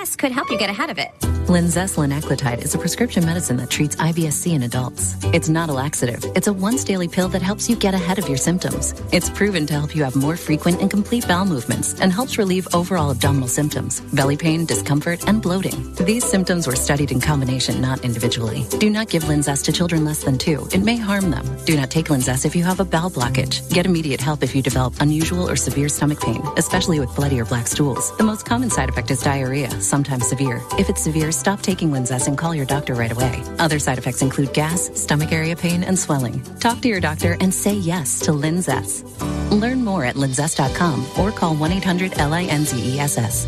Linzess could help you get ahead of it. Linzess linaclotide is a prescription medicine that treats IBS-C in adults. It's not a laxative. It's a once-daily pill that helps you get ahead of your symptoms. It's proven to help you have more frequent and complete bowel movements and helps relieve overall abdominal symptoms, belly pain, discomfort, and bloating. These symptoms were studied in combination, not individually. Do not give Linzess to children less than 2. It may harm them. Do not take Linzess if you have a bowel blockage. Get immediate help if you develop unusual or severe stomach pain, especially with bloody or black stools. The most common side effect is diarrhea, sometimes severe. If it's severe, stop taking Linzess and call your doctor right away. Other side effects include gas, stomach area pain, and swelling. Talk to your doctor and say yes to Linzess. Learn more at linzess.com or call 1-800-LINZESS.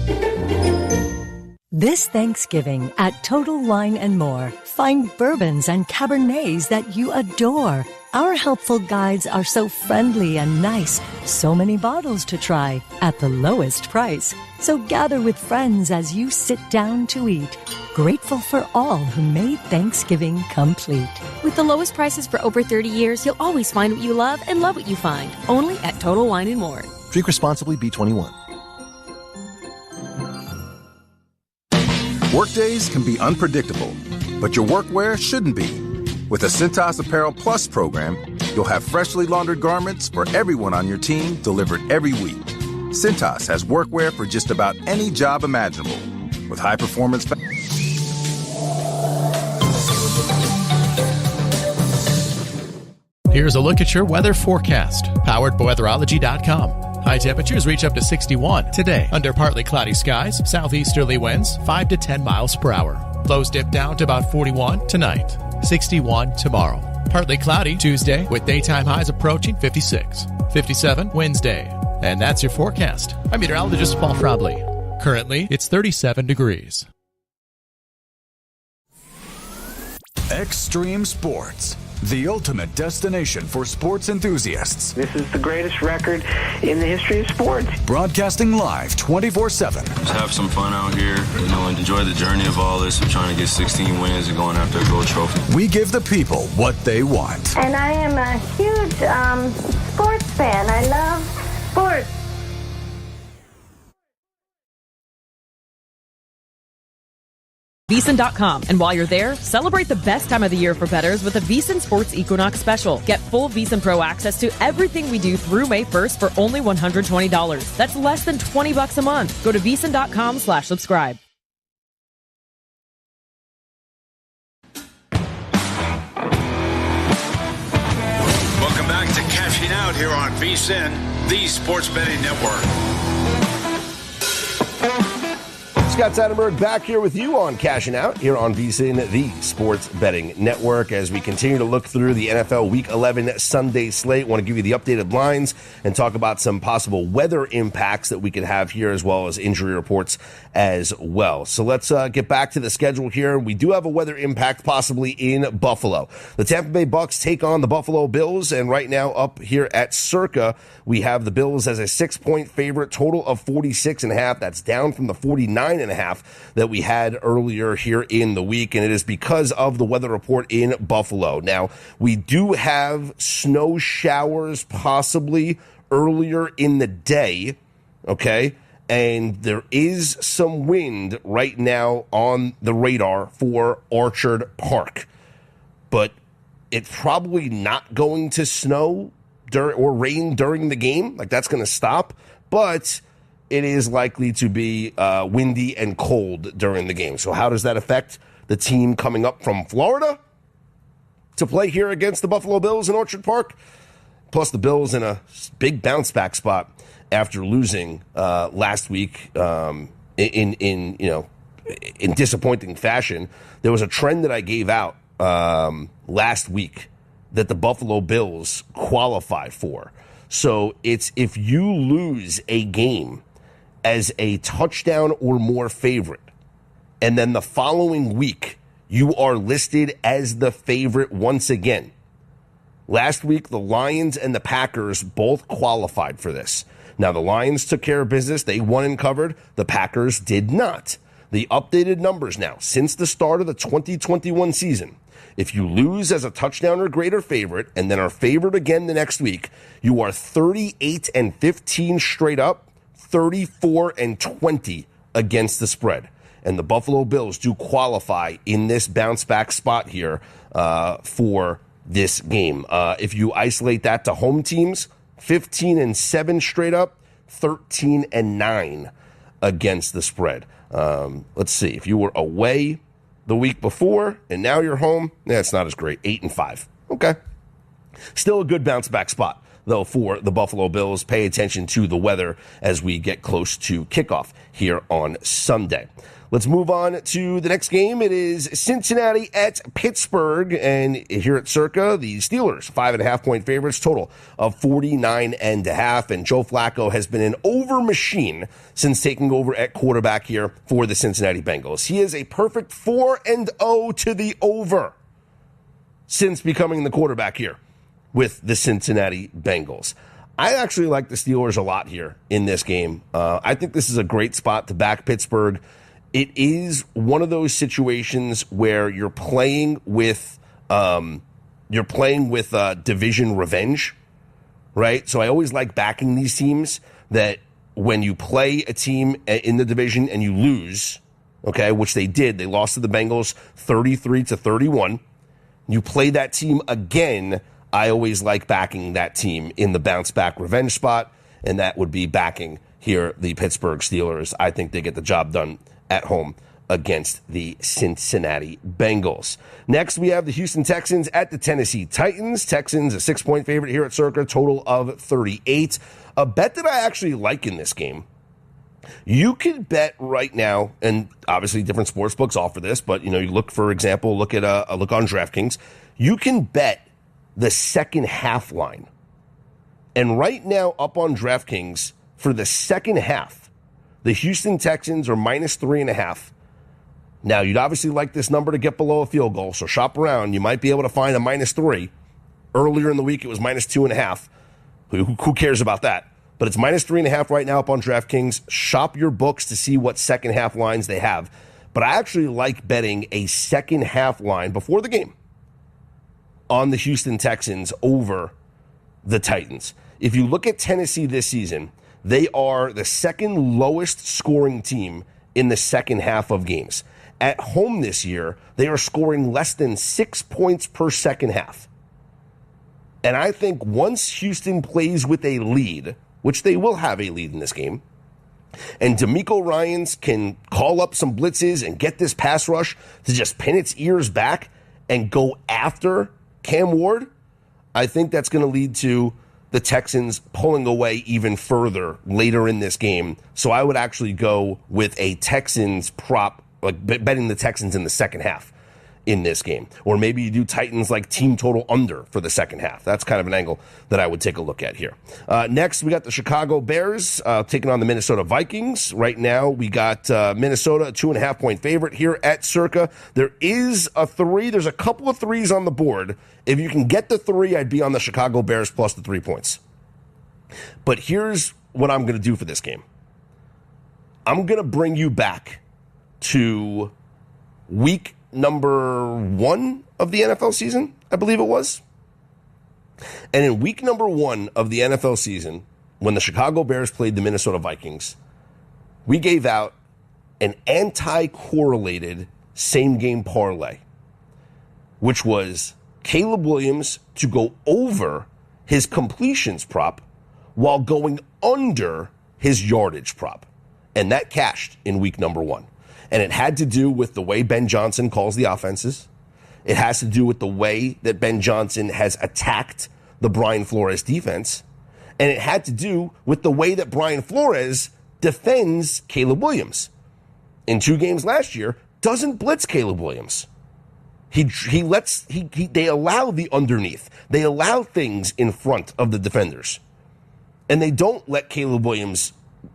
This Thanksgiving at Total Wine & More, find bourbons and Cabernets that you adore. Our helpful guides are so friendly and nice. So many bottles to try at the lowest price. So gather with friends as you sit down to eat. Grateful for all who made Thanksgiving complete. With the lowest prices for over 30 years, you'll always find what you love and love what you find. Only at Total Wine & More. Drink responsibly, B21. Workdays can be unpredictable, but your workwear shouldn't be. With the Cintas Apparel Plus program, you'll have freshly laundered garments for everyone on your team delivered every week. Cintas has workwear for just about any job imaginable, with high-performance... Here's a look at your weather forecast, powered by weatherology.com. High temperatures reach up to 61 today under partly cloudy skies, southeasterly winds 5 to 10 miles per hour. Lows dip down to about 41 tonight, 61 tomorrow. Partly cloudy Tuesday with daytime highs approaching 56, 57 Wednesday. And that's your forecast. I'm meteorologist Paul Frobley. Currently, it's 37 degrees. Extreme Sports, the ultimate destination for sports enthusiasts. This is the greatest record in the history of sports. Broadcasting live 24/7. Just have some fun out here, and enjoy the journey of all this. We're trying to get 16 wins and going after a gold trophy. We give the people what they want. And I am a huge sports fan. I love sports. VEASAN.com. And while you're there, celebrate the best time of the year for bettors with a VEASAN Sports Equinox special. Get full VEASAN Pro access to everything we do through May 1st for only $120. That's less than $20 a month. Go to VEASAN.com/subscribe. Welcome back to Cashing Out here on VEASAN, the Sports Betting Network. Scott Seidenberg back here with you on Cashing Out here on VEASAN, the Sports Betting Network, as we continue to look through the NFL Week 11 Sunday slate. Want to give you the updated lines and talk about some possible weather impacts that we could have here, as well as injury reports as well. So let's get back to the schedule here. We do have a weather impact possibly in Buffalo. The Tampa Bay Bucks take on the Buffalo Bills, and right now up here at Circa, we have the Bills as a 6-point favorite, total of 46.5. That's down from the 49.5 that we had earlier here in the week, and it is because of the weather report in Buffalo. Now, we do have snow showers possibly earlier in the day, okay? And there is some wind right now on the radar for Orchard Park, but it's probably not going to snow or rain during the game. Like, that's going to stop, but it is likely to be windy and cold during the game. So how does that affect the team coming up from Florida to play here against the Buffalo Bills in Orchard Park? Plus, the Bills in a big bounce back spot after losing last week in disappointing fashion. There was a trend that I gave out last week that the Buffalo Bills qualify for. So it's if you lose a game as a touchdown or more favorite, and then the following week you are listed as the favorite once again. Last week, the Lions and the Packers both qualified for this. Now, the Lions took care of business. They won and covered. The Packers did not. The updated numbers now, since the start of the 2021 season, if you lose as a touchdown or greater favorite and then are favored again the next week, you are 38-15 straight up, 34-20 against the spread. And the Buffalo Bills do qualify in this bounce-back spot here for this game. If you isolate that to home teams, 15-7 straight up, 13-9 against the spread. Let's see. If you were away the week before and now you're home, it's not as great. 8-5. Okay. Still a good bounce-back spot, though, for the Buffalo Bills. Pay attention to the weather as we get close to kickoff here on Sunday. Let's move on to the next game. It is Cincinnati at Pittsburgh, and here at Circa, the Steelers, 5.5-point favorites, total of 49.5, and Joe Flacco has been an over machine since taking over at quarterback here for the Cincinnati Bengals. He is a perfect 4-0 to the over since becoming the quarterback here with the Cincinnati Bengals. I actually like the Steelers a lot here in this game. I think this is a great spot to back Pittsburgh. It is one of those situations where you're playing with division revenge, right? So I always like backing these teams that when you play a team in the division and you lose, okay, which they did, they lost to the Bengals 33-31. You play that team again. I always like backing that team in the bounce back revenge spot, and that would be backing here the Pittsburgh Steelers. I think they get the job done at home against the Cincinnati Bengals. Next, we have the Houston Texans at the Tennessee Titans. Texans, a 6-point favorite here at Circa, total of 38. A bet that I actually like in this game. You could bet right now, and obviously different sports books offer this, but you look, for example, look on DraftKings. You can bet the second half line. And right now, up on DraftKings, for the second half, the Houston Texans are -3.5. Now, you'd obviously like this number to get below a field goal, so shop around. You might be able to find a -3. Earlier in the week, it was -2.5. Who cares about that? But it's -3.5 right now up on DraftKings. Shop your books to see what second half lines they have. But I actually like betting a second half line before the game on the Houston Texans over the Titans. If you look at Tennessee this season, they are the second lowest scoring team in the second half of games. At home this year, they are scoring less than 6 points per second half. And I think once Houston plays with a lead, which they will have a lead in this game, and DeMeco Ryans can call up some blitzes and get this pass rush to just pin its ears back and go after Cam Ward, I think that's going to lead to the Texans pulling away even further later in this game. So I would actually go with a Texans prop, like betting the Texans in the second half in this game. Or maybe you do Titans like team total under for the second half. That's kind of an angle that I would take a look at here. Next, we got the Chicago Bears taking on the Minnesota Vikings. Right now, we got Minnesota, a 2.5-point favorite here at Circa. There is a 3. There's a couple of 3s on the board. If you can get the 3, I'd be on the Chicago Bears plus the 3 points. But here's what I'm going to do for this game. I'm going to bring you back to week number 1 of the NFL season, I believe it was. And in week number 1 of the NFL season, when the Chicago Bears played the Minnesota Vikings, we gave out an anti-correlated same-game parlay, which was Caleb Williams to go over his completions prop while going under his yardage prop. And that cashed in week number 1. And it had to do with the way Ben Johnson calls the offenses. It has to do with the way that Ben Johnson has attacked the Brian Flores defense. And it had to do with the way that Brian Flores defends Caleb Williams. In 2 games last year, doesn't blitz Caleb Williams. They allow the underneath. They allow things in front of the defenders. And they don't let Caleb Williams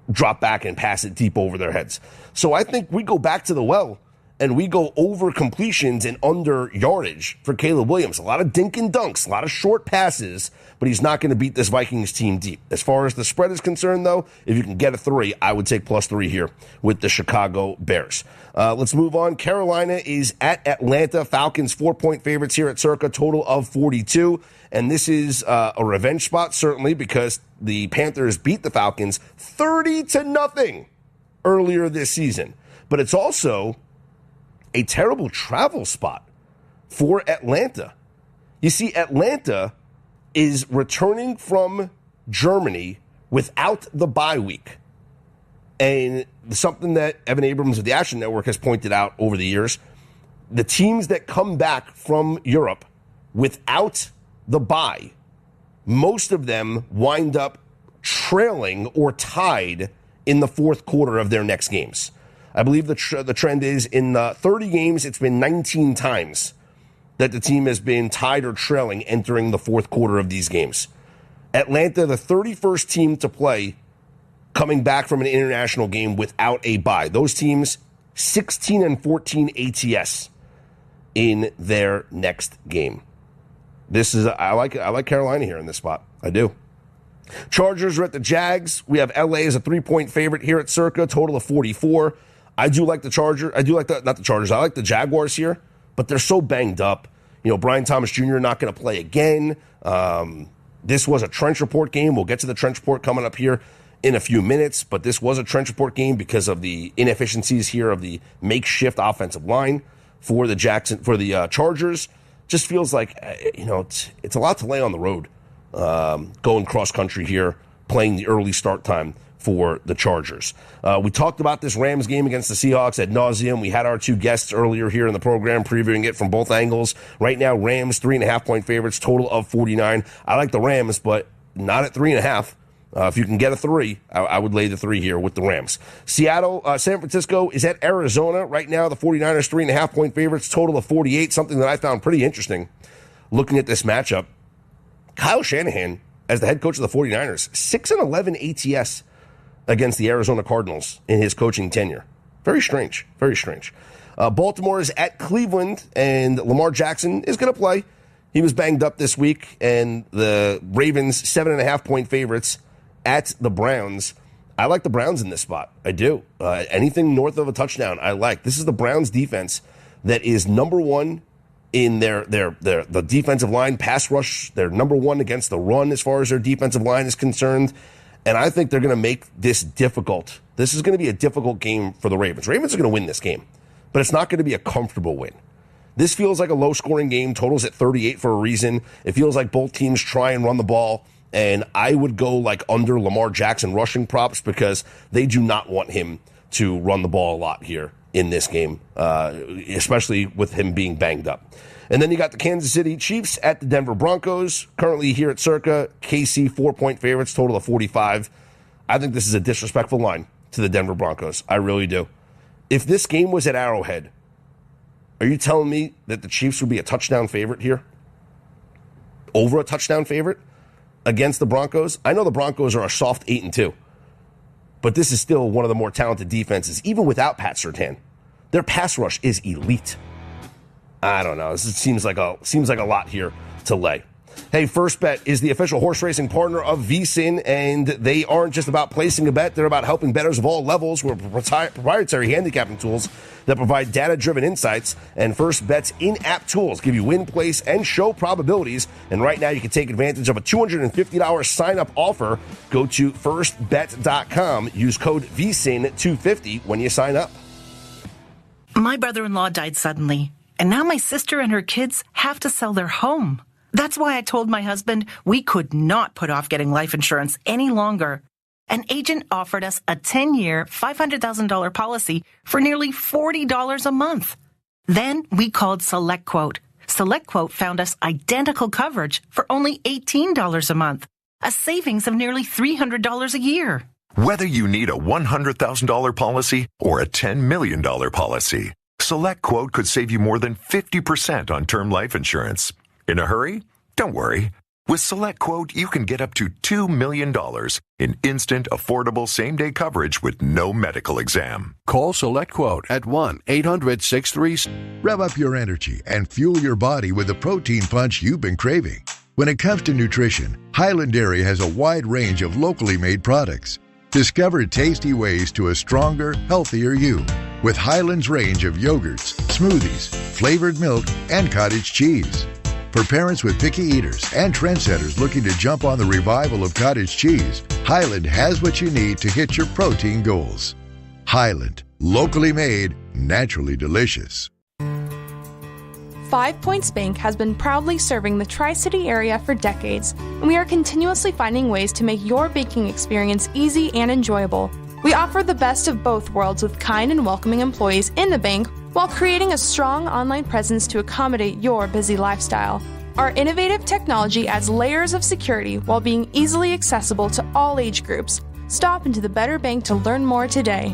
drop back and pass it deep over their heads. So I think we go back to the well and we go over completions and under yardage for Caleb Williams. A lot of dink and dunks, a lot of short passes, but he's not going to beat this Vikings team deep. As far as the spread is concerned, though, if you can get a 3, I would take plus 3 here with the Chicago Bears. Let's move on. Carolina is at Atlanta. Falcons 4-point favorites here at Circa, total of 42. And this is a revenge spot, certainly, because the Panthers beat the Falcons 30-0 earlier this season. but it's also a terrible travel spot for Atlanta. You see, Atlanta is returning from Germany without the bye week. And something that Evan Abrams of the Action Network has pointed out over the years, the teams that come back from Europe without the bye, most of them wind up trailing or tied in the fourth quarter of their next games. I believe the trend is in 30 games, it's been 19 times that the team has been tied or trailing entering the fourth quarter of these games. Atlanta, the 31st team to play coming back from an international game without a bye. Those teams, 16-14 ATS in their next game. I like Carolina here in this spot. I do. Chargers are at the Jags. We have LA as a 3-point favorite here at Circa, total of 44. I do like the Chargers. I like the Jaguars here, but they're so banged up. Brian Thomas Jr. not going to play again. This was a trench report game. We'll get to the trench report coming up here in a few minutes, but this was a trench report game because of the inefficiencies here of the makeshift offensive line for the Chargers. Just feels like it's a lot to lay on the road, going cross country here, playing the early start time for the Chargers. We talked about this Rams game against the Seahawks ad nauseum. We had our two guests earlier here in the program previewing it from both angles. Right now, Rams 3.5-point favorites, total of 49. I like the Rams, but not at 3.5. If you can get a 3, I would lay the 3 here with the Rams. San Francisco is at Arizona. Right now, the 49ers 3.5-point favorites, total of 48, something that I found pretty interesting looking at this matchup. Kyle Shanahan, as the head coach of the 49ers, 6-11 ATS against the Arizona Cardinals in his coaching tenure. Very strange, very strange. Baltimore is at Cleveland, and Lamar Jackson is going to play. He was banged up this week, and the Ravens 7.5-point favorites at the Browns. I like the Browns in this spot. I do. Anything north of a touchdown, I like. This is the Browns defense that is number one in the defensive line pass rush. They're number one against the run as far as their defensive line is concerned. And I think they're going to make this difficult. This is going to be a difficult game for the Ravens. Ravens are going to win this game, but it's not going to be a comfortable win. This feels like a low-scoring game. Total's at 38 for a reason. It feels like both teams try and run the ball. And I would go like under Lamar Jackson rushing props because they do not want him to run the ball a lot here in this game, especially with him being banged up. And then you got the Kansas City Chiefs at the Denver Broncos, currently here at Circa. KC 4-point favorites, total of 45. I think this is a disrespectful line to the Denver Broncos. I really do. If this game was at Arrowhead, are you telling me that the Chiefs would be a touchdown favorite here? Over a touchdown favorite against the Broncos? I know the Broncos are a soft 8-2, but this is still one of the more talented defenses, even without Pat Surtain. Their pass rush is elite. I don't know. This seems like a lot here to lay. Hey, First Bet is the official horse racing partner of VSiN, and they aren't just about placing a bet. They're about helping bettors of all levels with proprietary handicapping tools that provide data-driven insights. And First Bet's in-app tools give you win, place, and show probabilities. And right now, you can take advantage of a $250 sign-up offer. Go to firstbet.com. Use code VSiN250 when you sign up. My brother-in-law died suddenly, and now my sister and her kids have to sell their home. That's why I told my husband we could not put off getting life insurance any longer. An agent offered us a 10-year, $500,000 policy for nearly $40 a month. Then we called SelectQuote. SelectQuote found us identical coverage for only $18 a month, a savings of nearly $300 a year. Whether you need a $100,000 policy or a $10 million policy, SelectQuote could save you more than 50% on term life insurance. In a hurry? Don't worry. With SelectQuote, you can get up to $2 million in instant, affordable, same-day coverage with no medical exam. Call SelectQuote at 1-800-63... Rev up your energy and fuel your body with the protein punch you've been craving. When it comes to nutrition, Highland Dairy has a wide range of locally made products. Discover tasty ways to a stronger, healthier you with Highland's range of yogurts, smoothies, flavored milk, and cottage cheese. For parents with picky eaters and trendsetters looking to jump on the revival of cottage cheese, Highland has what you need to hit your protein goals. Highland, locally made, naturally delicious. 5 Points Bank has been proudly serving the Tri-City area for decades, and we are continuously finding ways to make your banking experience easy and enjoyable. We offer the best of both worlds with kind and welcoming employees in the bank while creating a strong online presence to accommodate your busy lifestyle. Our innovative technology adds layers of security while being easily accessible to all age groups. Stop into the Better Bank to learn more today.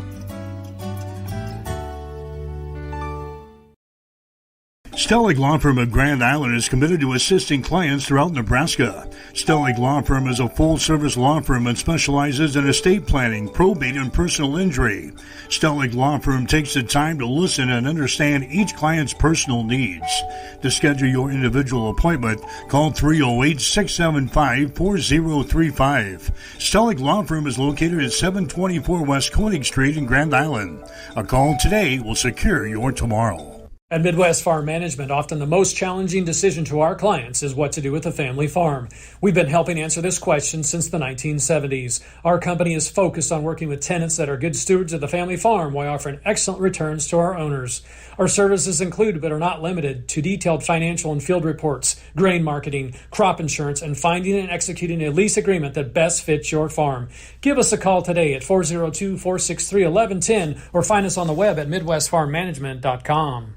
Stellig Law Firm of Grand Island is committed to assisting clients throughout Nebraska. Stellig Law Firm is a full-service law firm and specializes in estate planning, probate, and personal injury. Stellig Law Firm takes the time to listen and understand each client's personal needs. To schedule your individual appointment, call 308-675-4035. Stellig Law Firm is located at 724 West Koenig Street in Grand Island. A call today will secure your tomorrow. At Midwest Farm Management, often the most challenging decision to our clients is what to do with a family farm. We've been helping answer this question since the 1970s. Our company is focused on working with tenants that are good stewards of the family farm while offering excellent returns to our owners. Our services include, but are not limited to, detailed financial and field reports, grain marketing, crop insurance, and finding and executing a lease agreement that best fits your farm. Give us a call today at 402-463-1110 or find us on the web at MidwestFarmManagement.com.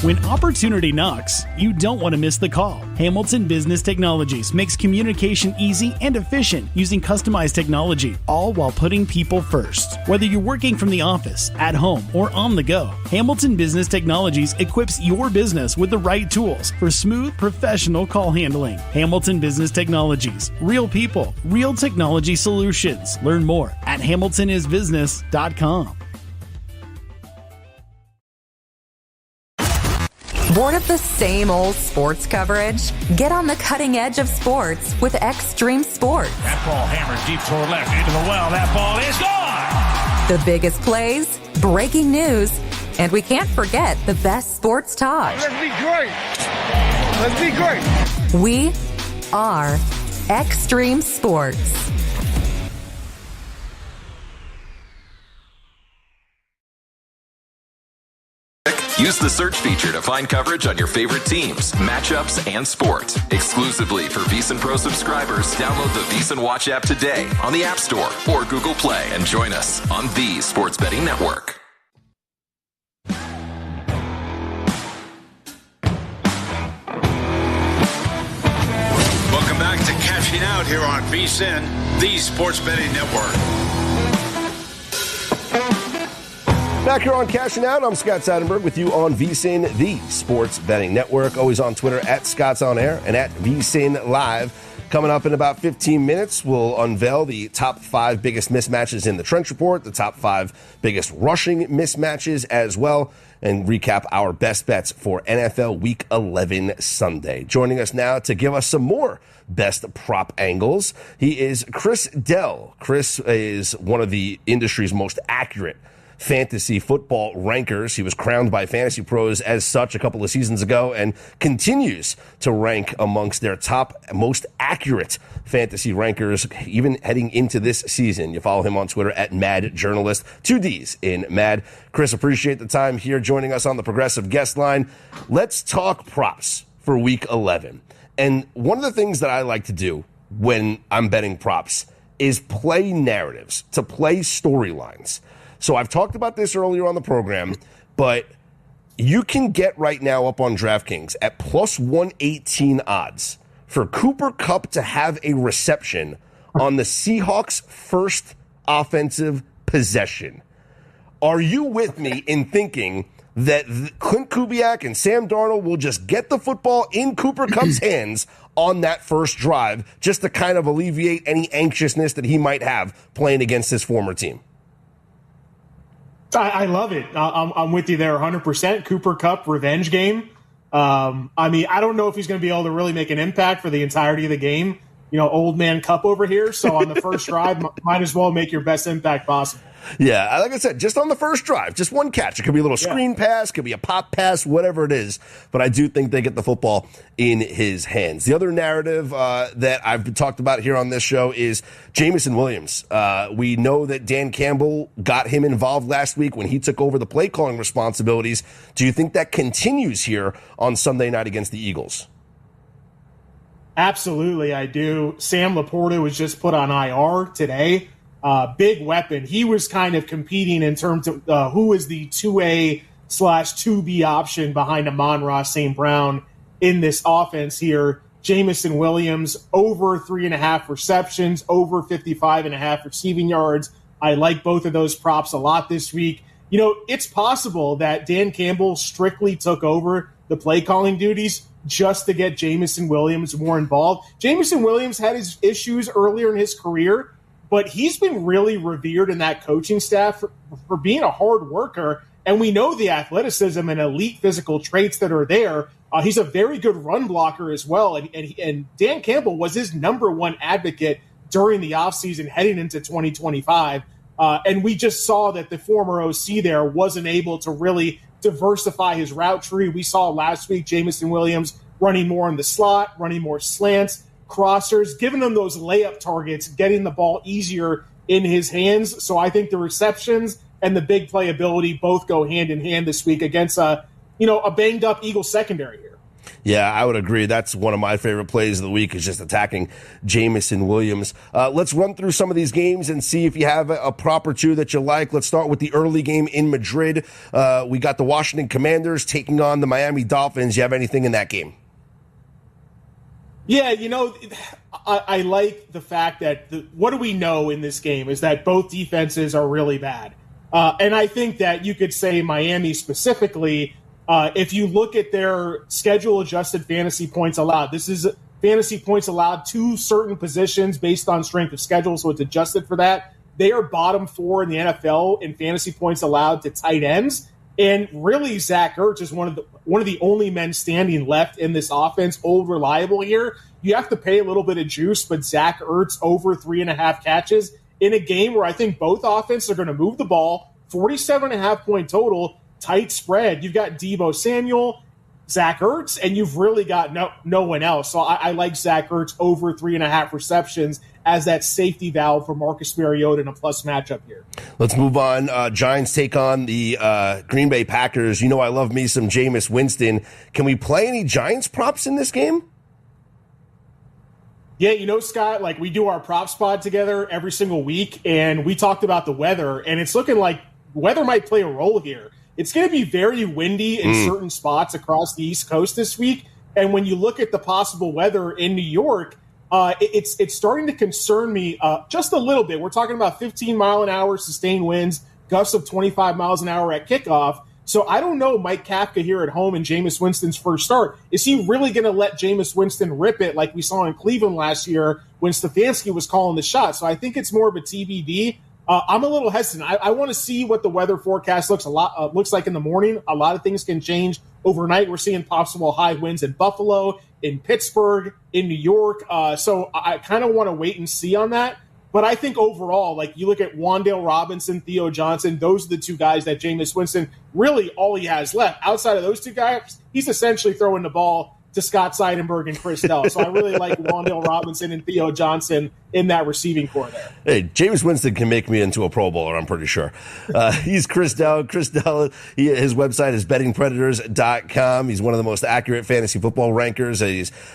When opportunity knocks, you don't want to miss the call. Hamilton Business Technologies makes communication easy and efficient using customized technology, all while putting people first. Whether you're working from the office, at home, or on the go, Hamilton Business Technologies equips your business with the right tools for smooth, professional call handling. Hamilton Business Technologies. Real people, real technology solutions. Learn more at hamiltonisbusiness.com. Bored of the same old sports coverage? Get on the cutting edge of sports with Extreme Sports. That ball hammered deep toward left into the well. That ball is gone! The biggest plays, breaking news, and we can't forget the best sports talk. Let's be great! Let's be great! We are Extreme Sports. Use the search feature to find coverage on your favorite teams, matchups, and sports. Exclusively for VSiN Pro subscribers, download the VSiN Watch app today on the App Store or Google Play and join us on the Sports Betting Network. Welcome back to Cashing Out here on VSiN, the Sports Betting Network. Back here on Cashing Out, I'm Scott Seidenberg with you on VSiN, the Sports Betting Network. Always on Twitter at Scott's On Air and at VSiN Live. Coming up in about 15 minutes, we'll unveil the top 5 biggest mismatches in the Trench Report, the top 5 biggest rushing mismatches as well, and recap our best bets for NFL Week 11 Sunday. Joining us now to give us some more best prop angles, he is Chris Dell. Chris is one of the industry's most accurate fantasy football rankers. He was crowned by Fantasy Pros as such a couple of seasons ago and continues to rank amongst their top most accurate fantasy rankers even heading into this season. You follow him on Twitter at Mad Journalist, 2 Ds in Mad. Chris, appreciate the time here joining us on the Progressive Guest Line. Let's talk props for Week 11. And one of the things that I like to do when I'm betting props is play narratives, to play storylines. So I've talked about this earlier on the program, but you can get right now up on DraftKings at plus 118 odds for Cooper Kupp to have a reception on the Seahawks' first offensive possession. Are you with me in thinking that Clint Kubiak and Sam Darnold will just get the football in Cooper Kupp's hands on that first drive just to kind of alleviate any anxiousness that he might have playing against his former team? I love it. I'm with you there 100%. Cooper Kupp revenge game. I mean, I don't know if he's going to be able to really make an impact for the entirety of the game. You know, old man Kupp over here. So on the first drive, might as well make your best impact possible. Yeah, like I said, just on the first drive, just one catch. It could be a little screen pass, could be a pop pass, whatever it is. But I do think they get the football in his hands. The other narrative that I've talked about here on this show is Jameson Williams. We know that Dan Campbell got him involved last week when he took over the play calling responsibilities. Do you think that continues here on Sunday night against the Eagles? Absolutely, I do. Sam Laporta was just put on IR today. Big weapon. He was kind of competing in terms of who is the 2A/2B option behind Amon-Ra St. Brown in this offense here. Jameson Williams, over 3.5 receptions, over 55.5 receiving yards. I like both of those props a lot this week. You know, it's possible that Dan Campbell strictly took over the play calling duties just to get Jameson Williams more involved. Jameson Williams had his issues earlier in his career, but he's been really revered in that coaching staff for being a hard worker. And we know the athleticism and elite physical traits that are there. He's a very good run blocker as well. And Dan Campbell was his number one advocate during the offseason heading into 2025. And we just saw that the former OC there wasn't able to really diversify his route tree. We saw last week Jameson Williams running more in the slot, running more slants, crossers, giving them those layup targets, getting the ball easier in his hands. So I think the receptions and the big playability both go hand in hand this week against a banged up Eagles secondary here. Yeah, I would agree. That's one of my favorite plays of the week is just attacking Jameson Williams. Let's run through some of these games and see if you have a prop or two that you like. Let's start with the early game in Madrid. We got the Washington Commanders taking on the Miami Dolphins. You have anything in that game? Yeah, I like the fact that what do we know in this game is that both defenses are really bad. And I think that you could say Miami specifically, if you look at their schedule-adjusted fantasy points allowed, this is fantasy points allowed to certain positions based on strength of schedule, so it's adjusted for that. They are bottom 4 in the NFL in fantasy points allowed to tight ends. And really, Zach Ertz is one of the only men standing left in this offense, old reliable here. You have to pay a little bit of juice, but Zach Ertz over 3.5 catches in a game where I think both offenses are going to move the ball, 47.5 point total, tight spread. You've got Deebo Samuel, Zach Ertz, and you've really got no one else. So I like Zach Ertz over 3.5 receptions as that safety valve for Marcus Mariota in a plus matchup here. Let's move on. Giants take on the Green Bay Packers. You know I love me some Jameis Winston. Can we play any Giants props in this game? Yeah, Scott, like we do our prop spot together every single week, and we talked about the weather, and it's looking like weather might play a role here. It's going to be very windy in certain spots across the East Coast this week, and when you look at the possible weather in New York, it's starting to concern me just a little bit. We're talking about 15-mile-an-hour sustained winds, gusts of 25 miles an hour at kickoff. So I don't know Mike Kafka here at home in Jameis Winston's first start. Is he really going to let Jameis Winston rip it like we saw in Cleveland last year when Stefanski was calling the shot? So I think it's more of a TBD. I'm a little hesitant. I want to see what the weather forecast looks like in the morning. A lot of things can change overnight. We're seeing possible high winds in Buffalo, in Pittsburgh, in New York. So I kind of want to wait and see on that. But I think overall, like you look at Wan'Dale Robinson, Theo Johnson, those are the two guys that Jameis Winston, really all he has left. Outside of those two guys, he's essentially throwing the ball to Scott Seidenberg and Chris Dell. So I really like Wan'Dale Robinson and Theo Johnson in that receiving core there. Hey, Jameis Winston can make me into a Pro Bowler, I'm pretty sure. He's Chris Dell. Chris Dell, his website is bettingpredators.com. He's one of the most accurate fantasy football rankers.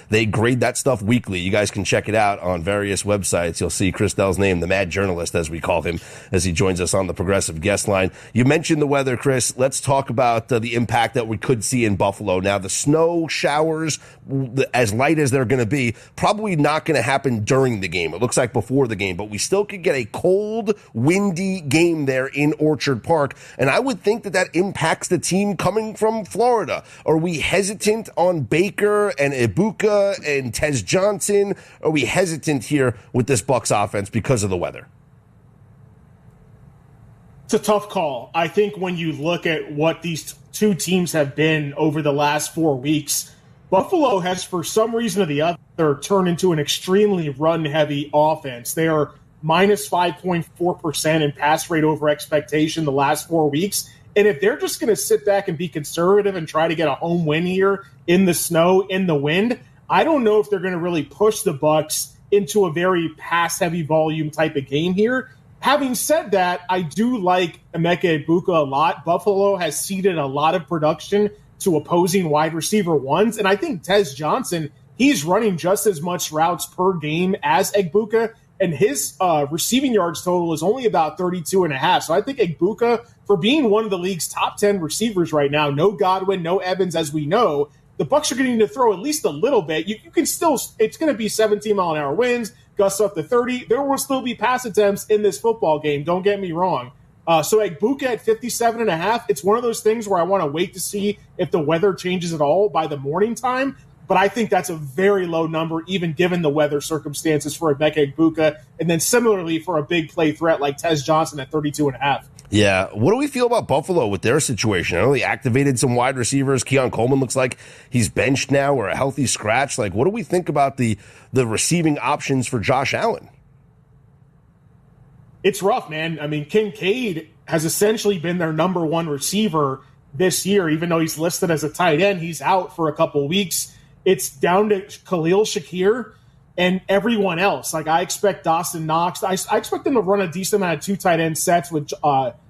They grade that stuff weekly. You guys can check it out on various websites. You'll see Chris Dell's name, the Mad Journalist, as we call him, as he joins us on the Progressive Guest Line. You mentioned the weather, Chris. Let's talk about the impact that we could see in Buffalo. Now, the snow showers, as light as they're going to be, probably not going to happen during the game. It looks like before the game, but we still could get a cold, windy game there in Orchard Park. And I would think that impacts the team coming from Florida. Are we hesitant on Baker and Ibuka and Tez Johnson? Are we hesitant here with this Bucs offense because of the weather? It's a tough call. I think when you look at what these two teams have been over the last 4 weeks, Buffalo has, for some reason or the other, turned into an extremely run-heavy offense. They are minus 5.4% in pass rate over expectation the last 4 weeks. And if they're just going to sit back and be conservative and try to get a home win here in the snow, in the wind, I don't know if they're going to really push the Bucs into a very pass-heavy volume type of game here. Having said that, I do like Emeka Egbuka a lot. Buffalo has ceded a lot of production to opposing wide receiver ones, and I think Tez Johnson, he's running just as much routes per game as Egbuka, and his receiving yards total is only about 32.5. So I think Egbuka, for being one of the league's top 10 receivers right now, no Godwin, no Evans, as we know, the Bucs are going to need to throw at least a little bit. You can still, it's going to be 17-mile-an-hour winds, gusts up to 30. There will still be pass attempts in this football game. Don't get me wrong. So Egbuka at 57.5, it's one of those things where I want to wait to see if the weather changes at all by the morning time. But I think that's a very low number, even given the weather circumstances for Emeka Egbuka. And then similarly for a big play threat like Tez Johnson at 32.5. Yeah. What do we feel about Buffalo with their situation? I know they activated some wide receivers. Keon Coleman looks like he's benched now or a healthy scratch. Like, what do we think about the receiving options for Josh Allen? It's rough, man. I mean, Kincaid has essentially been their number one receiver this year, even though he's listed as a tight end. He's out for a couple weeks. It's down to Khalil Shakir and everyone else. Like, I expect Dawson Knox. I expect them to run a decent amount of two tight end sets with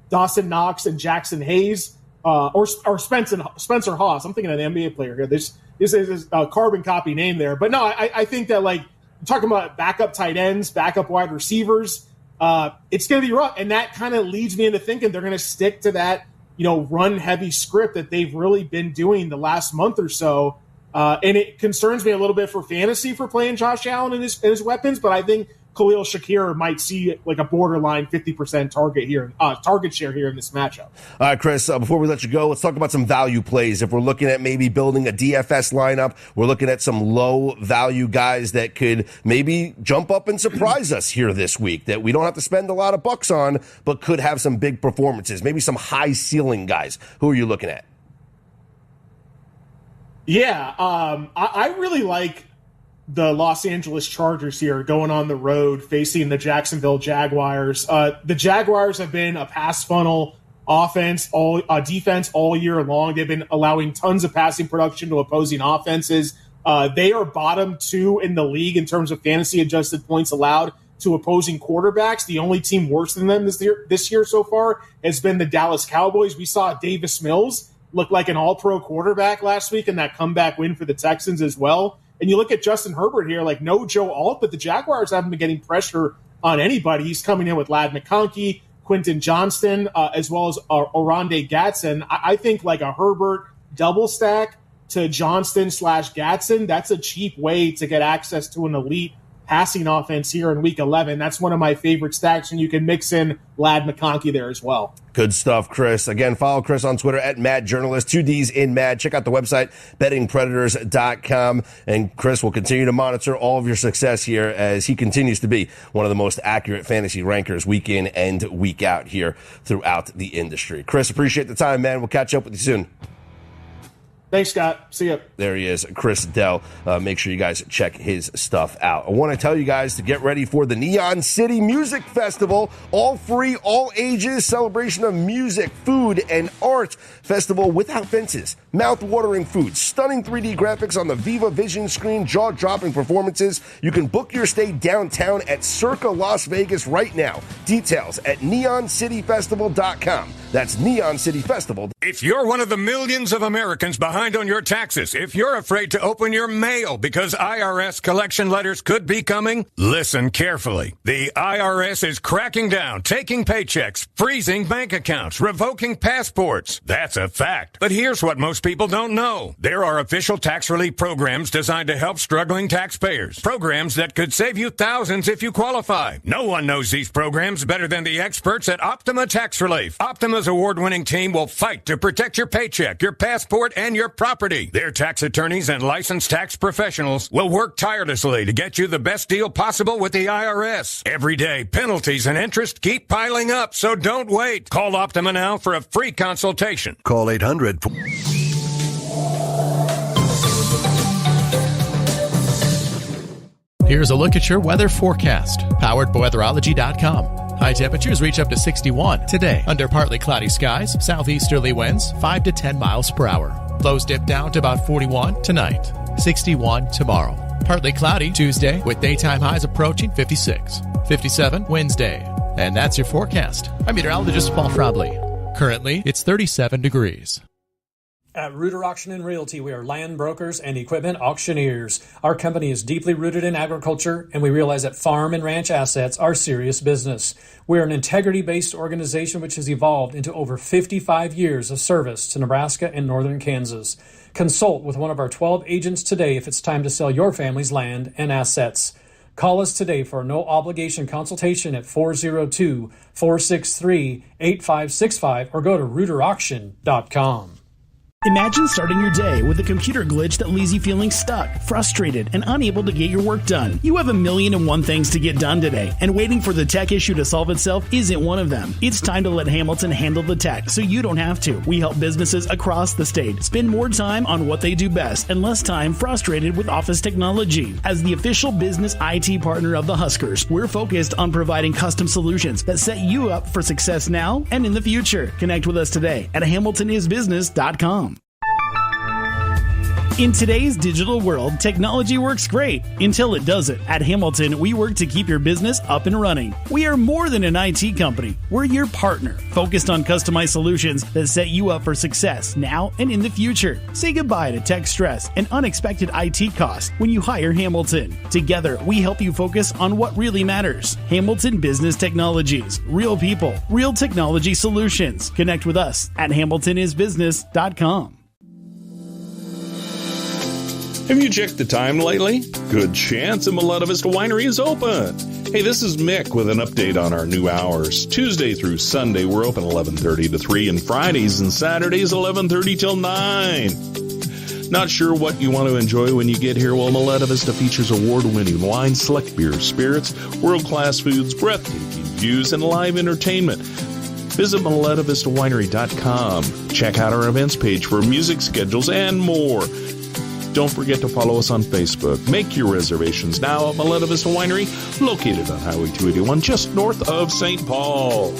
Dawson Knox and Jackson Hayes or Spencer Haas. I'm thinking of an NBA player here. This is a carbon copy name there. But no, I think that, like, I'm talking about backup tight ends, backup wide receivers. It's going to be rough. And that kind of leads me into thinking they're going to stick to that, run-heavy script that they've really been doing the last month or so. And it concerns me a little bit for fantasy for playing Josh Allen and his weapons, but I think Khalil Shakir might see like a borderline 50% target share here in this matchup. All right, Chris, before we let you go, let's talk about some value plays. If we're looking at maybe building a DFS lineup, we're looking at some low value guys that could maybe jump up and surprise us here this week that we don't have to spend a lot of bucks on, but could have some big performances, maybe some high ceiling guys. Who are you looking at? Yeah, I really like the Los Angeles Chargers here going on the road facing the Jacksonville Jaguars. The Jaguars have been a pass funnel defense all year long. They've been allowing tons of passing production to opposing offenses. They are bottom 2 in the league in terms of fantasy adjusted points allowed to opposing quarterbacks. The only team worse than them this year so far has been the Dallas Cowboys. We saw Davis Mills look like an all-pro quarterback last week in that comeback win for the Texans as well. And you look at Justin Herbert here, like no Joe Alt, but the Jaguars haven't been getting pressure on anybody. He's coming in with Ladd McConkey, Quentin Johnston, as well as Oronde Gadsden. I think like a Herbert double stack to Johnston/Gadsden, that's a cheap way to get access to an elite passing offense here in Week 11. That's one of my favorite stacks, and you can mix in Ladd McConkey there as well. Good stuff, Chris. Again, follow Chris on Twitter at MadJournalist, 2 Ds in Mad. Check out the website, bettingpredators.com. And Chris will continue to monitor all of your success here as he continues to be one of the most accurate fantasy rankers week in and week out here throughout the industry. Chris, appreciate the time, man. We'll catch up with you soon. Thanks, Scott. See ya. There he is, Chris Dell. Make sure you guys check his stuff out. I want to tell you guys to get ready for the Neon City Music Festival. All free, all ages, celebration of music, food, and art. Festival without fences, mouth-watering food, stunning 3D graphics on the Viva Vision screen, jaw-dropping performances. You can book your stay downtown at Circa Las Vegas right now. Details at neoncityfestival.com. That's Neon City Festival. If you're one of the millions of Americans behind on your taxes, if you're afraid to open your mail because IRS collection letters could be coming, listen carefully. The IRS is cracking down, taking paychecks, freezing bank accounts, revoking passports. That's a fact. But here's what most people don't know. There are official tax relief programs designed to help struggling taxpayers. Programs that could save you thousands if you qualify. No one knows these programs better than the experts at Optima Tax Relief. Optima's award-winning team will fight to protect your paycheck, your passport, and your property. Their tax attorneys and licensed tax professionals will work tirelessly to get you the best deal possible with the IRS. Every day, penalties and interest keep piling up, so don't wait. Call Optima now for a free consultation. Call 800. Here's a look at your weather forecast, powered by weatherology.com. High temperatures reach up to 61 today under partly cloudy skies, southeasterly winds 5 to 10 miles per hour. Lows dip down to about 41 tonight, 61 tomorrow. Partly cloudy Tuesday with daytime highs approaching 56, 57 Wednesday. And that's your forecast. I'm meteorologist Paul Frabley. Currently, it's 37 degrees. At Rooter Auction and Realty, we are land brokers and equipment auctioneers. Our company is deeply rooted in agriculture, and we realize that farm and ranch assets are serious business. We are an integrity-based organization which has evolved into over 55 years of service to Nebraska and northern Kansas. Consult with one of our 12 agents today if it's time to sell your family's land and assets. Call us today for a no-obligation consultation at 402-463-8565 or go to rooterauction.com. Imagine starting your day with a computer glitch that leaves you feeling stuck, frustrated, and unable to get your work done. You have 1,000,001 things to get done today, and waiting for the tech issue to solve itself isn't one of them. It's time to let Hamilton handle the tech so you don't have to. We help businesses across the state spend more time on what they do best and less time frustrated with office technology. As the official business IT partner of the Huskers, we're focused on providing custom solutions that set you up for success now and in the future. Connect with us today at hamiltonisbusiness.com. In today's digital world, technology works great until it doesn't. At Hamilton, we work to keep your business up and running. We are more than an IT company. We're your partner, focused on customized solutions that set you up for success now and in the future. Say goodbye to tech stress and unexpected IT costs when you hire Hamilton. Together, we help you focus on what really matters. Hamilton Business Technologies. Real people, real technology solutions. Connect with us at hamiltonisbusiness.com. Have you checked the time lately? Good chance the Miletta Vista Winery is open. Hey, this is Mick with an update on our new hours. Tuesday through Sunday, we're open 11:30 to 3, and Fridays and Saturdays 11:30 till 9. Not sure what you want to enjoy when you get here? Well, Miletta Vista features award-winning wine, select beers, spirits, world-class foods, breathtaking views, and live entertainment. Visit MilettaVistaWinery.com. Check out our events page for music schedules and more. Don't forget to follow us on Facebook. Make your reservations now at Miletta Vista Winery, located on Highway 281, just north of St. Paul.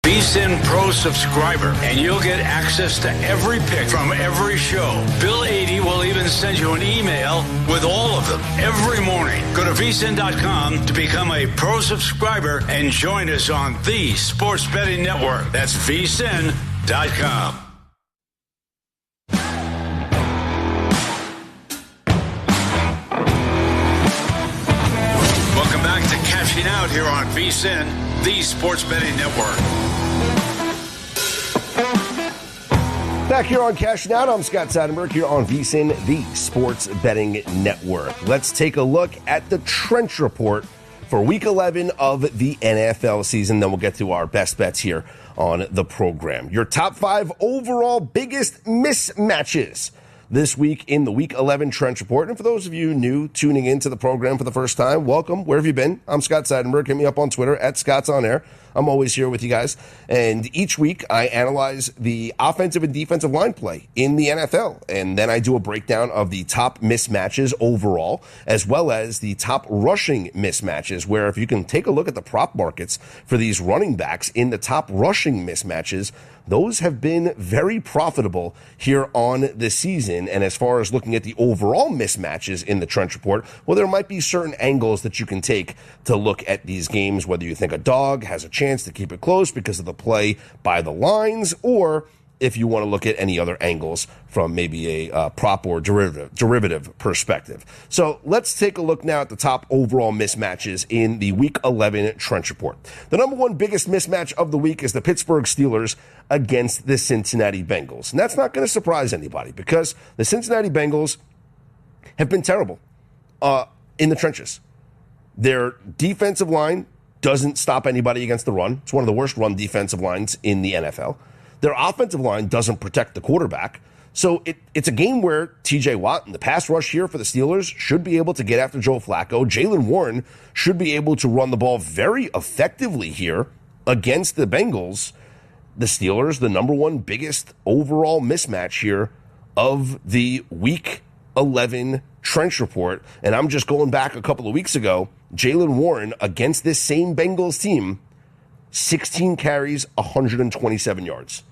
VSiN Pro subscriber, and you'll get access to every pick from every show. Bill 80 will even send you an email with all of them every morning. Go to vsin.com to become a Pro subscriber and join us on the Sports Betting Network. That's vsin.com. Welcome back to Cashing Out here on VSiN, the Sports Betting Network. Back here on Cashing Out, I'm Scott Seidenberg here on VSiN, the Sports Betting Network. Let's take a look at the Trench Report for Week 11 of the NFL season. Then we'll get to our best bets here on the program. Your top 5 overall biggest mismatches this week in the Week 11 Trench Report. And for those of you new tuning into the program for the first time, welcome. Where have you been? I'm Scott Seidenberg. Hit me up on Twitter at Scott's On Air. I'm always here with you guys. And each week I analyze the offensive and defensive line play in the NFL. And then I do a breakdown of the top mismatches overall, as well as the top rushing mismatches, where if you can take a look at the prop markets for these running backs in the top rushing mismatches, those have been very profitable here on the season. And as far as looking at the overall mismatches in the Trench Report, well, there might be certain angles that you can take to look at these games, whether you think a dog has a chance to keep it close because of the play by the lines, or if you want to look at any other angles from maybe a prop or derivative perspective. So let's take a look now at the top overall mismatches in the Week 11 Trench Report. The number one biggest mismatch of the week is the Pittsburgh Steelers against the Cincinnati Bengals. And that's not going to surprise anybody because the Cincinnati Bengals have been terrible in the trenches. Their defensive line doesn't stop anybody against the run. It's one of the worst run defensive lines in the NFL. Their offensive line doesn't protect the quarterback. So it's a game where TJ Watt and the pass rush here for the Steelers should be able to get after Joe Flacco. Jaylen Warren should be able to run the ball very effectively here against the Bengals. The Steelers, the number one biggest overall mismatch here of the Week 11 Trench Report. And I'm just going back a couple of weeks ago. Jaylen Warren against this same Bengals team, 16 carries, 127 yards.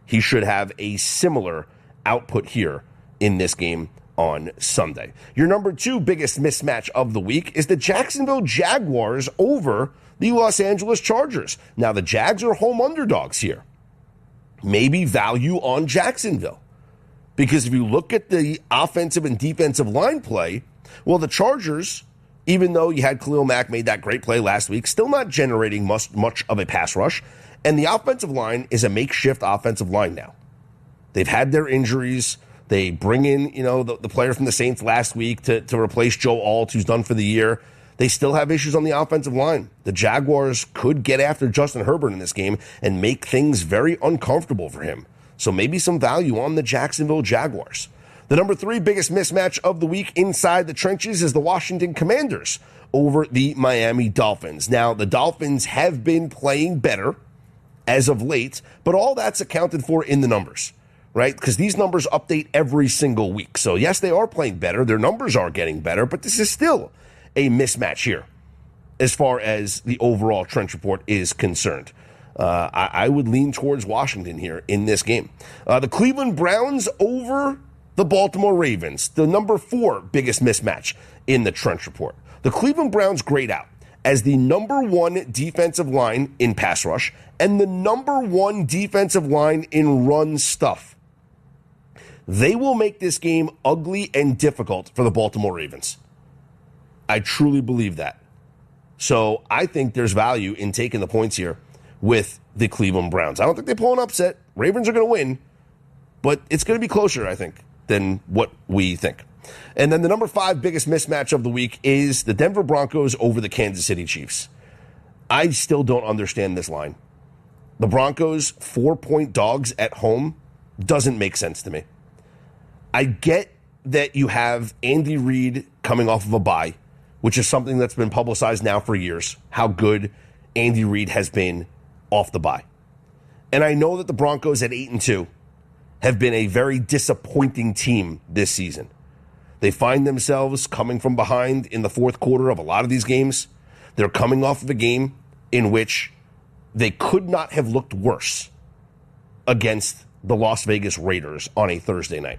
He should have a similar output here in this game on Sunday. Your number two biggest mismatch of the week is the Jacksonville Jaguars over the Los Angeles Chargers. Now, the Jags are home underdogs here. Maybe value on Jacksonville. Because if you look at the offensive and defensive line play, well, the Chargers, even though you had Khalil Mack made that great play last week, still not generating much of a pass rush. And the offensive line is a makeshift offensive line now. They've had their injuries. They bring in, the player from the Saints last week to replace Joe Alt, who's done for the year. They still have issues on the offensive line. The Jaguars could get after Justin Herbert in this game and make things very uncomfortable for him. So maybe some value on the Jacksonville Jaguars. The number three biggest mismatch of the week inside the trenches is the Washington Commanders over the Miami Dolphins. Now, the Dolphins have been playing better as of late, but all that's accounted for in the numbers. Right? Because these numbers update every single week. So, yes, they are playing better. Their numbers are getting better, but this is still a mismatch here as far as the overall Trench Report is concerned. I would lean towards Washington here in this game. The Cleveland Browns over the Baltimore Ravens, the number four biggest mismatch in the Trench Report. The Cleveland Browns grade out as the number one defensive line in pass rush and the number one defensive line in run stuff. They will make this game ugly and difficult for the Baltimore Ravens. I truly believe that. So I think there's value in taking the points here with the Cleveland Browns. I don't think they pull an upset. Ravens are going to win, but it's going to be closer, I think, than what we think. And then the number five biggest mismatch of the week is the Denver Broncos over the Kansas City Chiefs. I still don't understand this line. The Broncos 4-point dogs at home doesn't make sense to me. I get that you have Andy Reid coming off of a bye, which is something that's been publicized now for years, how good Andy Reid has been off the bye. And I know that the Broncos at 8-2 have been a very disappointing team this season. They find themselves coming from behind in the fourth quarter of a lot of these games. They're coming off of a game in which they could not have looked worse against the Las Vegas Raiders on a Thursday night.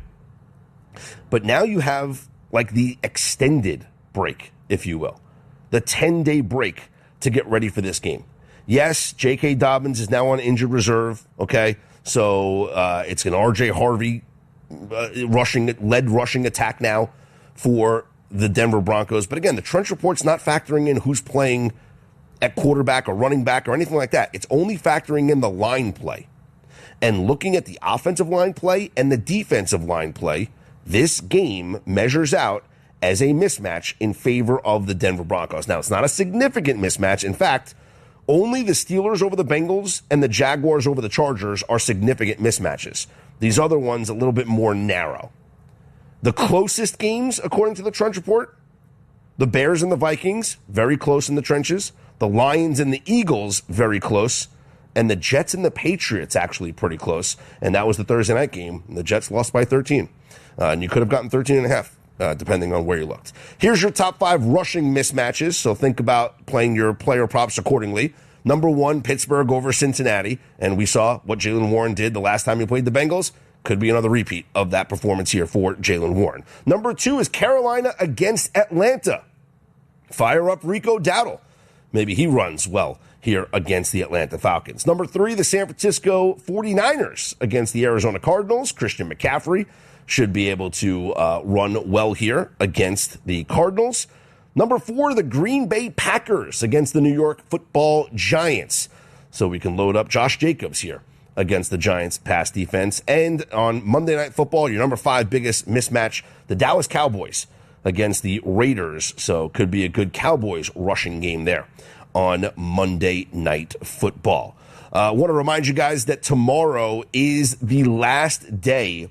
But now you have like the extended break, if you will, the 10-day break to get ready for this game. Yes, J.K. Dobbins is now on injured reserve, okay? So it's an R.J. Harvey led rushing attack now for the Denver Broncos. But again, the Trench Report's not factoring in who's playing at quarterback or running back or anything like that. It's only factoring in the line play. And looking at the offensive line play and the defensive line play, this game measures out as a mismatch in favor of the Denver Broncos. Now, it's not a significant mismatch. In fact, only the Steelers over the Bengals and the Jaguars over the Chargers are significant mismatches. These other ones a little bit more narrow. The closest games, according to the Trench Report, the Bears and the Vikings, very close in the trenches. The Lions and the Eagles, very close. And the Jets and the Patriots, actually pretty close. And that was the Thursday night game. The Jets lost by 13. And you could have gotten 13.5, depending on where you looked. Here's your top five rushing mismatches. So think about playing your player props accordingly. Number one, Pittsburgh over Cincinnati. And we saw what Jaylen Warren did the last time he played the Bengals. Could be another repeat of that performance here for Jaylen Warren. Number two is Carolina against Atlanta. Fire up Rico Dowdle. Maybe he runs well here against the Atlanta Falcons. Number three, the San Francisco 49ers against the Arizona Cardinals. Christian McCaffrey should be able to run well here against the Cardinals. Number four, the Green Bay Packers against the New York Football Giants. So we can load up Josh Jacobs here against the Giants pass defense. And on Monday Night Football, your number five biggest mismatch, the Dallas Cowboys against the Raiders. So could be a good Cowboys rushing game there on Monday Night Football. I want to remind you guys that tomorrow is the last day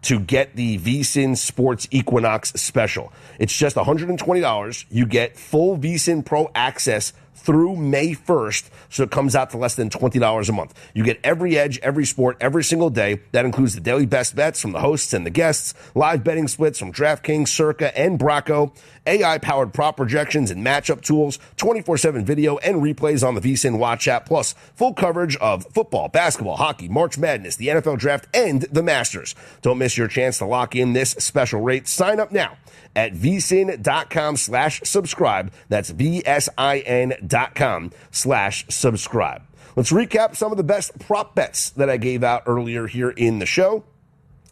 to get the VSiN Sports Equinox special. It's just $120. You get full VSiN Pro access through May 1st, so it comes out to less than $20 a month. You get every edge, every sport, every single day. That includes the daily best bets from the hosts and the guests, live betting splits from DraftKings, Circa, and Bracco, AI-powered prop projections and matchup tools, 24/7 video and replays on the VSiN Watch app, plus full coverage of football, basketball, hockey, March Madness, the NFL Draft, and the Masters. Don't miss your chance to lock in this special rate. Sign up now at vsin.com/subscribe. That's VSIN.com/subscribe. Let's recap some of the best prop bets that I gave out earlier here in the show.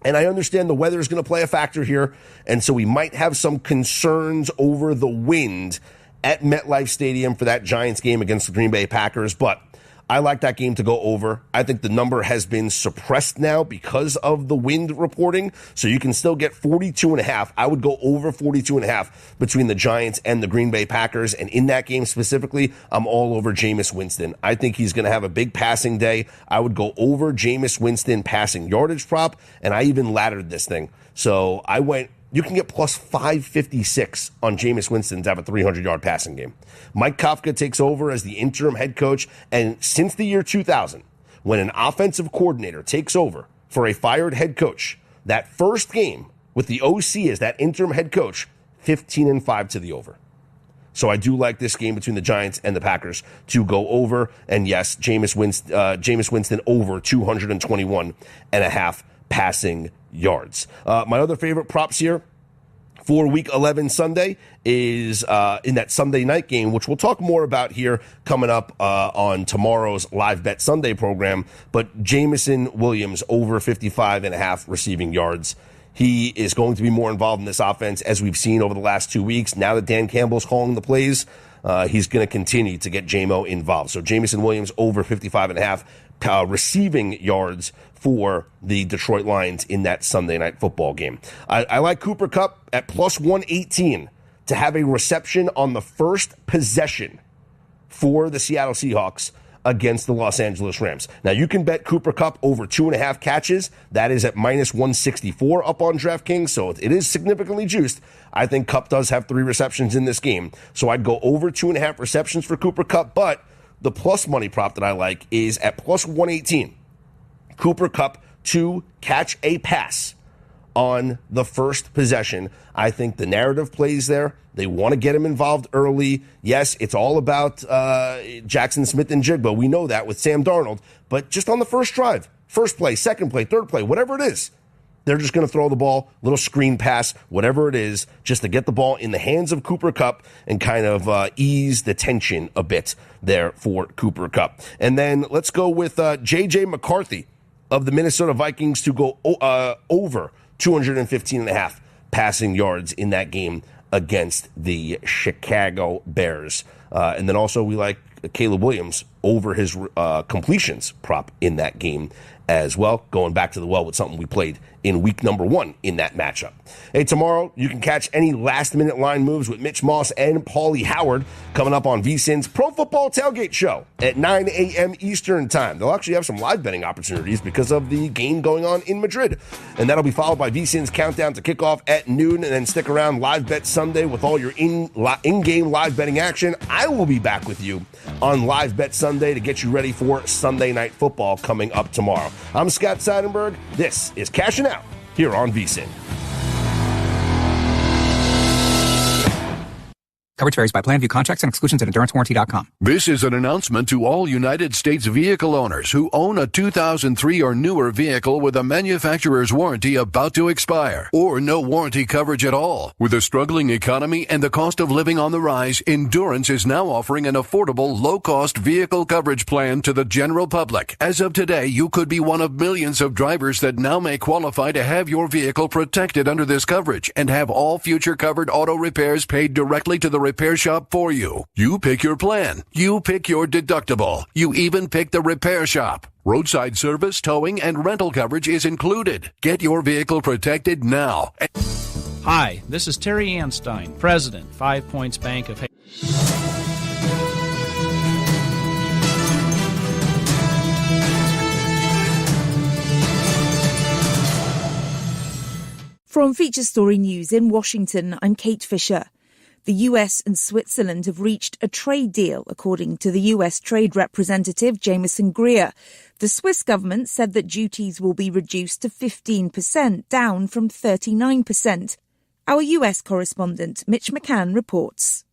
And I understand the weather is going to play a factor here, and so we might have some concerns over the wind at MetLife Stadium for that Giants game against the Green Bay Packers, but I like that game to go over. I think the number has been suppressed now because of the wind reporting, so you can still get 42.5. I would go over 42.5 between the Giants and the Green Bay Packers, and in that game specifically, I'm all over Jameis Winston. I think he's going to have a big passing day. I would go over Jameis Winston passing yardage prop, and I even laddered this thing. So I went, you can get plus 556 on Jameis Winston to have a 300-yard passing game. Mike Kafka takes over as the interim head coach, and since the year 2000, when an offensive coordinator takes over for a fired head coach, that first game with the OC as that interim head coach, 15-5 to the over. So I do like this game between the Giants and the Packers to go over, and yes, Jameis Winston over 221.5 passing yards. My other favorite props here for Week 11 Sunday is in that Sunday night game, which we'll talk more about here coming up on tomorrow's Live Bet Sunday program. But Jameson Williams over 55.5 receiving yards. He is going to be more involved in this offense, as we've seen over the last 2 weeks. Now that Dan Campbell's calling the plays, he's going to continue to get JMO involved. So Jameson Williams over 55.5 receiving yards for the Detroit Lions in that Sunday night football game. I like Cooper Kupp at plus 118 to have a reception on the first possession for the Seattle Seahawks against the Los Angeles Rams. Now, you can bet Cooper Kupp over 2.5 catches. That is at minus 164 up on DraftKings, so it is significantly juiced. I think Kupp does have 3 receptions in this game, so I'd go over 2.5 receptions for Cooper Kupp, but the plus money prop that I like is at plus 118. Cooper Kupp to catch a pass on the first possession. I think the narrative plays there. They want to get him involved early. Yes, it's all about Jackson Smith and Jigba. We know that with Sam Darnold. But just on the first drive, first play, second play, third play, whatever it is, they're just going to throw the ball, little screen pass, whatever it is, just to get the ball in the hands of Cooper Kupp and kind of ease the tension a bit there for Cooper Kupp. And then let's go with J.J. McCarthy of the Minnesota Vikings to go over 215.5 passing yards in that game against the Chicago Bears. And then also we like Caleb Williams over his completions prop in that game as well, going back to the well with something we played in week number 1 in that matchup. Hey, tomorrow you can catch any last-minute line moves with Mitch Moss and Paulie Howard coming up on VSiN's Pro Football Tailgate Show at 9 a.m. Eastern Time. They'll actually have some live betting opportunities because of the game going on in Madrid. And that'll be followed by VSiN's Countdown to Kickoff at noon, and then stick around Live Bet Sunday with all your in-game live betting action. I will be back with you on Live Bet Sunday to get you ready for Sunday Night Football coming up tomorrow. I'm Scott Seidenberg. This is Cashing Out here on VSiN. Coverage varies by plan. View contracts and exclusions at EnduranceWarranty.com. This is an announcement to all United States vehicle owners who own a 2003 or newer vehicle with a manufacturer's warranty about to expire, or no warranty coverage at all. With a struggling economy and the cost of living on the rise, Endurance is now offering an affordable, low-cost vehicle coverage plan to the general public. As of today, you could be one of millions of drivers that now may qualify to have your vehicle protected under this coverage and have all future covered auto repairs paid directly to the repair shop for you. You pick your plan. You pick your deductible. You even pick the repair shop. Roadside service, towing, and rental coverage is included. Get your vehicle protected now. Hi, this is Terry Anstein, President, 5 Points Bank of From Feature Story News in Washington, I'm Kate Fisher. The US and Switzerland have reached a trade deal, according to the US Trade Representative Jameson Greer. The Swiss government said that duties will be reduced to 15%, down from 39%. Our US correspondent Mitch McCann reports.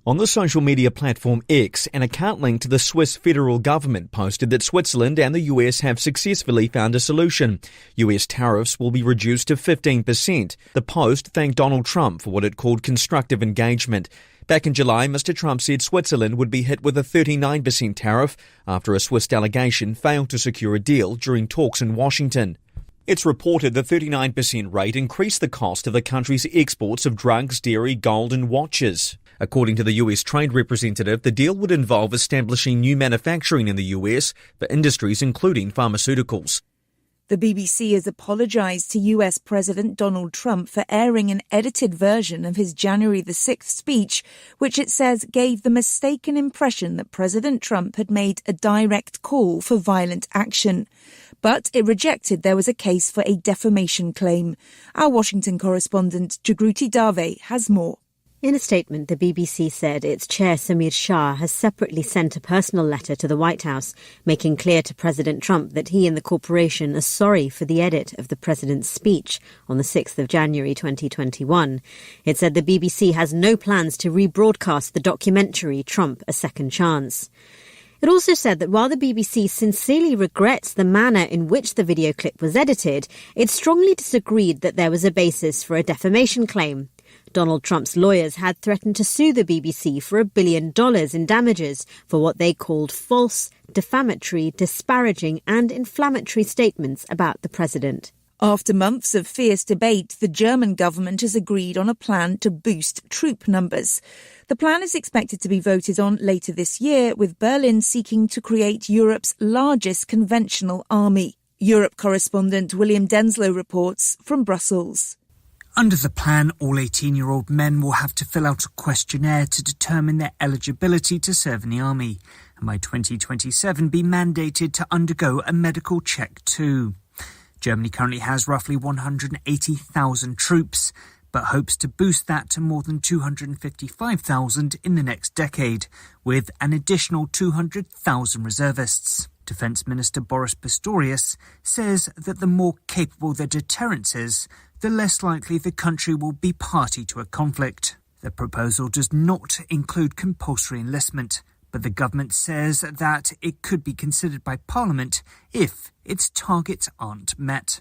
On the social media platform X, an account linked to the Swiss federal government posted that Switzerland and the US have successfully found a solution. US tariffs will be reduced to 15%. The post thanked Donald Trump for what it called constructive engagement. Back in July, Mr. Trump said Switzerland would be hit with a 39% tariff after a Swiss delegation failed to secure a deal during talks in Washington. It's reported the 39% rate increased the cost of the country's exports of drugs, dairy, gold and watches. According to the US Trade Representative, the deal would involve establishing new manufacturing in the US for industries including pharmaceuticals. The BBC has apologised to US President Donald Trump for airing an edited version of his January the 6th speech, which it says gave the mistaken impression that President Trump had made a direct call for violent action. But it rejected there was a case for a defamation claim. Our Washington correspondent Jagruti Dave has more. In a statement, the BBC said its chair, Samir Shah, has separately sent a personal letter to the White House, making clear to President Trump that he and the corporation are sorry for the edit of the president's speech on the 6th of January 2021. It said the BBC has no plans to rebroadcast the documentary Trump: A Second Chance. It also said that while the BBC sincerely regrets the manner in which the video clip was edited, it strongly disagreed that there was a basis for a defamation claim. Donald Trump's lawyers had threatened to sue the BBC for $1 billion in damages for what they called false, defamatory, disparaging and inflammatory statements about the president. After months of fierce debate, the German government has agreed on a plan to boost troop numbers. The plan is expected to be voted on later this year, with Berlin seeking to create Europe's largest conventional army. Europe correspondent William Denslow reports from Brussels. Under the plan, all 18-year-old men will have to fill out a questionnaire to determine their eligibility to serve in the army, and by 2027 be mandated to undergo a medical check too. Germany currently has roughly 180,000 troops, but hopes to boost that to more than 255,000 in the next decade, with an additional 200,000 reservists. Defence Minister Boris Pistorius says that the more capable the deterrence is, the less likely the country will be party to a conflict. The proposal does not include compulsory enlistment, but the government says that it could be considered by Parliament if its targets aren't met.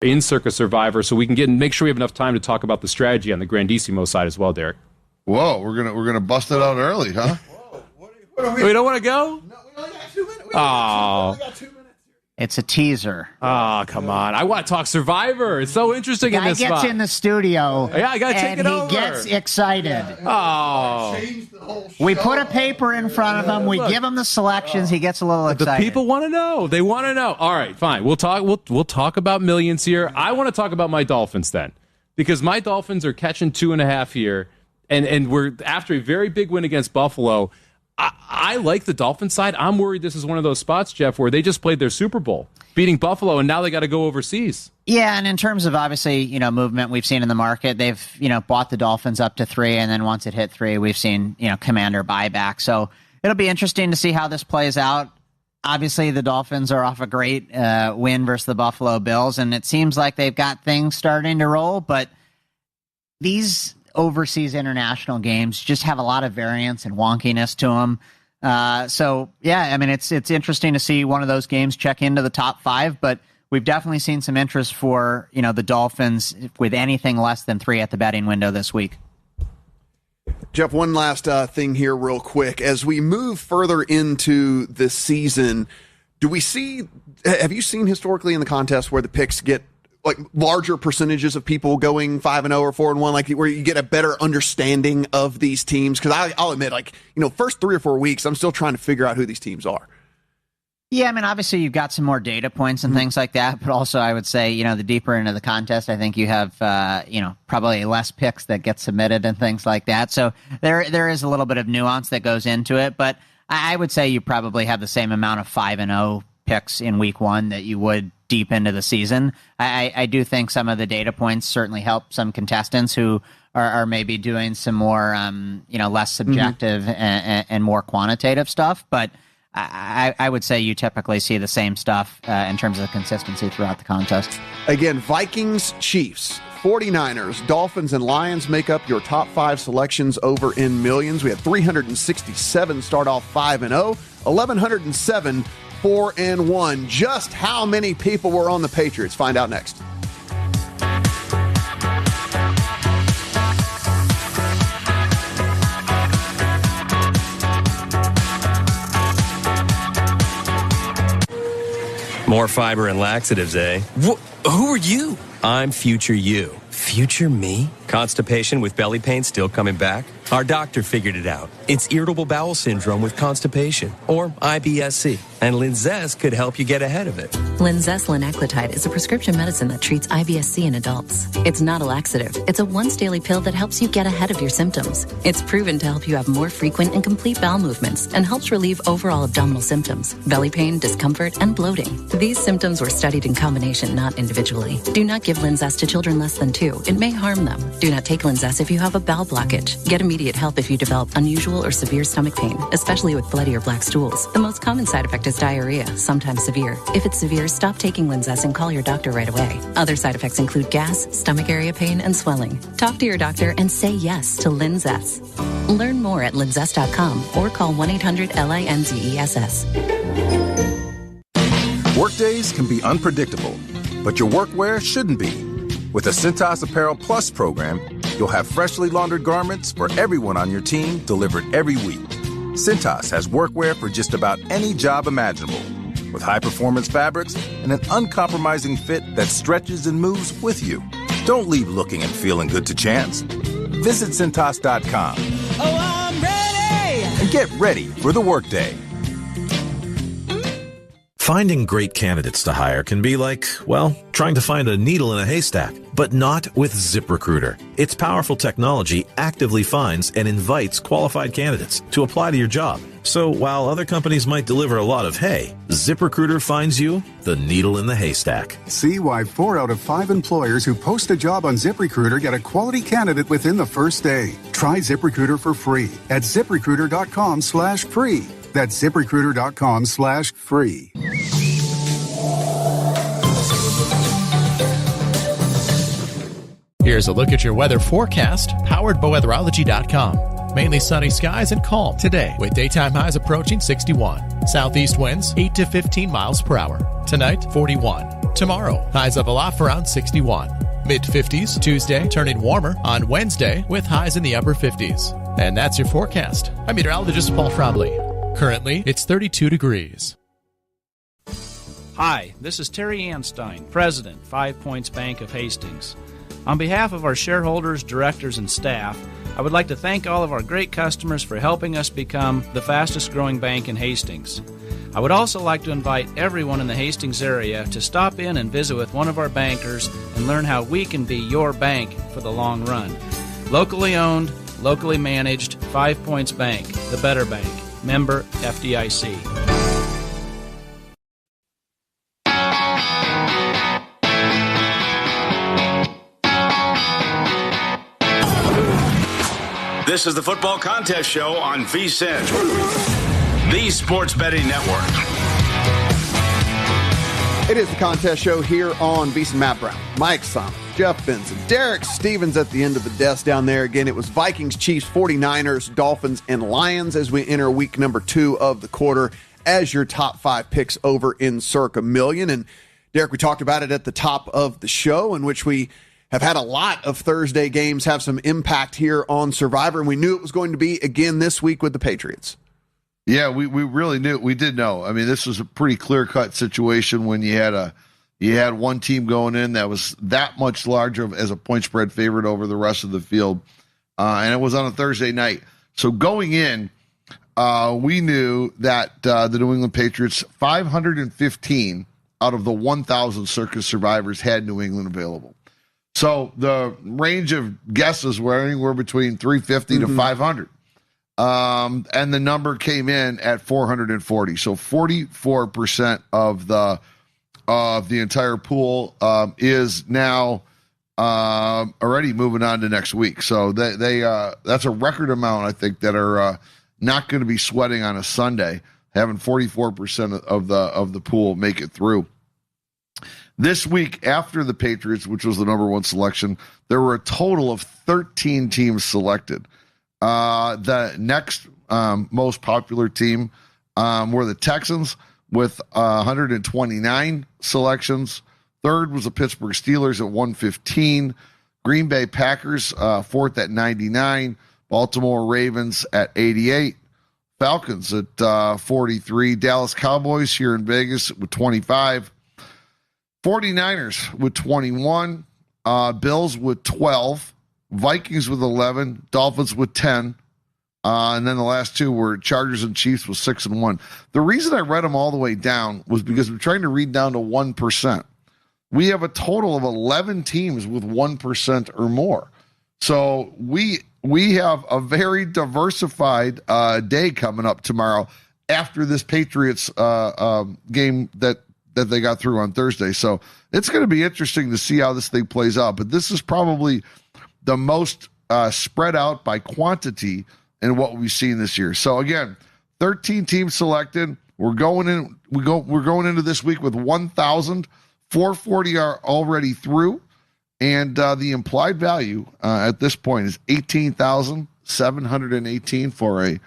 in Circa Survivor, so we can make sure we have enough time to talk about the strategy on the Grandissimo side as well, Derek. Whoa, we're gonna bust it out early, huh? We don't want to go? No, we only got 2 minutes. Oh. We only got 2 minutes. It's a teaser. Oh, come on. I want to talk Survivor. It's so interesting in this spot. Guy gets in the studio. Yeah, I got to take it over. And he gets excited. Oh. We put a paper in front of him. We give him the selections. He gets a little excited. The people want to know. They want to know. All right, fine. We'll talk about millions here. I want to talk about my Dolphins then, because my Dolphins are catching 2.5 here, and we're after a very big win against Buffalo. I like the Dolphins side. I'm worried this is one of those spots, Jeff, where they just played their Super Bowl, beating Buffalo, and now they got to go overseas. Yeah, and in terms of obviously, movement we've seen in the market, they've, bought the Dolphins up to 3, and then once it hit 3, we've seen, commander buyback. So it'll be interesting to see how this plays out. Obviously, the Dolphins are off a great win versus the Buffalo Bills, and it seems like they've got things starting to roll, but these overseas international games just have a lot of variance and wonkiness to them. So, yeah, I mean, it's interesting to see one of those games check into the top 5, but we've definitely seen some interest for, the Dolphins with anything less than 3 at the betting window this week. Jeff, one last thing here real quick. As we move further into the season, have you seen historically in the contest where the picks get like larger percentages of people going 5-0 or 4-1, like where you get a better understanding of these teams? Because I'll admit, first 3 or 4 weeks, I'm still trying to figure out who these teams are. Yeah, I mean, obviously you've got some more data points and things like that, but also I would say, the deeper into the contest, I think you have, probably less picks that get submitted and things like that. So there is a little bit of nuance that goes into it, but I would say you probably have the same amount of 5-0 picks in week 1 that you would deep into the season. I do think some of the data points certainly help some contestants who are maybe doing some more, less subjective and more quantitative stuff. But I would say you typically see the same stuff in terms of consistency throughout the contest. Again, Vikings, Chiefs, 49ers, Dolphins, and Lions make up your top 5 selections over in millions. We had 367 start off 5-0, 1,107 4-1. Just how many people were on the Patriots? Find out next. More fiber and laxatives, eh? Who are you? I'm future you. Future me? Constipation with belly pain still coming back? Our doctor figured it out. It's irritable bowel syndrome with constipation, or IBS-C, and Linzess could help you get ahead of it. Linzess linaclotide is a prescription medicine that treats IBS-C in adults. It's not a laxative. It's a once-daily pill that helps you get ahead of your symptoms. It's proven to help you have more frequent and complete bowel movements and helps relieve overall abdominal symptoms, belly pain, discomfort, and bloating. These symptoms were studied in combination, not individually. Do not give Linzess to children less than 2. It may harm them. Do not take Linzess if you have a bowel blockage. Get immediate help if you develop unusual or severe stomach pain, especially with bloody or black stools. The most common side effect is diarrhea, sometimes severe. If it's severe, stop taking Linzess and call your doctor right away. Other side effects include gas, stomach area pain, and swelling. Talk to your doctor and say yes to Linzess. Learn more at linzess.com or call 1-800-LINZESS. Workdays can be unpredictable, but your workwear shouldn't be. With the Cintas Apparel Plus program, you'll have freshly laundered garments for everyone on your team delivered every week. Cintas has workwear for just about any job imaginable, with high-performance fabrics and an uncompromising fit that stretches and moves with you. Don't leave looking and feeling good to chance. Visit Cintas.com. Oh, I'm ready! And get ready for the workday. Finding great candidates to hire can be like, well, trying to find a needle in a haystack, but not with ZipRecruiter. Its powerful technology actively finds and invites qualified candidates to apply to your job. So while other companies might deliver a lot of hay, ZipRecruiter finds you the needle in the haystack. See why 4 out of 5 employers who post a job on ZipRecruiter get a quality candidate within the first day. Try ZipRecruiter for free at ZipRecruiter.com/free. That's ZipRecruiter.com/free. Here's a look at your weather forecast, powered by Weatherology.com. Mainly sunny skies and calm today, with daytime highs approaching 61. Southeast winds 8 to 15 miles per hour. Tonight, 41. tomorrow. Highs of a lot for around 61. Mid-50s Tuesday, turning warmer on Wednesday with highs in the upper 50s. And that's your forecast. I'm meteorologist Paul Frobley. Currently, it's 32 degrees. Hi, this is Terry Anstein, President, 5 Points Bank of Hastings. On behalf of our shareholders, directors, and staff, I would like to thank all of our great customers for helping us become the fastest growing bank in Hastings. I would also like to invite everyone in the Hastings area to stop in and visit with one of our bankers and learn how we can be your bank for the long run. Locally owned, locally managed, 5 Points Bank, the better bank. Member FDIC. This is the Football Contest Show on VSiN, the Sports Betting Network. It is the contest show here on VSiN. Matt Brown, Mike Sommer, Jeff Benson, Derek Stevens at the end of the desk down there. Again, it was Vikings, Chiefs, 49ers, Dolphins, and Lions as we enter week number 2 of the quarter as your top 5 picks over in Circa Million. And Derek, we talked about it at the top of the show, in which we have had a lot of Thursday games have some impact here on Survivor, and we knew it was going to be again this week with the Patriots. Yeah, we really knew. We did know. I mean, this was a pretty clear-cut situation when you had one team going in that was that much larger as a point spread favorite over the rest of the field, and it was on a Thursday night. So going in, we knew that the New England Patriots, 515 out of the 1,000 Circus survivors had New England available. So the range of guesses were anywhere between 350 to 500. And the number came in at 440. So 44% of the entire pool is now already moving on to next week. So they that's a record amount, I think, that are not going to be sweating on a Sunday, having 44% of the pool make it through. This week, after the Patriots, which was the number 1 selection, there were a total of 13 teams selected. The next most popular team were the Texans with 129 selections. Third was the Pittsburgh Steelers at 115. Green Bay Packers, fourth at 99. Baltimore Ravens at 88. Falcons at 43. Dallas Cowboys here in Vegas with 25. 49ers with 21, Bills with 12, Vikings with 11, Dolphins with 10, and then the last 2 were Chargers and Chiefs with 6 and 1. The reason I read them all the way down was because I'm trying to read down to 1%. We have a total of 11 teams with 1% or more. So we have a very diversified day coming up tomorrow after this Patriots game that they got through on Thursday. So it's going to be interesting to see how this thing plays out. But this is probably the most spread out by quantity in what we've seen this year. So again, 13 teams selected. We're going into this week with 1,440 are already through, and the implied value at this point is 18,718 for a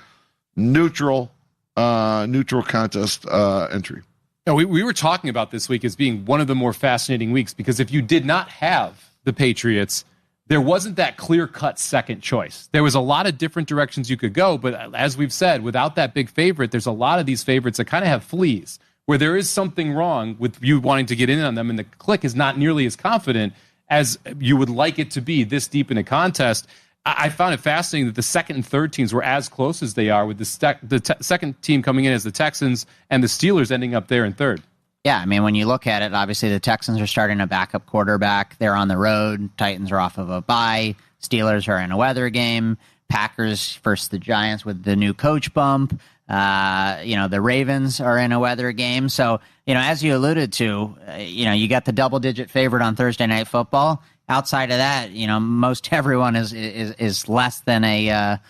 neutral contest entry. No, we were talking about this week as being one of the more fascinating weeks because if you did not have the Patriots, there wasn't that clear-cut second choice. There was a lot of different directions you could go, but as we've said, without that big favorite, there's a lot of these favorites that kind of have fleas, where there is something wrong with you wanting to get in on them, and the click is not nearly as confident as you would like it to be this deep in a contest. I found it fascinating that the second and third teams were as close as they are, with the second team coming in as the Texans and the Steelers ending up there in third. Yeah, I mean, when you look at it, obviously the Texans are starting a backup quarterback. They're on the road. Titans are off of a bye. Steelers are in a weather game. Packers versus the Giants with the new coach bump. The Ravens are in a weather game. So, as you alluded to, you got the double-digit favorite on Thursday Night Football. Outside of that, most everyone is less than a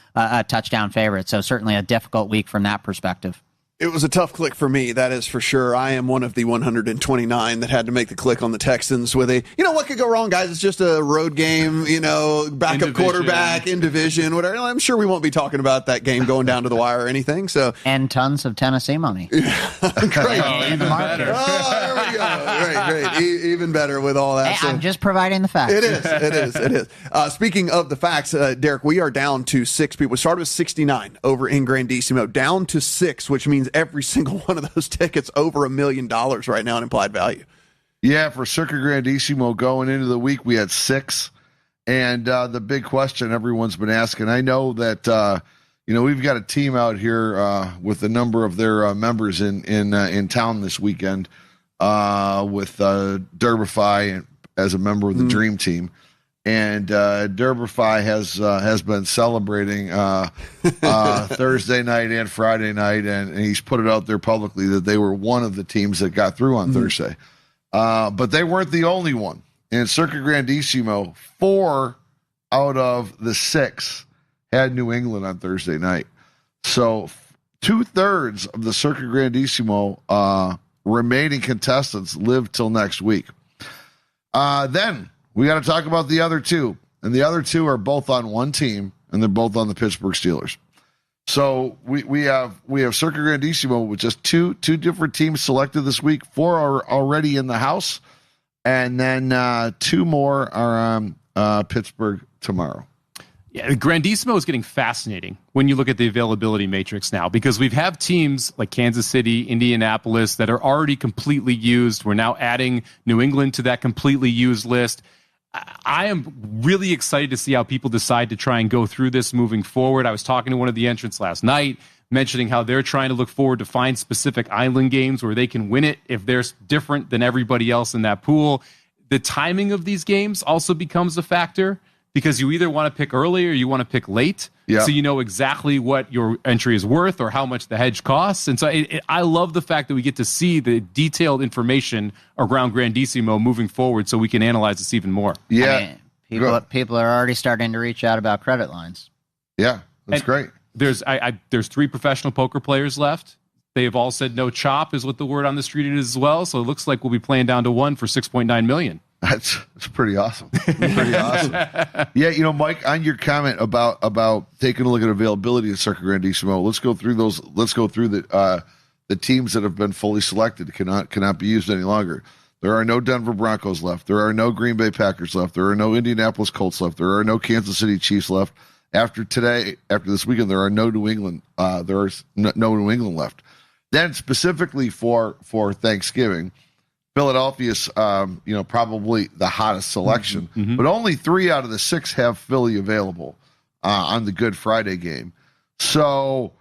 touchdown favorite. So certainly a difficult week from that perspective. It was a tough click for me, that is for sure. I am one of the 129 that had to make the click on the Texans with a, what could go wrong, guys? It's just a road game, backup quarterback in division, whatever. I'm sure we won't be talking about that game going down to the wire or anything. So and tons of Tennessee money. Great. In the market. Oh, there we go. Great. Even better with all that. Hey, I'm just providing the facts. It is. Speaking of the facts, Derek, we are down to 6 people. We started with 69 over in Grandissimo, down to 6, which means every single one of those tickets over $1 million right now in implied value. Yeah, for Circa Grandissimo going into the week, we had 6. And the big question everyone's been asking, I know that, we've got a team out here with a number of their members in town this weekend with Derbify as a member of the Dream Team. And Derbify has been celebrating Thursday night and Friday night, and he's put it out there publicly that they were one of the teams that got through on Thursday. But they weren't the only one. In Circa Grandissimo, 4 out of the 6 had New England on Thursday night. So 2/3 of the Circa Grandissimo remaining contestants live till next week. Then we got to talk about the other 2, and the other 2 are both on one team, and they're both on the Pittsburgh Steelers. So we have Circa Grandissimo with just two different teams selected this week. 4 are already in the house, and then 2 more are on Pittsburgh tomorrow. Yeah, Grandissimo is getting fascinating when you look at the availability matrix now, because we've have teams like Kansas City, Indianapolis that are already completely used. We're now adding New England to that completely used list. I am really excited to see how people decide to try and go through this moving forward. I was talking to one of the entrants last night, mentioning how they're trying to look forward to find specific island games where they can win it if they're different than everybody else in that pool. The timing of these games also becomes a factor, because you either want to pick early or you want to pick late. Yeah. So you know exactly what your entry is worth or how much the hedge costs. And so I love the fact that we get to see the detailed information around Grandissimo moving forward so we can analyze this even more. Yeah. People are already starting to reach out about credit lines. Yeah, that's great. There's 3 professional poker players left. They have all said no chop is what the word on the street is as well. So it looks like we'll be playing down to 1 for $6.9 million. That's pretty awesome. Pretty awesome. Yeah, Mike, on your comment about taking a look at availability of Circa Grandissimo, let's go through those. Let's go through the teams that have been fully selected cannot be used any longer. There are no Denver Broncos left. There are no Green Bay Packers left. There are no Indianapolis Colts left. There are no Kansas City Chiefs left. After this weekend, there are no New England. There is no New England left. Then specifically for Thanksgiving, Philadelphia's, probably the hottest selection, but only 3 out of the 6 have Philly available on the Good Friday game. So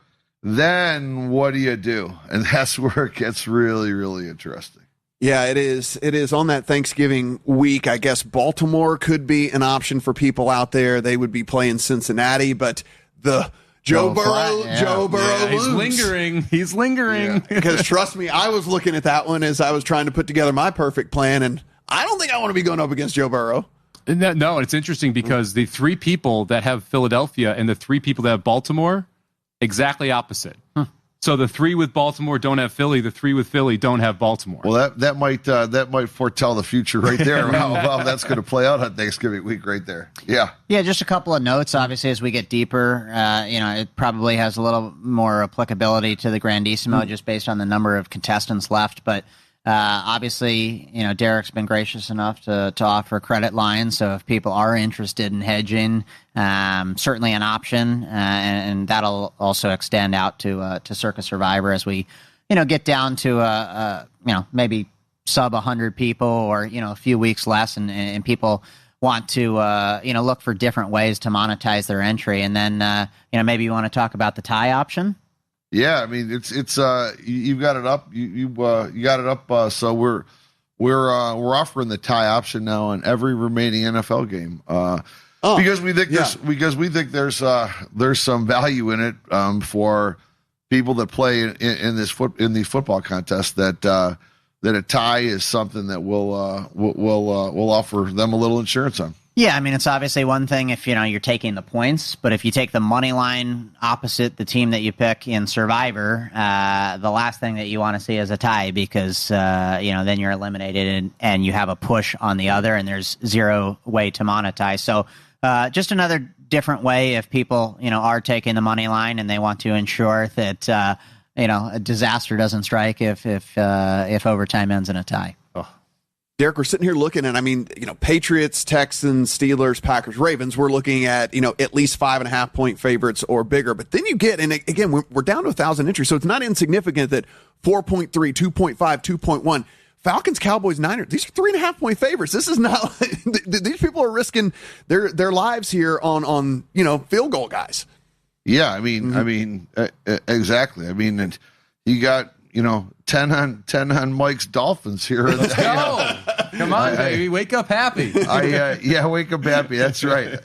then what do you do? And that's where it gets really, really interesting. Yeah, it is. It is on that Thanksgiving week. I guess Baltimore could be an option for people out there. They would be playing Cincinnati, but the Joe Burrow looms. He's lingering. Because trust me, I was looking at that one as I was trying to put together my perfect plan, and I don't think I want to be going up against Joe Burrow. No, it's interesting because the 3 people that have Philadelphia and the 3 people that have Baltimore, exactly opposite. So the 3 with Baltimore don't have Philly. The 3 with Philly don't have Baltimore. Well, that might foretell the future right there. How that's going to play out on Thanksgiving week right there. Yeah. Yeah, just a couple of notes. Obviously, as we get deeper, it probably has a little more applicability to the Grandissimo just based on the number of contestants left. But obviously, Derek's been gracious enough to offer credit lines. So if people are interested in hedging, certainly an option, and that'll also extend out to Circa Survivor as we, get down to maybe sub 100 people or a few weeks less, and people want to look for different ways to monetize their entry, and then maybe you want to talk about the tie option. Yeah, I mean it's you've got it up. You got it up. So we're offering the tie option now on every remaining NFL game. Because we think there's some value in it for people that play in these football contests that a tie is something that will offer them a little insurance on. Yeah, I mean, it's obviously one thing if, you're taking the points, but if you take the money line opposite the team that you pick in Survivor, the last thing that you want to see is a tie because, then you're eliminated and you have a push on the other and there's zero way to monetize. So just another different way if people, are taking the money line and they want to ensure that, a disaster doesn't strike if overtime ends in a tie. Derek, we're sitting here looking at, Patriots, Texans, Steelers, Packers, Ravens. We're looking at, at least 5.5 point favorites or bigger. But then you get, and again, we're down to 1,000 entries. So it's not insignificant that 4.3, 2.5, 2.1, Falcons, Cowboys, Niners, these are 3.5 point favorites. This is not, these people are risking their lives here on, field goal guys. Yeah. Exactly. And you got, 10 on Mike's Dolphins here. Let's go. Come on, baby. Wake up happy. Wake up happy. That's right.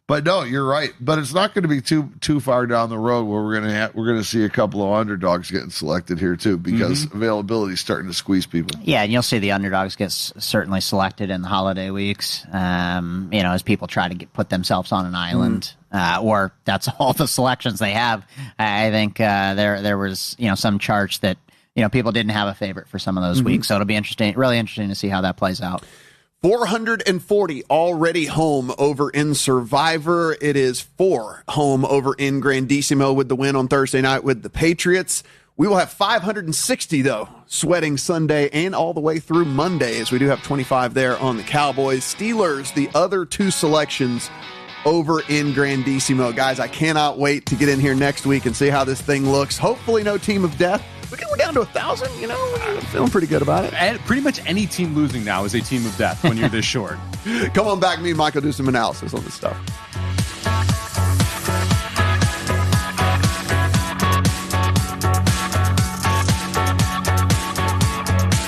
But no, you're right. But it's not going to be too far down the road where we're going to see a couple of underdogs getting selected here too, because availability is starting to squeeze people. Yeah, and you'll see the underdogs get certainly selected in the holiday weeks. As people try to put themselves on an island, or that's all the selections they have. I think there was some charts that people didn't have a favorite for some of those weeks, so it'll be really interesting to see how that plays out. 440 already home over in Survivor. It is 4 home over in Grandissimo with the win on Thursday night with the Patriots. We will have 560, though, sweating Sunday and all the way through Monday, as we do have 25 there on the Cowboys. Steelers, the other 2 selections over in Grandissimo. Guys, I cannot wait to get in here next week and see how this thing looks. Hopefully no team of death. We're down to 1,000, we're feeling pretty good about it. And pretty much any team losing now is a team of death when you're this short. Come on back, me and Michael do some analysis on this stuff.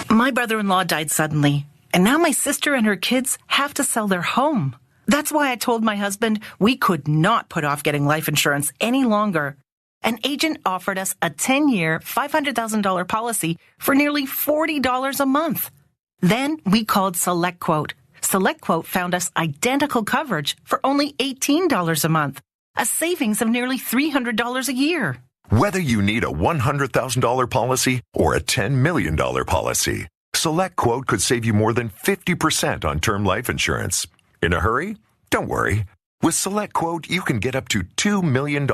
My brother-in-law died suddenly, and now my sister and her kids have to sell their home. That's why I told my husband we could not put off getting life insurance any longer. An agent offered us a 10-year, $500,000 policy for nearly $40 a month. Then we called SelectQuote. SelectQuote found us identical coverage for only $18 a month, a savings of nearly $300 a year. Whether you need a $100,000 policy or a $10 million policy, SelectQuote could save you more than 50% on term life insurance. In a hurry? Don't worry. With SelectQuote, you can get up to $2 million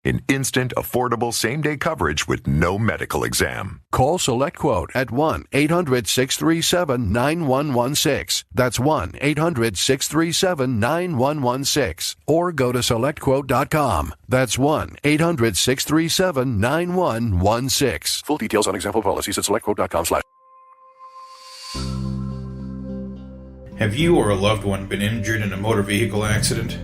in instant, affordable, same-day coverage with no medical exam. Call SelectQuote at 1-800-637-9116. That's 1-800-637-9116. Or go to SelectQuote.com. That's 1-800-637-9116. Full details on example policies at SelectQuote.com/. Have you or a loved one been injured in a motor vehicle accident?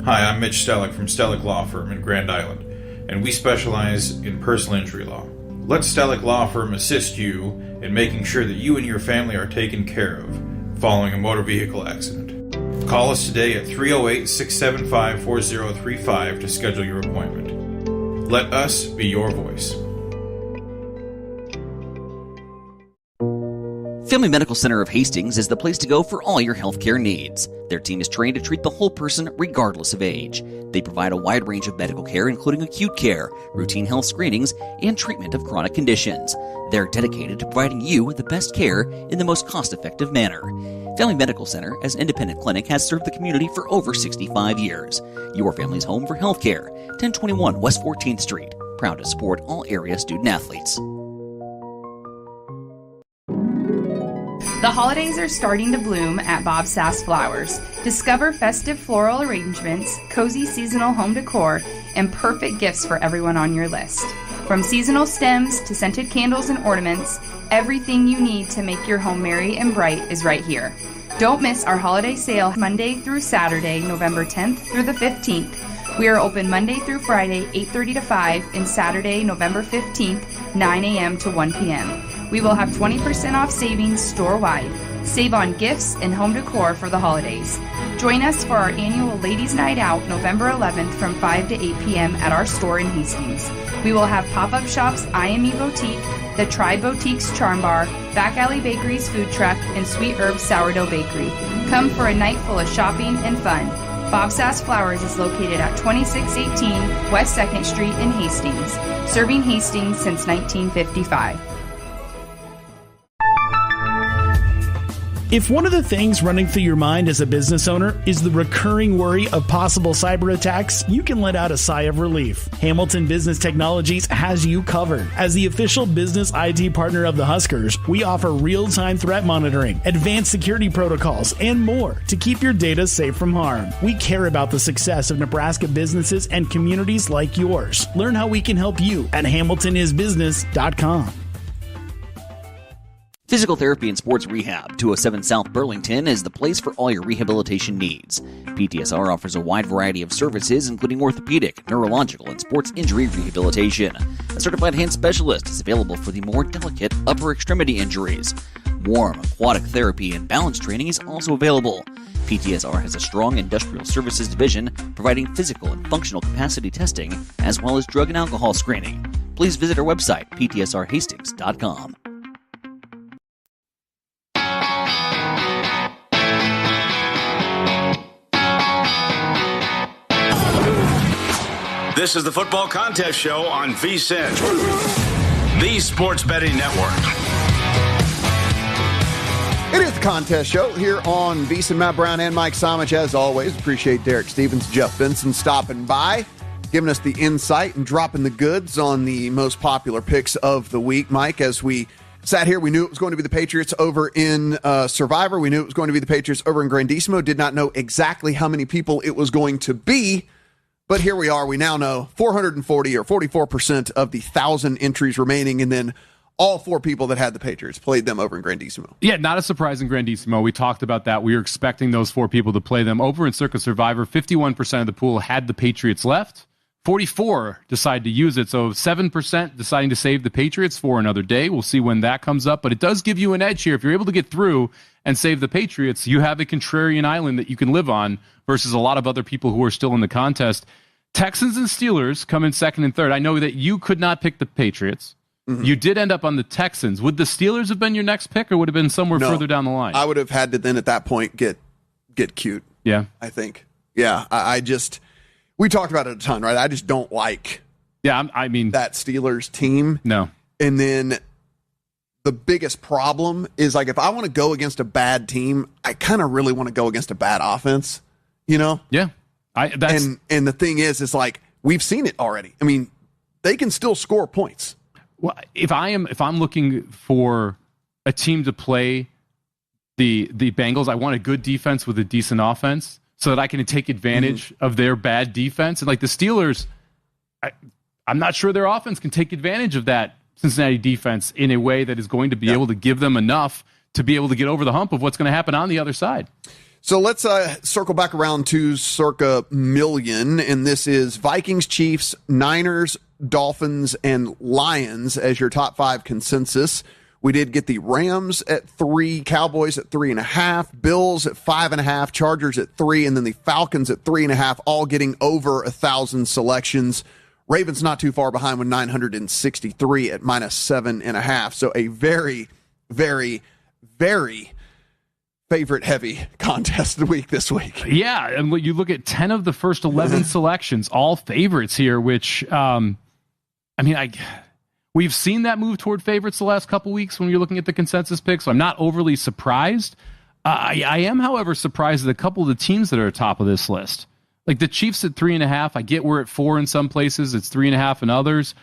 Hi, I'm Mitch Stellick from Stellick Law Firm in Grand Island, and we specialize in personal injury law. Let Stellick Law Firm assist you in making sure that you and your family are taken care of following a motor vehicle accident. Call us today at 308-675-4035 to schedule your appointment. Let us be your voice. Family Medical Center of Hastings is the place to go for all your healthcare needs. Their team is trained to treat the whole person regardless of age. They provide a wide range of medical care, including acute care, routine health screenings, and treatment of chronic conditions. They're dedicated to providing you with the best care in the most cost-effective manner. Family Medical Center, as an independent clinic, has served the community for over 65 years. Your family's home for healthcare. 1021 West 14th Street. Proud to support all area student athletes. The holidays are starting to bloom at Bob Sass Flowers. Discover festive floral arrangements, cozy seasonal home decor, and perfect gifts for everyone on your list. From seasonal stems to scented candles and ornaments, everything you need to make your home merry and bright is right here. Don't miss our holiday sale Monday through Saturday, November 10th through the 15th. We are open Monday through Friday, 8:30 to 5, and Saturday, November 15th, 9 a.m. to 1 p.m. We will have 20% off savings store-wide. Save on gifts and home decor for the holidays. Join us for our annual Ladies' Night Out November 11th from 5 to 8 p.m. at our store in Hastings. We will have pop-up shops IME Boutique, the Tri Boutiques Charm Bar, Back Alley Bakery's food truck, and Sweet Herb Sourdough Bakery. Come for a night full of shopping and fun. Bob Sass Flowers is located at 2618 West 2nd Street in Hastings, serving Hastings since 1955. If one of the things running through your mind as a business owner is the recurring worry of possible cyber attacks, you can let out a sigh of relief. Hamilton Business Technologies has you covered. As the official business IT partner of the Huskers, we offer real-time threat monitoring, advanced security protocols, and more to keep your data safe from harm. We care about the success of Nebraska businesses and communities like yours. Learn how we can help you at hamiltonisbusiness.com. Physical Therapy and Sports Rehab, 207 South Burlington, is the place for all your rehabilitation needs. PTSR offers a wide variety of services, including orthopedic, neurological, and sports injury rehabilitation. A certified hand specialist is available for the more delicate upper extremity injuries. Warm, aquatic therapy, and balance training is also available. PTSR has a strong industrial services division, providing physical and functional capacity testing, as well as drug and alcohol screening. Please visit our website, ptsrhastings.com. This is the Football Contest Show on VSiN, the Sports Betting Network. It is the contest show here on VSiN. Matt Brown and Mike Somich, as always. Appreciate Derek Stevens, Jeff Benson stopping by, giving us the insight and dropping the goods on the most popular picks of the week. Mike, as we sat here, we knew it was going to be the Patriots over in Survivor. We knew it was going to be the Patriots over in Grandissimo. Did not know exactly how many people it was going to be. But here we are. We now know 440 or 44% of the 1,000 entries remaining, and then all four people that had the Patriots played them over in Grandissimo. Yeah, not a surprise in Grandissimo. We talked about that. We were expecting those four people to play them. Over in Circa Survivor, 51% of the pool had the Patriots left. 44 decided to use it, so 7% deciding to save the Patriots for another day. We'll see when that comes up, but it does give you an edge here. If you're able to get through and save the Patriots, you have a contrarian island that you can live on versus a lot of other people who are still in the contest. Texans and Steelers come in second and third. I know that you could not pick the Patriots. Mm-hmm. You did end up on the Texans. Would the Steelers have been your next pick, or would have been somewhere further down the line? I would have had to then at that point get cute. Yeah. I think. Yeah. I just, we talked about it a ton, right? I just don't like I mean that Steelers team. No. And then the biggest problem is, like, if I want to go against a bad team, I kind of really want to go against a bad offense, you know? Yeah. And the thing is like, we've seen it already. I mean, they can still score points. Well, if I'm looking for a team to play the Bengals, I want a good defense with a decent offense so that I can take advantage of their bad defense. And like the Steelers, I'm not sure their offense can take advantage of that Cincinnati defense in a way that is going to be able to give them enough to be able to get over the hump of what's going to happen on the other side. So let's circle back around to circa million, and this is Vikings, Chiefs, Niners, Dolphins, and Lions as your top five consensus. We did get the Rams at 3, Cowboys at 3.5, Bills at 5.5, Chargers at 3, and then the Falcons at 3.5, all getting over 1,000 selections. Ravens not too far behind with 963 at -7.5. So a very, very, very favorite heavy contest of the week this week. Yeah, and you look at 10 of the first 11 selections, all favorites here, which, we've seen that move toward favorites the last couple weeks when you're looking at the consensus picks, so I'm not overly surprised. I am, however, surprised at a couple of the teams that are top of this list. Like the Chiefs at 3.5, I get we're at 4 in some places, it's 3.5 in others.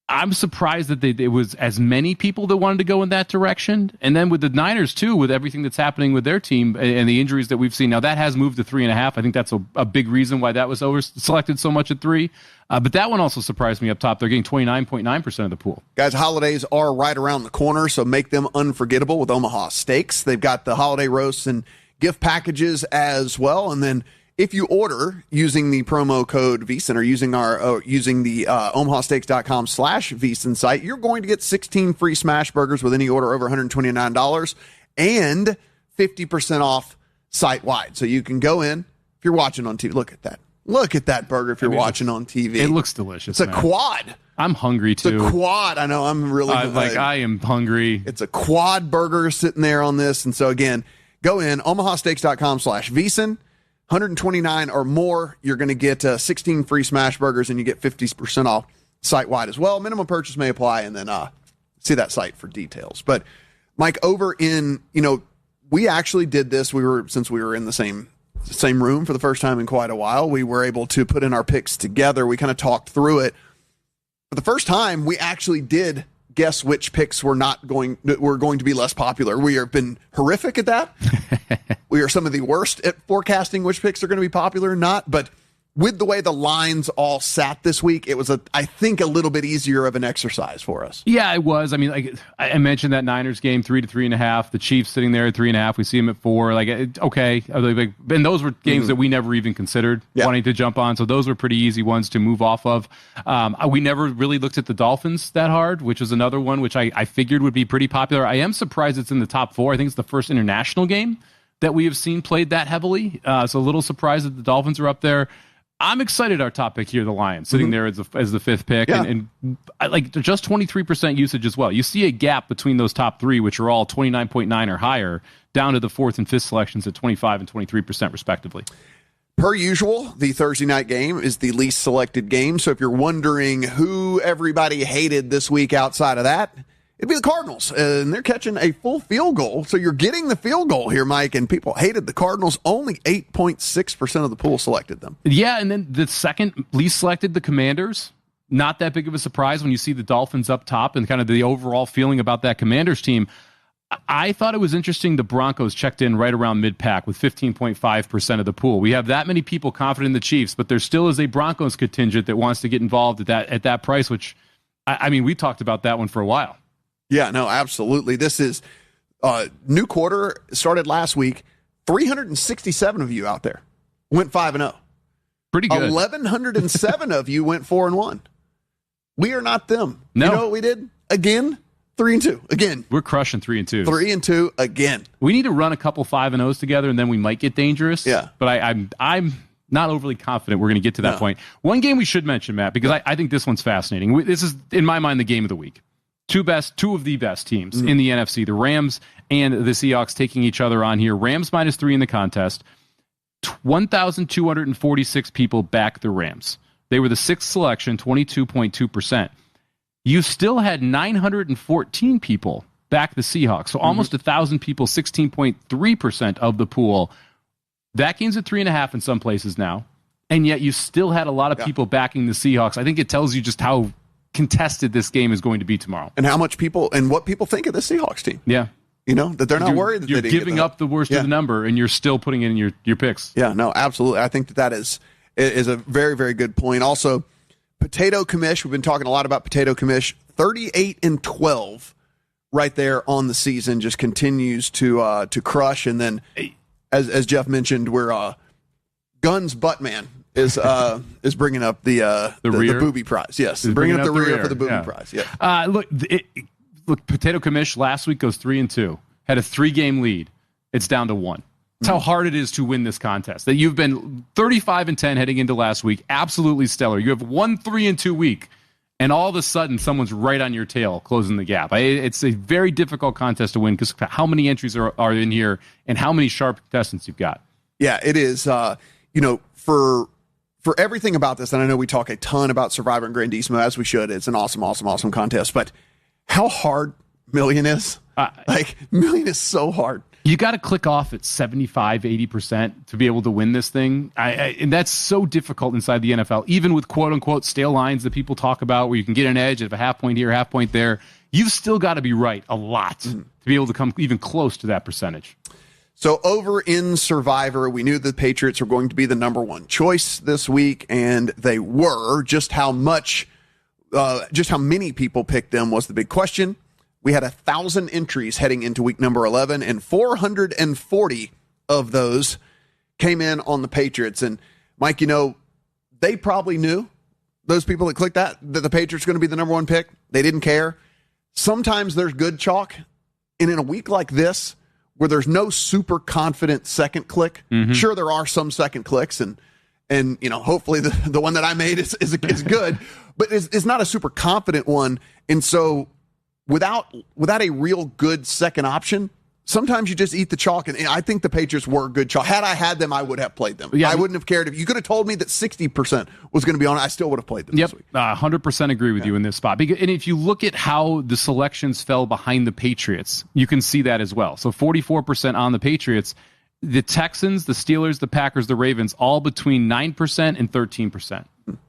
I'm surprised that it was as many people that wanted to go in that direction. And then with the Niners, too, with everything that's happening with their team and the injuries that we've seen. Now, that has moved to 3.5. I think that's a big reason why that was over-selected so much at 3. But that one also surprised me up top. They're getting 29.9% of the pool. Guys, holidays are right around the corner, so make them unforgettable with Omaha Steaks. They've got the holiday roasts and gift packages as well. And then if you order using the promo code VSiN or using the omahasteaks.com/VSiN site, you're going to get 16 free smash burgers with any order over $129 and 50% off site-wide. So you can go in, if you're watching on TV, look at that. Look at that burger if you're watching on TV. It looks delicious. It's a quad. I'm hungry too. It's a quad. I know. I'm really I am hungry. It's a quad burger sitting there on this. And so again, go in omahasteaks.com/VSiN. 129 or more, you're going to get 16 free smash burgers, and you get 50% off site-wide as well. Minimum purchase may apply, and then see that site for details. But Mike, over in, we actually did this. Since we were in the same room for the first time in quite a while, we were able to put in our picks together. We kind of talked through it. For the first time, we actually did guess which picks were going to be less popular. We have been horrific at that. We are some of the worst at forecasting which picks are going to be popular or not. But with the way the lines all sat this week, it was, I think, a little bit easier of an exercise for us. Yeah, it was. I mean, like I mentioned that Niners game 3 to 3.5. The Chiefs sitting there at 3.5. We see them at 4. Okay. And those were games that we never even considered wanting to jump on. So those were pretty easy ones to move off of. We never really looked at the Dolphins that hard, which was another one which I figured would be pretty popular. I am surprised it's in the top 4. I think it's the first international game that we have seen played that heavily. So a little surprised that the Dolphins are up there. I'm excited our top pick here, the Lions, sitting there as the fifth pick. Yeah. And I like just 23% usage as well. You see a gap between those top 3, which are all 29.9 or higher, down to the 4th and 5th selections at 25 and 23% respectively. Per usual, the Thursday night game is the least selected game. So if you're wondering who everybody hated this week outside of that, it'd be the Cardinals, and they're catching a full field goal. So you're getting the field goal here, Mike, and people hated the Cardinals. Only 8.6% of the pool selected them. Yeah, and then the second least selected, the Commanders. Not that big of a surprise when you see the Dolphins up top and kind of the overall feeling about that Commanders team. I thought it was interesting the Broncos checked in right around mid-pack with 15.5% of the pool. We have that many people confident in the Chiefs, but there still is a Broncos contingent that wants to get involved at that price, which, I mean, we talked about that one for a while. Yeah, no, absolutely. This is new quarter started last week. 367 of you out there went 5-0. Pretty good. 1,107 of you went 4-1. We are not them. No. You know what we did? Again, 3-2. Again. We're crushing 3-2. 3-2 again. We need to run a couple 5-0s together, and then we might get dangerous. Yeah. But I'm not overly confident we're going to get to that point. One game we should mention, Matt, because I think this one's fascinating. This is, in my mind, the game of the week. Two of the best teams in the NFC, the Rams and the Seahawks, taking each other on here. Rams -3 in the contest. 1,246 people back the Rams. They were the 6th selection, 22.2%. You still had 914 people back the Seahawks. So almost 1,000 people, 16.3% of the pool. That game's at 3.5 in some places now. And yet you still had a lot of people backing the Seahawks. I think it tells you just how contested this game is going to be tomorrow, and how much people and what people think of the Seahawks team. Yeah, that they're not worried that you're they didn't giving up the worst of the number, and you're still putting in your picks. Yeah, no, absolutely. I think that is a very, very good point. Also, Potato Commish. We've been talking a lot about Potato Commish. 38-12, right there on the season, just continues to crush. And then, as Jeff mentioned, we're Guns Buttman is bringing up the booby prize. Yes, bringing up the rear for the booby prize. Yeah. Look, Potato Commish last week goes 3-2, had a 3-game lead. It's down to 1. That's how hard it is to win this contest. That you've been 35-10 heading into last week, absolutely stellar. You have 1 3-2 week, and all of a sudden someone's right on your tail, closing the gap. It's a very difficult contest to win because how many entries are in here and how many sharp contestants you've got. Yeah, it is. For everything about this, and I know we talk a ton about Survivor and Grandissimo, as we should. It's an awesome contest. But how hard Million is? Million is so hard. You got to click off at 75-80% to be able to win this thing. And that's so difficult inside the NFL, even with quote-unquote stale lines that people talk about where you can get an edge of a half point here, half point there. You've still got to be right a lot to be able to come even close to that percentage. So over in Survivor, we knew the Patriots were going to be the number one choice this week, and they were. Just how many people picked them was the big question. We had 1,000 entries heading into week number 11, and 440 of those came in on the Patriots. And Mike, they probably knew, those people that clicked that the Patriots are going to be the number one pick. They didn't care. Sometimes there's good chalk, and in a week like this, where there's no super confident second click. Sure, there are some second clicks, and and hopefully the one that I made is good, but is not a super confident one. And so without a real good second option, sometimes you just eat the chalk, and I think the Patriots were good chalk. Had I had them, I would have played them. Yeah, I wouldn't have cared. If you could have told me that 60% was going to be on it, I still would have played them this week. 100% agree with you in this spot. And if you look at how the selections fell behind the Patriots, you can see that as well. So 44% on the Patriots. The Texans, the Steelers, the Packers, the Ravens, all between 9% and 13%.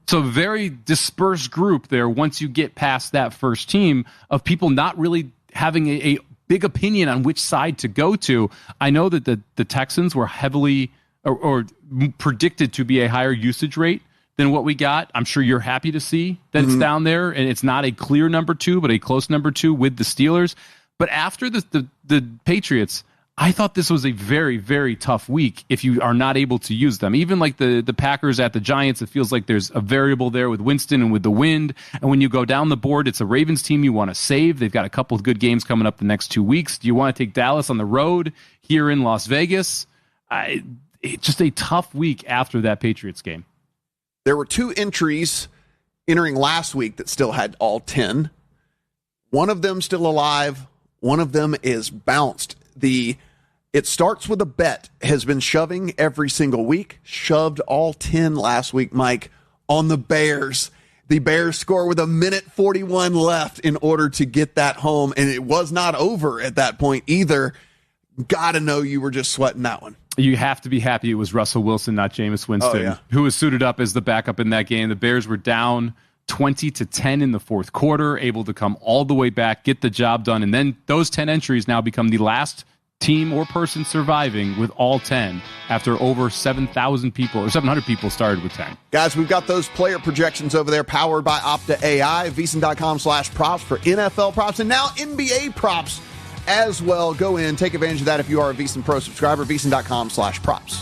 So very dispersed group there once you get past that first team of people not really having a big opinion on which side to go to. I know that the Texans were heavily or predicted to be a higher usage rate than what we got. I'm sure you're happy to see that it's down there, and it's not a clear number 2, but a close number 2 with the Steelers. But after the Patriots, I thought this was a very, very tough week if you are not able to use them. Even like the Packers at the Giants, it feels like there's a variable there with Winston and with the wind. And when you go down the board, it's a Ravens team you want to save. They've got a couple of good games coming up the next 2 weeks. Do you want to take Dallas on the road here in Las Vegas? It's just a tough week after that Patriots game. There were 2 entries entering last week that still had all 10. One of them still alive. One of them is bounced. It starts with a bet has been shoving every single week, shoved all 10 last week, Mike, on the Bears. The Bears score with 1:41 left in order to get that home, and it was not over at that point either. Gotta know you were just sweating that one. You have to be happy it was Russell Wilson, not Jameis Winston, who was suited up as the backup in that game. The Bears were down 20-10 in the fourth quarter, able to come all the way back, get the job done, and then those 10 entries now become the last team or person surviving with all 10 after over 7,000 people or 700 people started with 10. Guys, we've got those player projections over there powered by Opta AI, VSiN.com/props for NFL props and now NBA props as well. Go in, take advantage of that if you are a VSiN Pro subscriber, VSiN.com/props.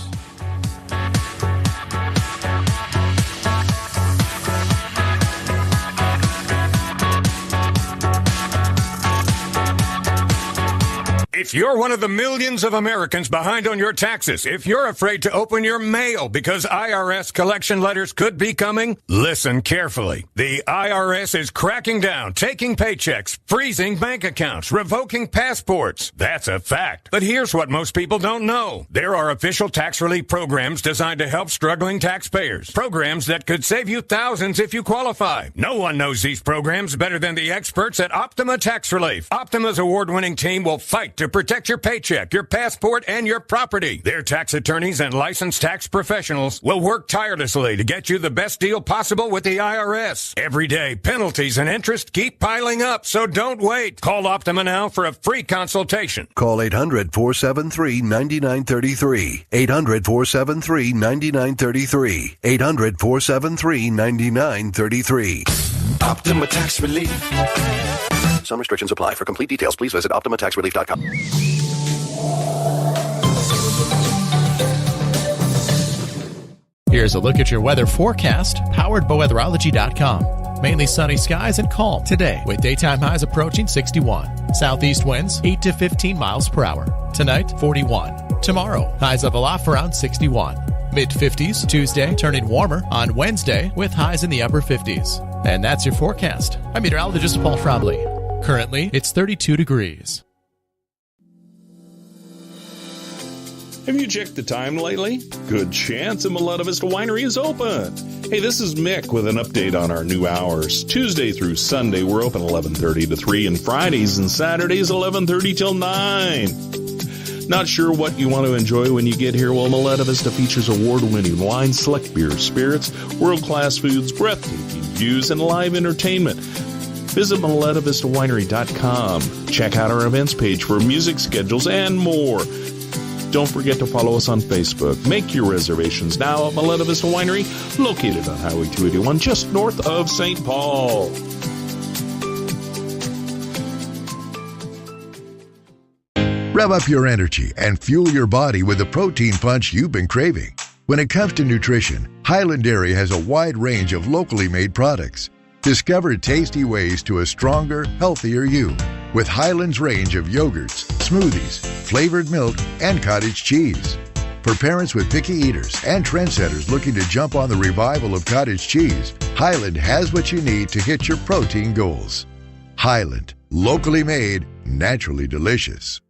If you're one of the millions of Americans behind on your taxes, if you're afraid to open your mail because IRS collection letters could be coming, listen carefully. The IRS is cracking down, taking paychecks, freezing bank accounts, revoking passports. That's a fact. But here's what most people don't know. There are official tax relief programs designed to help struggling taxpayers. Programs that could save you thousands if you qualify. No one knows these programs better than the experts at Optima Tax Relief. Optima's award-winning team will fight to protect your paycheck, your passport, and your property. Their tax attorneys and licensed tax professionals will work tirelessly to get you the best deal possible with the IRS. Every day, penalties and interest keep piling up, so don't wait. Call Optima now for a free consultation. Call 800-473-9933. 800-473-9933. 800-473-9933. Optima Tax Relief. Some restrictions apply. For complete details, please visit OptimaTaxRelief.com. Here's a look at your weather forecast, powered by Weatherology.com. Mainly sunny skies and calm today, with daytime highs approaching 61. Southeast winds 8 to 15 miles per hour. Tonight, 41. Tomorrow, highs level off around 61. Mid-50s Tuesday, turning warmer on Wednesday with highs in the upper 50s. And that's your forecast. I'm meteorologist Paul Frobley. Currently, it's 32 degrees. Have you checked the time lately? Good chance a Miletta Vista Winery is open. Hey, this is Mick with an update on our new hours. Tuesday through Sunday, we're open 11:30 to 3, and Fridays and Saturdays 11:30 till 9. Not sure what you want to enjoy when you get here? Well, Miletta Vista features award-winning wine, select beers, spirits, world-class foods, breathtaking views, and live entertainment. Visit MilettaVistaWinery.com. Check out our events page for music schedules and more. Don't forget to follow us on Facebook. Make your reservations now at Miletta Vista Winery, located on Highway 281, just north of St. Paul. Rev up your energy and fuel your body with the protein punch you've been craving. When it comes to nutrition, Highland Dairy has a wide range of locally made products. Discover tasty ways to a stronger, healthier you with Highland's range of yogurts, smoothies, flavored milk, and cottage cheese. For parents with picky eaters and trendsetters looking to jump on the revival of cottage cheese, Highland has what you need to hit your protein goals. Highland, locally made, naturally delicious.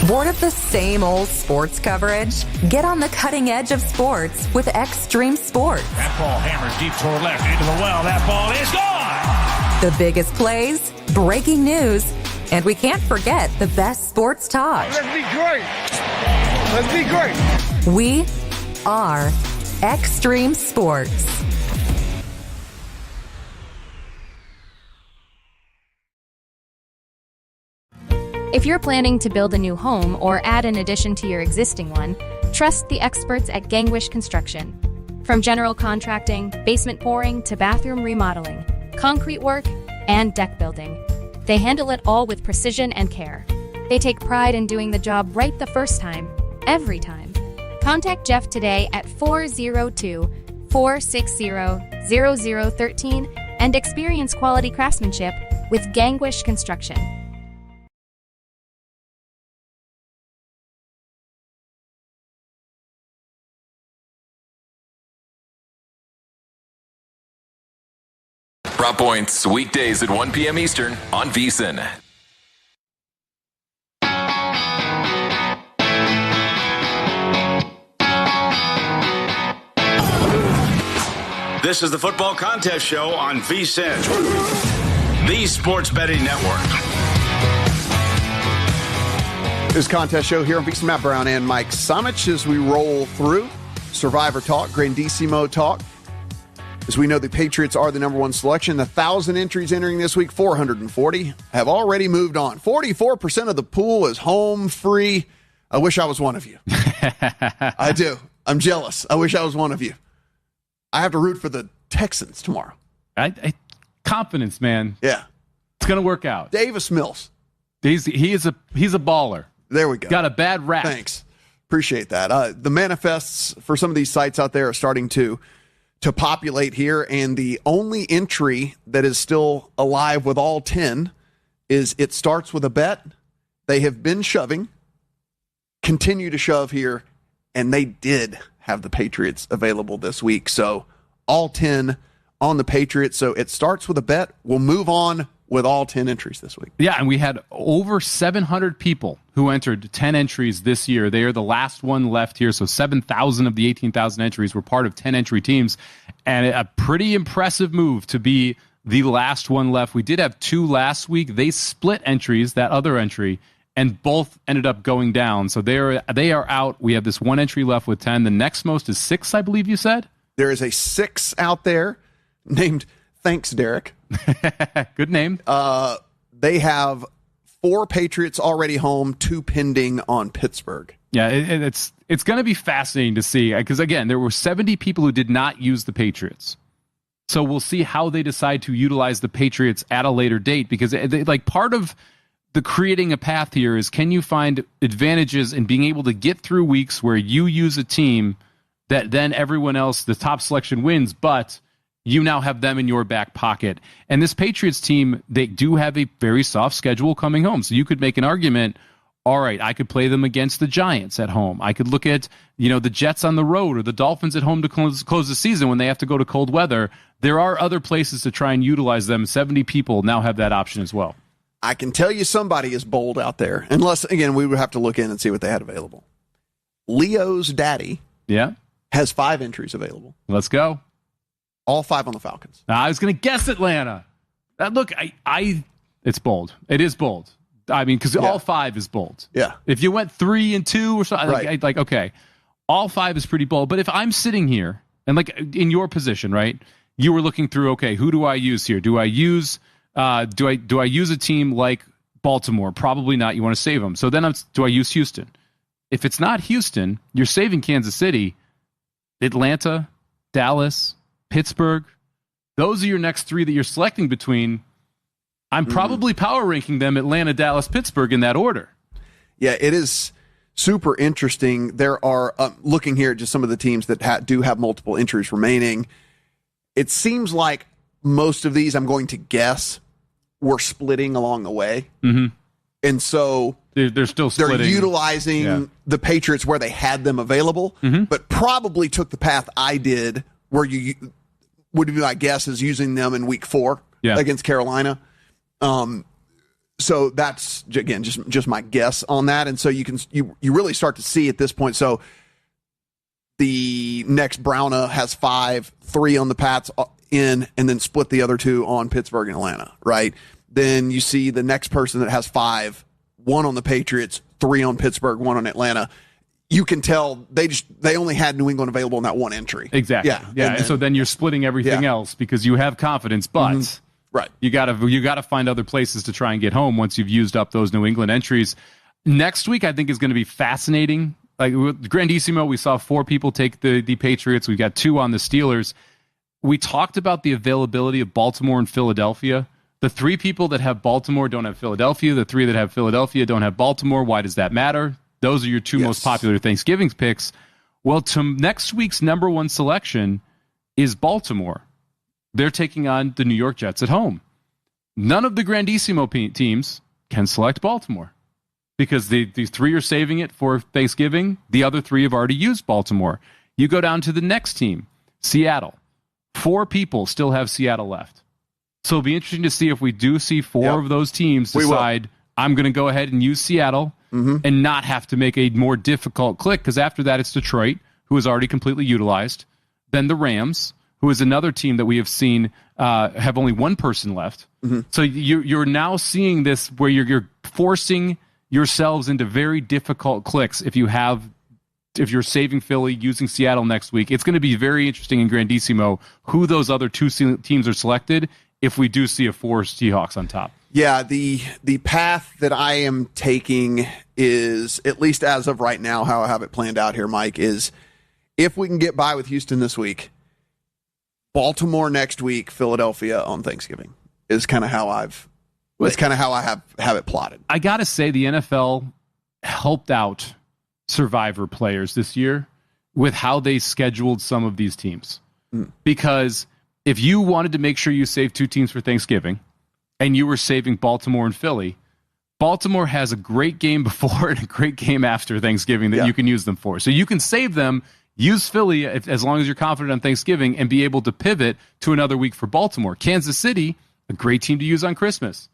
Bored of the same old sports coverage? Get on the cutting edge of sports with Extreme Sports. That ball hammers deep toward left into the well. That ball is gone! The biggest plays, breaking news, and we can't forget the best sports talk. Let's be great! Let's be great! We are Extreme Sports. If you're planning to build a new home or add an addition to your existing one, trust the experts at Gangwish Construction. From general contracting, basement pouring, to bathroom remodeling, concrete work, and deck building, they handle it all with precision and care. They take pride in doing the job right the first time, every time. Contact Jeff today at 402-460-0013 and experience quality craftsmanship with Gangwish Construction. Prop Points, weekdays at 1 p.m. Eastern on VSiN. This is the Football Contest Show on VSiN, the sports betting network. This contest show here on VSiN. Matt Brown and Mike Somich as we roll through Survivor Talk, Grandissimo Talk. As we know, the Patriots are the number one selection. 1,000 entries entering this week, 440 have already moved on. 44% of the pool is home free. I wish I was one of you. I do. I'm jealous. I wish I was one of you. I have to root for the Texans tomorrow. Confidence, man. Yeah. It's going to work out. Davis Mills. He's a baller. There we go. Got a bad rap. Thanks. Appreciate that. The manifests for some of these sites out there are starting to populate here, and the only entry that is still alive with all 10 is It Starts With a Bet. They have been shoving, continue to shove here, and they did have the Patriots available this week. So all 10 on the Patriots. So It Starts With a Bet. We'll move on with all 10 entries this week. Yeah, and we had over 700 people who entered 10 entries this year. They are the last one left here, so 7,000 of the 18,000 entries were part of 10 entry teams, and a pretty impressive move to be the last one left. We did have 2 last week. They split entries, that other entry, and both ended up going down. So they are out. We have this one entry left with 10. The next most is 6, I believe you said? There is a 6 out there named Thanks, Derek. Good name. They have 4 Patriots already home, 2 pending on Pittsburgh. Yeah, it's going to be fascinating to see because, again, there were 70 people who did not use the Patriots. So we'll see how they decide to utilize the Patriots at a later date because, part of the creating a path here is, can you find advantages in being able to get through weeks where you use a team that then everyone else, the top selection, wins, but you now have them in your back pocket. And this Patriots team, they do have a very soft schedule coming home. So you could make an argument, all right, I could play them against the Giants at home. I could look at, the Jets on the road or the Dolphins at home to close the season when they have to go to cold weather. There are other places to try and utilize them. 70 people now have that option as well. I can tell you somebody is bold out there. Unless, again, we would have to look in and see what they had available. Leo's daddy has 5 entries available. Let's go. All 5 on the Falcons. I was going to guess Atlanta. Look, it's bold. It is bold. I mean, because all 5 is bold. Yeah. If you went 3 and 2 or something, right. Okay, all 5 is pretty bold. But if I'm sitting here and in your position, right, you were looking through, okay, who do I use here? Do I use a team like Baltimore? Probably not. You want to save them. So then do I use Houston? If it's not Houston, you're saving Kansas City, Atlanta, Dallas, Pittsburgh. Those are your next 3 that you're selecting between. I'm probably power ranking them Atlanta, Dallas, Pittsburgh in that order. Yeah, it is super interesting. There are, looking here at just some of the teams that do have multiple entries remaining, it seems like most of these, I'm going to guess, were splitting along the way. Mm-hmm. And so They're still splitting. They're utilizing the Patriots where they had them available, but probably took the path I did, where you would be my guess is using them in week 4 against Carolina. So that's, again, just my guess on that. And so you really start to see at this point. So the next Browna has 5, 3 on the Pats and then split the other 2 on Pittsburgh and Atlanta, right? Then you see the next person that has 5, 1 on the Patriots, 3 on Pittsburgh, 1 on Atlanta. You can tell they only had New England available in that one entry. Exactly. Yeah. And so then you're splitting everything else because you have confidence, but right. You gotta find other places to try and get home once you've used up those New England entries. Next week, I think, is going to be fascinating. Like with Grandissimo, we saw 4 people take the Patriots. We've got 2 on the Steelers. We talked about the availability of Baltimore and Philadelphia. The 3 people that have Baltimore don't have Philadelphia. The 3 that have Philadelphia don't have Baltimore. Why does that matter? Those are your 2 most popular Thanksgiving picks. Well, next week's number 1 selection is Baltimore. They're taking on the New York Jets at home. None of the Grandissimo teams can select Baltimore because these 3 are saving it for Thanksgiving. The other 3 have already used Baltimore. You go down to the next team, Seattle. 4 people still have Seattle left. So it'll be interesting to see if we do see 4 of those teams decide, I'm going to go ahead and use Seattle and not have to make a more difficult click, because after that it's Detroit, who is already completely utilized. Then the Rams, who is another team that we have seen have only 1 person left. So you're now seeing this where you're forcing yourselves into very difficult clicks if you're saving Philly, using Seattle next week. It's going to be very interesting in Grandissimo who those other 2 teams are selected if we do see a 4 Seahawks on top. Yeah, the path that I am taking is, at least as of right now, how I have it planned out here, Mike, is if we can get by with Houston this week, Baltimore next week, Philadelphia on Thanksgiving is kind of how I have it plotted. I got to say the NFL helped out Survivor players this year with how they scheduled some of these teams. Because if you wanted to make sure you saved 2 teams for Thanksgiving and you were saving Baltimore and Philly, Baltimore has a great game before and a great game after Thanksgiving that you can use them for. So you can save them, use Philly as long as you're confident on Thanksgiving, and be able to pivot to another week for Baltimore. Kansas City, a great team to use on Christmas.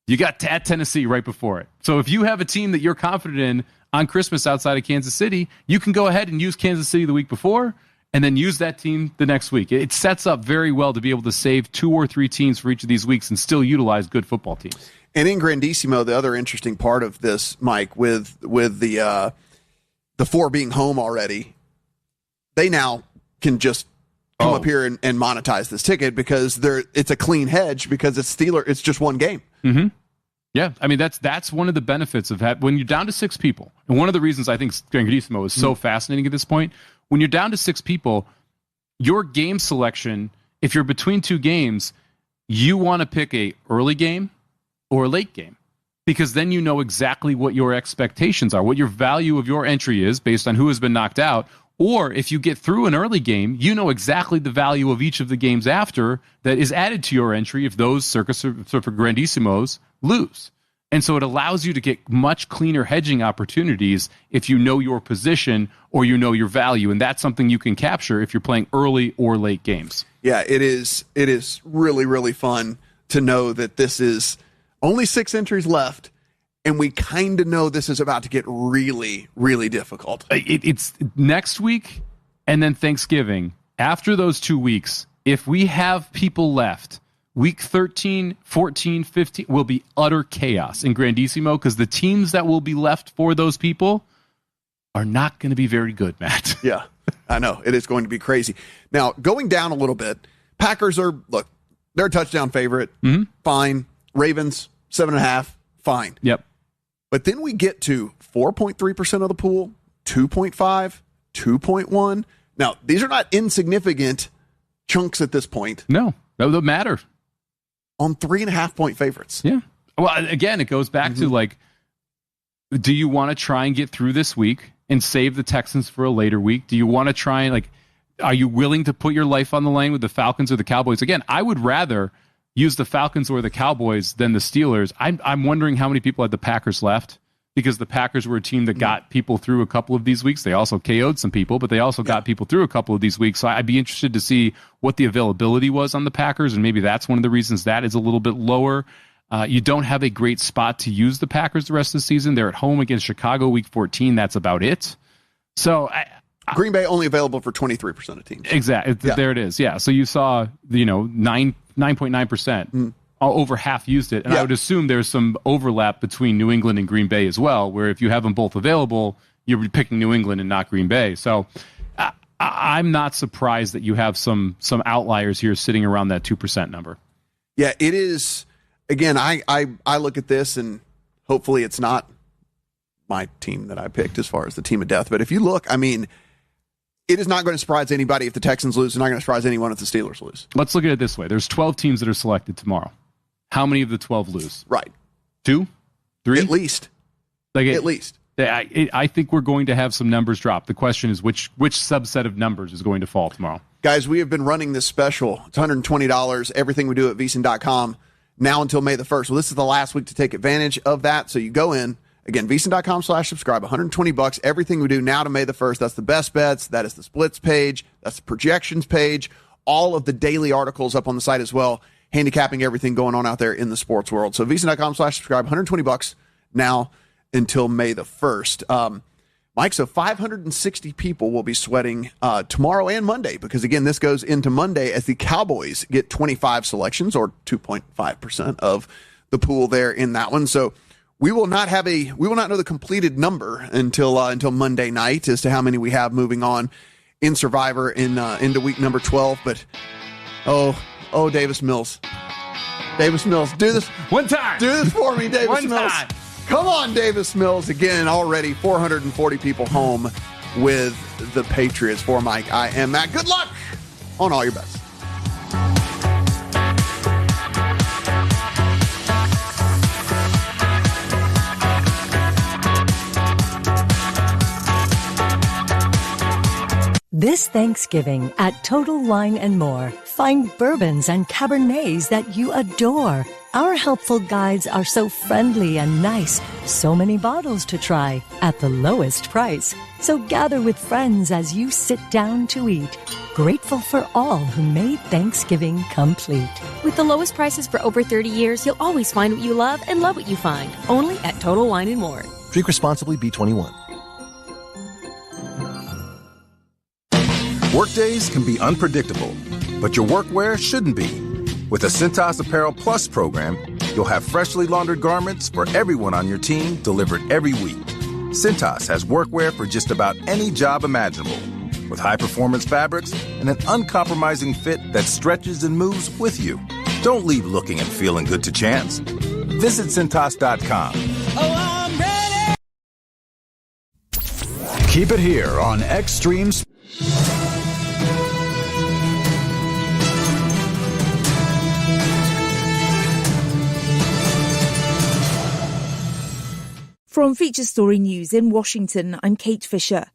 You got at Tennessee right before it. So if you have a team that you're confident in on Christmas outside of Kansas City, you can go ahead and use Kansas City the week before and then use that team the next week. It sets up very well to be able to save 2 or 3 teams for each of these weeks and still utilize good football teams. And in Grandissimo, the other interesting part of this, Mike, with the 4 being home already, they now can just come up here and monetize this ticket because it's a clean hedge because it's just 1 game. Yeah, I mean, that's one of the benefits of when you're down to 6 people. And one of the reasons I think Grandissimo is so fascinating at this point, when you're down to 6 people, your game selection, if you're between 2 games, you want to pick a early game or a late game, because then you know exactly what your expectations are, what your value of your entry is based on who has been knocked out. Or if you get through an early game, you know exactly the value of each of the games after that is added to your entry if those Circus or Grandissimos lose. And so it allows you to get much cleaner hedging opportunities if you know your position or you know your value. And that's something you can capture if you're playing early or late games. Yeah, it is really, really fun to know that this is only 6 entries left. And we kind of know this is about to get really, really difficult. It's next week and then Thanksgiving. After those 2 weeks, if we have people left, week 13, 14, 15 will be utter chaos in Grandissimo because the teams that will be left for those people are not going to be very good, Matt. Yeah, I know. It is going to be crazy. Now, going down a little bit, Packers they're a touchdown favorite. Fine. Ravens, 7.5. Fine. Yep. But then we get to 4.3% of the pool, 2.5, 2.1. Now, these are not insignificant chunks at this point. No, that would matter. On 3.5-point favorites. Yeah. Well, again, it goes back to do you want to try and get through this week and save the Texans for a later week? Do you want to try and are you willing to put your life on the line with the Falcons or the Cowboys? Again, I would rather use the Falcons or the Cowboys than the Steelers. I'm wondering how many people had the Packers left, because the Packers were a team that got people through a couple of these weeks. They also KO'd some people, but they also got people through a couple of these weeks. So I'd be interested to see what the availability was on the Packers, and maybe that's one of the reasons that is a little bit lower. You don't have a great spot to use the Packers the rest of the season. They're at home against Chicago week 14. That's about it. So Green Bay only available for 23% of teams. Exactly. Yeah. There it is. Yeah. So you saw, 9.9%. Over half used it. And I would assume there's some overlap between New England and Green Bay as well, where if you have them both available, you're picking New England and not Green Bay. So I'm not surprised that you have some outliers here sitting around that 2% number. Yeah, it is. Again, I look at this, and hopefully it's not my team that I picked as far as the team of death. But if you look, I mean, it is not going to surprise anybody if the Texans lose. It's not going to surprise anyone if the Steelers lose. Let's look at it this way. There's 12 teams that are selected tomorrow. How many of the 12 lose? Right. 2? 3? At least. At least. I think we're going to have some numbers drop. The question is which subset of numbers is going to fall tomorrow. Guys, we have been running this special. It's $120. Everything we do at VSiN.com now until May the 1st. Well, this is the last week to take advantage of that. So you go in. Again, VSiN.com/subscribe, $120. Everything we do now to May the 1st. That's the best bets. That is the splits page. That's the projections page. All of the daily articles up on the site as well, handicapping everything going on out there in the sports world. So VSiN.com/subscribe, $120 now until May the 1st. Mike, so 560 people will be sweating tomorrow and Monday because, again, this goes into Monday as the Cowboys get 25 selections or 2.5% of the pool there in that one. So we will not know the completed number until Monday night as to how many we have moving on in Survivor into week number 12. But oh, Davis Mills. Davis Mills, do this. One time. Do this for me, Davis One Mills. time. Come on, Davis Mills. Again, already 440 people home with the Patriots. For Mike, I am Matt. Good luck on all your bets. This Thanksgiving at Total Wine & More, find bourbons and Cabernets that you adore. Our helpful guides are so friendly and nice. So many bottles to try at the lowest price. So gather with friends as you sit down to eat. Grateful for all who made Thanksgiving complete. With the lowest prices for over 30 years, you'll always find what you love and love what you find. Only at Total Wine & More. Drink responsibly, B21. Workdays can be unpredictable, but your workwear shouldn't be. With the Cintas Apparel Plus program, you'll have freshly laundered garments for everyone on your team delivered every week. Cintas has workwear for just about any job imaginable, with high-performance fabrics and an uncompromising fit that stretches and moves with you. Don't leave looking and feeling good to chance. Visit Cintas.com. Oh, I'm ready! Keep it here on Extreme. From Feature Story News in Washington, I'm Kate Fisher.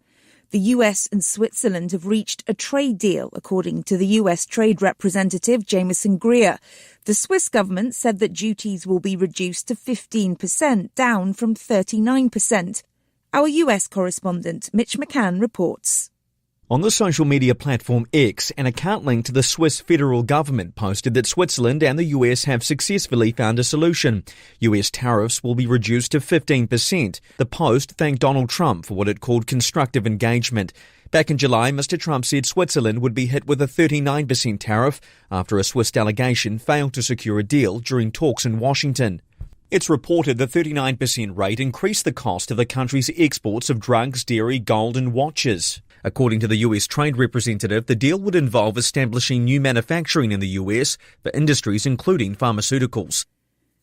The US and Switzerland have reached a trade deal, according to the US Trade Representative Jameson Greer. The Swiss government said that duties will be reduced to 15%, down from 39%. Our US correspondent Mitch McCann reports. On the social media platform X, an account linked to the Swiss federal government posted that Switzerland and the US have successfully found a solution. US tariffs will be reduced to 15%. The post thanked Donald Trump for what it called constructive engagement. Back in July, Mr. Trump said Switzerland would be hit with a 39% tariff after a Swiss delegation failed to secure a deal during talks in Washington. It's reported the 39% rate increased the cost of the country's exports of drugs, dairy, gold and watches. According to the US Trade Representative, the deal would involve establishing new manufacturing in the US for industries including pharmaceuticals.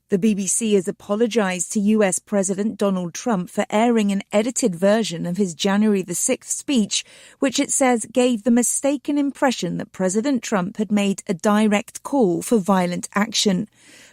The BBC has apologised to US President Donald Trump for airing an edited version of his January the 6th speech, which it says gave the mistaken impression that President Trump had made a direct call for violent action.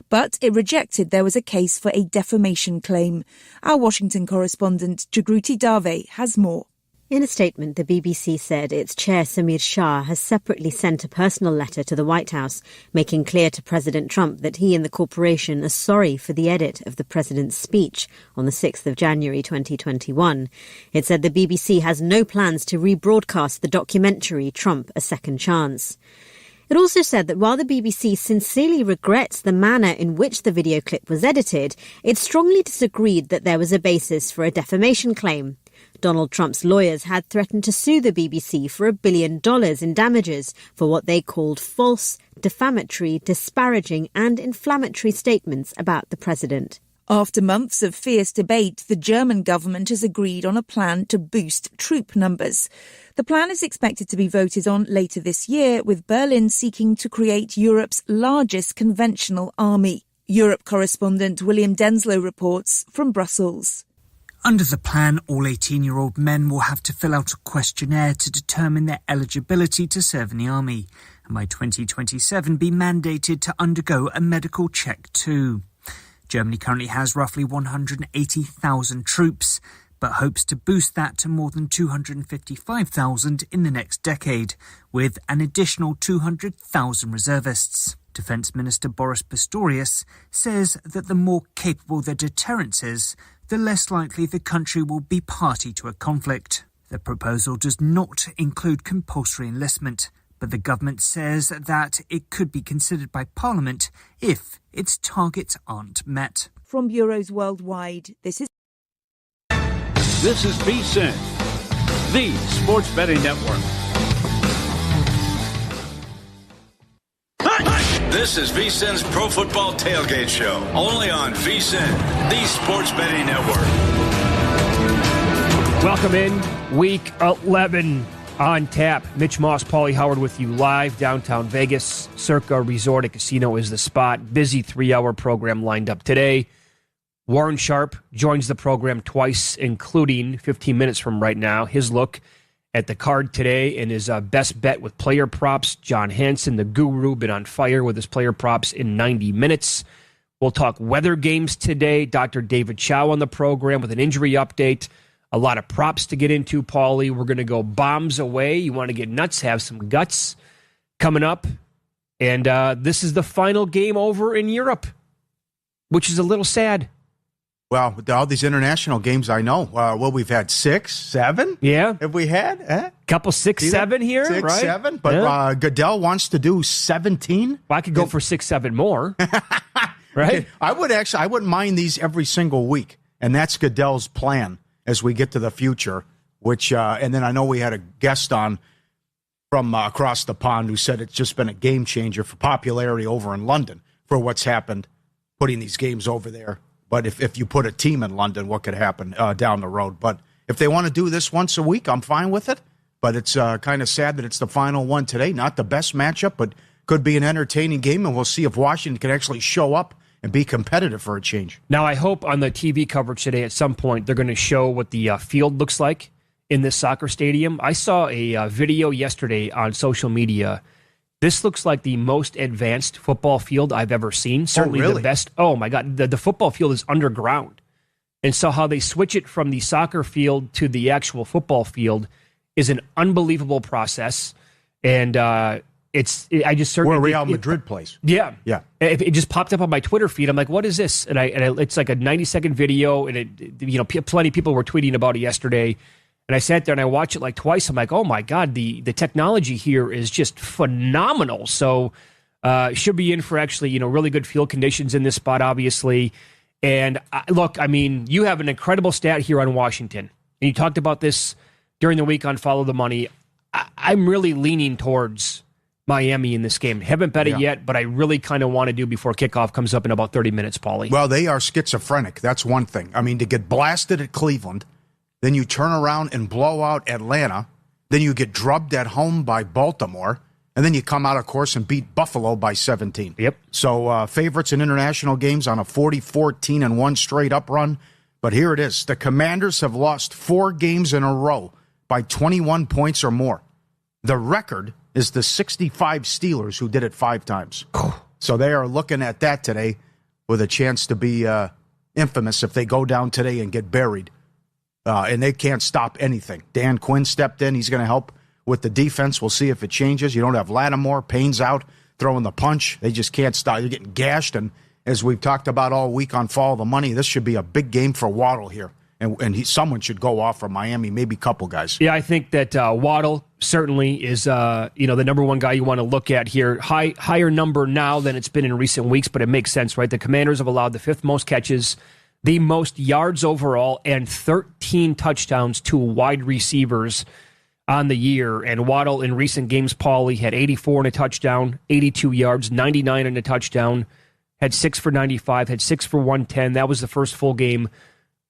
But it rejected there was a case for a defamation claim. Our Washington correspondent Jagruti Dave has more. In a statement, the BBC said its chair Samir Shah has separately sent a personal letter to the White House, making clear to President Trump that he and the corporation are sorry for the edit of the president's speech on the 6th of January 2021. It said the BBC has no plans to rebroadcast the documentary Trump: A Second Chance. It also said that while the BBC sincerely regrets the manner in which the video clip was edited, it strongly disagreed that there was a basis for a defamation claim. Donald Trump's lawyers had threatened to sue the BBC for $1 billion in damages for what they called false, defamatory, disparaging and inflammatory statements about the president. After months of fierce debate, the German government has agreed on a plan to boost troop numbers. The plan is expected to be voted on later this year, with Berlin seeking to create Europe's largest conventional army. Europe correspondent William Denslow reports from Brussels. Under the plan, all 18-year-old men will have to fill out a questionnaire to determine their eligibility to serve in the army, and by 2027 be mandated to undergo a medical check too. Germany currently has roughly 180,000 troops, but hopes to boost that to more than 255,000 in the next decade, with an additional 200,000 reservists. Defence Minister Boris Pistorius says that the more capable the deterrence is, the less likely the country will be party to a conflict. The proposal does not include compulsory enlistment, but the government says that it could be considered by Parliament if its targets aren't met. From bureaus worldwide, this is VSiN, the sports betting network. This is VSiN's Pro Football Tailgate Show, only on VSiN, the sports betting network. Welcome in, week 11 on tap. Mitch Moss, Paulie Howard with you live downtown Vegas. Circa Resort and Casino is the spot. Busy 3-hour program lined up today. Warren Sharp joins the program twice, including 15 minutes from right now. His look at the card today and his best bet with player props. John Hansen, the guru, been on fire with his player props in 90 minutes. We'll talk weather games today. Dr. David Chow on the program with an injury update. A lot of props to get into, Paulie. We're going to go bombs away. You want to get nuts, have some guts coming up. And this is the final game over in Europe, which is a little sad. Well, with all these international games, I know. We've had 6, 7? Yeah. Have we had? Couple 6, 7 here, 6, right? 7. But Goodell wants to do 17. Well, I could go for 6, 7 more. Right? Okay. I wouldn't mind these every single week. And that's Goodell's plan as we get to the future, which, and then I know we had a guest on from across the pond who said it's just been a game changer for popularity over in London for what's happened, putting these games over there. But if you put a team in London, what could happen down the road? But if they want to do this once a week, I'm fine with it. But it's kind of sad that it's the final one today. Not the best matchup, but could be an entertaining game. And we'll see if Washington can actually show up and be competitive for a change. Now, I hope on the TV coverage today at some point they're going to show what the field looks like in this soccer stadium. I saw a video yesterday on social media. This looks like the most advanced football field I've ever seen. Certainly the best. Oh, my God. The football field is underground. And so how they switch it from the soccer field to the actual football field is an unbelievable process. And I just searched where Real Madrid plays. Yeah. Yeah. It just popped up on my Twitter feed. I'm like, what is this? And it's like a 90-second video. And plenty of people were tweeting about it yesterday. And I sat there and I watched it like twice. I'm like, oh, my God, the technology here is just phenomenal. So should be in for actually, really good field conditions in this spot, obviously. And look, I mean, you have an incredible stat here on Washington. And you talked about this during the week on Follow the Money. I'm really leaning towards Miami in this game. Haven't bet it yet, but I really kind of want to do before kickoff comes up in about 30 minutes, Paulie. Well, they are schizophrenic. That's one thing. I mean, to get blasted at Cleveland, then you turn around and blow out Atlanta. Then you get drubbed at home by Baltimore. And then you come out, of course, and beat Buffalo by 17. Yep. So favorites in international games on a 40-14-1 straight up run. But here it is. The Commanders have lost 4 games in a row by 21 points or more. The record is the 65 Steelers, who did it 5 times. So they are looking at that today with a chance to be infamous if they go down today and get buried. and they can't stop anything. Dan Quinn stepped in. He's going to help with the defense. We'll see if it changes. You don't have Lattimore. Payne's out, throwing the punch. They just can't stop. They're getting gashed, and as we've talked about all week on Follow the Money, this should be a big game for Waddle here. And someone should go off from Miami, maybe a couple guys. Yeah, I think that Waddle certainly is the number one guy you want to look at here. Higher number now than it's been in recent weeks, but it makes sense, right? The Commanders have allowed the 5th most catches, the most yards overall, and 13 touchdowns to wide receivers on the year. And Waddle in recent games, Paulie, had 84 and a touchdown, 82 yards, 99 and a touchdown, had 6 for 95, had 6 for 110. That was the first full game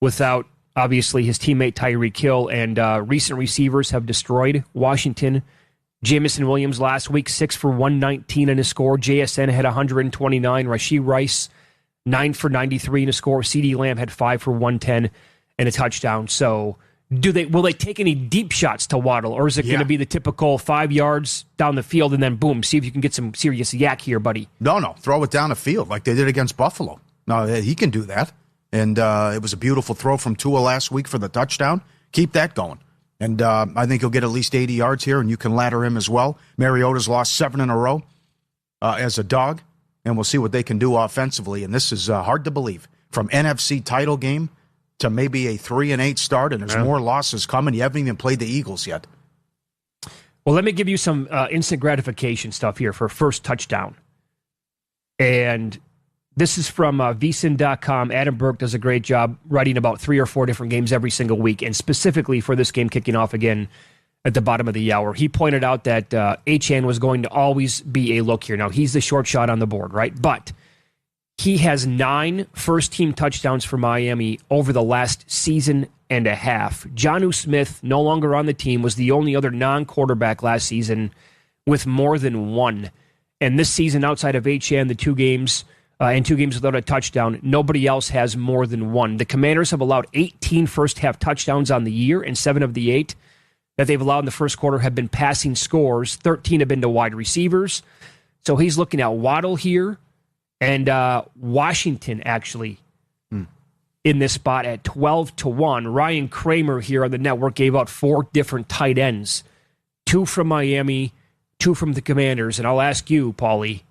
without, obviously, his teammate Tyreek Hill. And recent receivers have destroyed Washington. Jamison Williams last week, 6 for 119 in a score. JSN had 129. Rashee Rice, 9 for 93 in a score. CeeDee Lamb had 5 for 110 and a touchdown. So will they take any deep shots to Waddle, or is it going to be the typical 5 yards down the field and then boom, see if you can get some serious yak here, buddy? No, throw it down the field like they did against Buffalo. No, he can do that. And it was a beautiful throw from Tua last week for the touchdown. Keep that going. And I think he'll get at least 80 yards here, and you can ladder him as well. Mariota's lost 7 in a row as a dog, and we'll see what they can do offensively. And this is hard to believe. From NFC title game to maybe a 3-8 start, and there's more losses coming. You haven't even played the Eagles yet. Well, let me give you some instant gratification stuff here for first touchdown. And this is from vsin.com. Adam Burke does a great job writing about 3 or 4 different games every single week, and specifically for this game kicking off again at the bottom of the hour. He pointed out that Achane was going to always be a look here. Now, he's the short shot on the board, right? But he has 9 first-team touchdowns for Miami over the last season and a half. Jonnu Smith, no longer on the team, was the only other non-quarterback last season with more than 1. And this season, outside of Achane, the 2 games and 2 games without a touchdown, nobody else has more than 1. The Commanders have allowed 18 first-half touchdowns on the year, and 7 of the 8 that they've allowed in the first quarter have been passing scores. 13 have been to wide receivers. So he's looking at Waddle here. And Washington, actually, in this spot at 12-1. Ryan Kramer here on the network gave out 4 different tight ends. 2 from Miami, 2 from the Commanders. And I'll ask you, Paulie,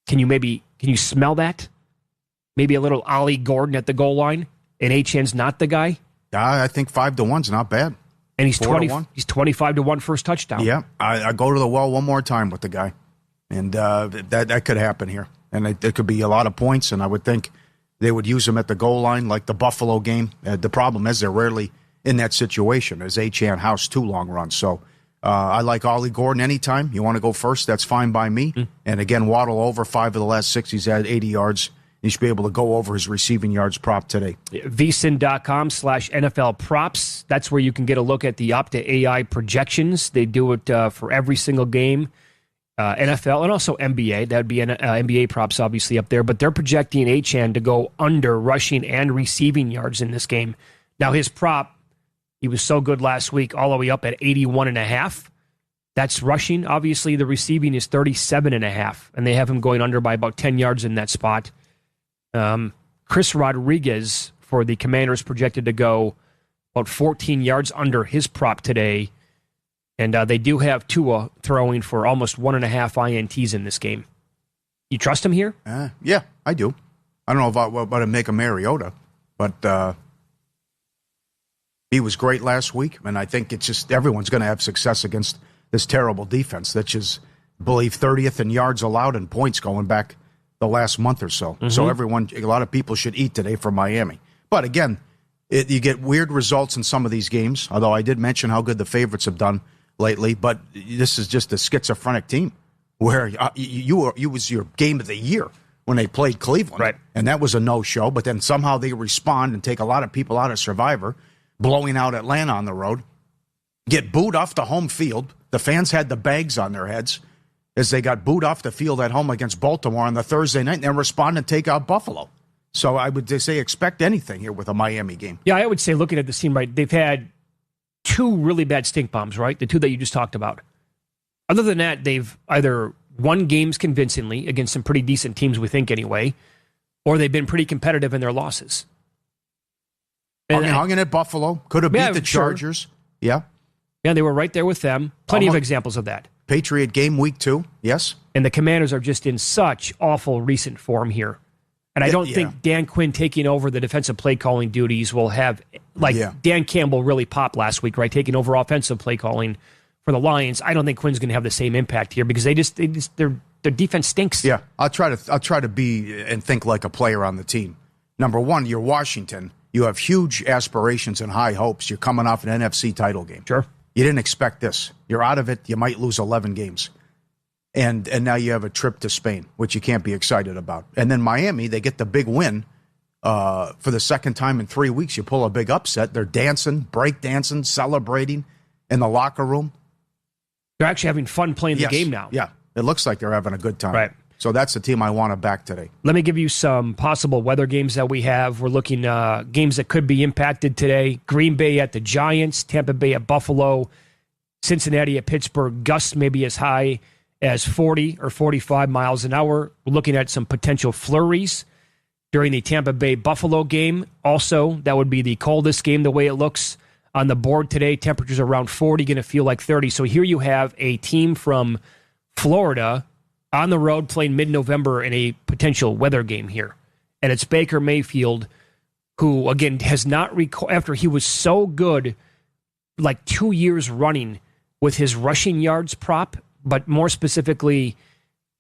can you smell that? Maybe a little Ollie Gordon at the goal line, and Achane's not the guy? I think 5-1's not bad. And he's 25-1 first touchdown. Yeah, I go to the well one more time with the guy. And that could happen here. And it could be a lot of points, and I would think they would use him at the goal line like the Buffalo game. The problem is they're rarely in that situation as Achane house 2 long runs. So I like Ollie Gordon anytime. You want to go first, that's fine by me. And again, Waddle over 5 of the last 6. He's had 80 yards. He should be able to go over his receiving yards prop today. vsin.com/NFL props. That's where you can get a look at the Opta AI projections. They do it for every single game. NFL and also NBA. That would be NBA props obviously up there, but they're projecting Achane to go under rushing and receiving yards in this game. Now his prop, he was so good last week, all the way up at 81.5. That's rushing. Obviously the receiving is 37.5, and they have him going under by about 10 yards in that spot. Chris Rodriguez for the Commanders projected to go about 14 yards under his prop today. And they do have Tua throwing for almost 1.5 INTs in this game. You trust him here? Yeah, I do. I don't know about to make a Mariota, but he was great last week, and I think it's just everyone's going to have success against this terrible defense that's just, I believe, 30th in yards allowed and points going back the last month or so. So a lot of people should eat today from Miami. But again, you get weird results in some of these games, although I did mention how good the favorites have done lately, but this is just a schizophrenic team where you was your game of the year when they played Cleveland, right? And that was a no-show, but then somehow they respond and take a lot of people out of Survivor, blowing out Atlanta on the road, get booed off the home field. The fans had the bags on their heads as they got booed off the field at home against Baltimore on the Thursday night, and then respond and take out Buffalo. So I would say expect anything here with a Miami game. Yeah, I would say looking at this team, right, they've had 2 really bad stink bombs, right? The 2 that you just talked about. Other than that, they've either won games convincingly against some pretty decent teams, we think anyway, or they've been pretty competitive in their losses. Hung in at Buffalo. Could have beat the Chargers. Sure. Yeah. Yeah, they were right there with them. Plenty of examples of that. Patriot game week 2. Yes. And the Commanders are just in such awful recent form here. And I don't think Dan Quinn taking over the defensive play calling duties will have, Dan Campbell really popped last week, right? Taking over offensive play calling for the Lions. I don't think Quinn's going to have the same impact here because their defense stinks. Yeah, I'll try to be and think like a player on the team. Number one, you're Washington. You have huge aspirations and high hopes. You're coming off an NFC title game. Sure. You didn't expect this. You're out of it. You might lose 11 games. And now you have a trip to Spain, which you can't be excited about. And then Miami, they get the big win for the second time in 3 weeks. You pull a big upset. They're dancing, break dancing, celebrating in the locker room. They're actually having fun playing the game now. Yeah, it looks like they're having a good time. Right. So that's the team I want to back today. Let me give you some possible weather games that we have. We're looking games that could be impacted today. Green Bay at the Giants, Tampa Bay at Buffalo, Cincinnati at Pittsburgh. Gusts may be as high as 40 or 45 miles an hour. We're looking at some potential flurries during the Tampa Bay-Buffalo game. Also, that would be the coldest game the way it looks on the board today. Temperatures around 40, going to feel like 30. So here you have a team from Florida on the road playing mid-November in a potential weather game here. And it's Baker Mayfield, who, again, has not after he was so good like 2 years running with his rushing yards prop, but more specifically,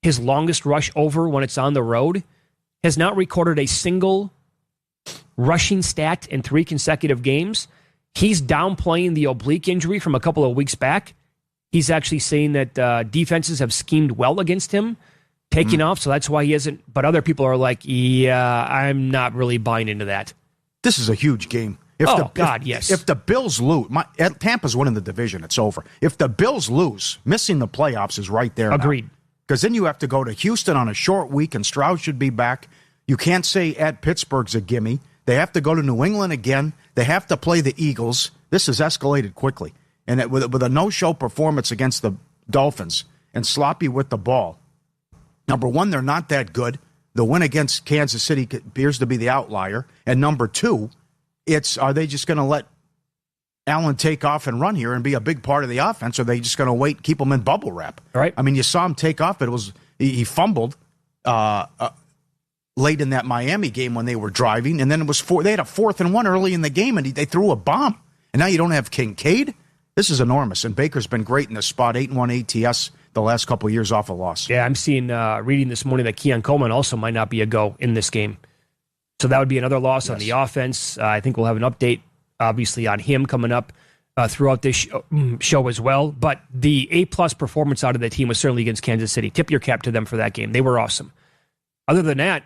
his longest rush over when it's on the road, has not recorded a single rushing stat in 3 consecutive games. He's downplaying the oblique injury from a couple of weeks back. He's actually saying that defenses have schemed well against him, taking off, so that's why he hasn't. But other people are like, yeah, I'm not really buying into that. This is a huge game. Yes. If the Bills lose, Tampa's winning the division. It's over. If the Bills lose, missing the playoffs is right there. Agreed. Because then you have to go to Houston on a short week, and Stroud should be back. You can't say at Pittsburgh's a gimme. They have to go to New England again. They have to play the Eagles. This has escalated quickly. And with a no-show performance against the Dolphins and sloppy with the ball, number one, they're not that good. The win against Kansas City appears to be the outlier. And number two, are they just going to let Allen take off and run here and be a big part of the offense, or are they just going to wait, keep him in bubble wrap? All right. I mean, you saw him take off. He fumbled late in that Miami game when they were driving, and then they had a 4th and 1 early in the game, and they threw a bomb. And now you don't have Kincaid? This is enormous, and Baker's been great in this spot, 8-1 ATS the last couple of years off a loss. Yeah, I'm seeing, reading this morning that Keon Coleman also might not be a go in this game. So that would be another loss on the offense. I think we'll have an update, obviously, on him coming up throughout this show as well. But the A-plus performance out of the team was certainly against Kansas City. Tip your cap to them for that game. They were awesome. Other than that,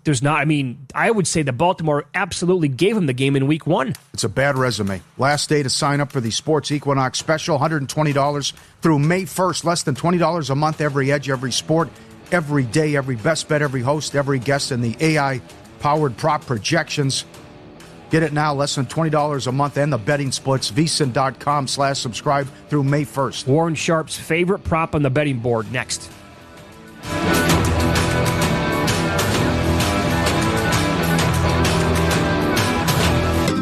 there's not. I mean, I would say that Baltimore absolutely gave him the game in week 1. It's a bad resume. Last day to sign up for the Sports Equinox Special, $120 through May 1st. Less than $20 a month, every edge, every sport, every day, every best bet, every host, every guest, and the AI-powered prop projections. Get it now, less than $20 a month, and the betting splits. VSiN.com/subscribe through May 1st. Warren Sharp's favorite prop on the betting board next.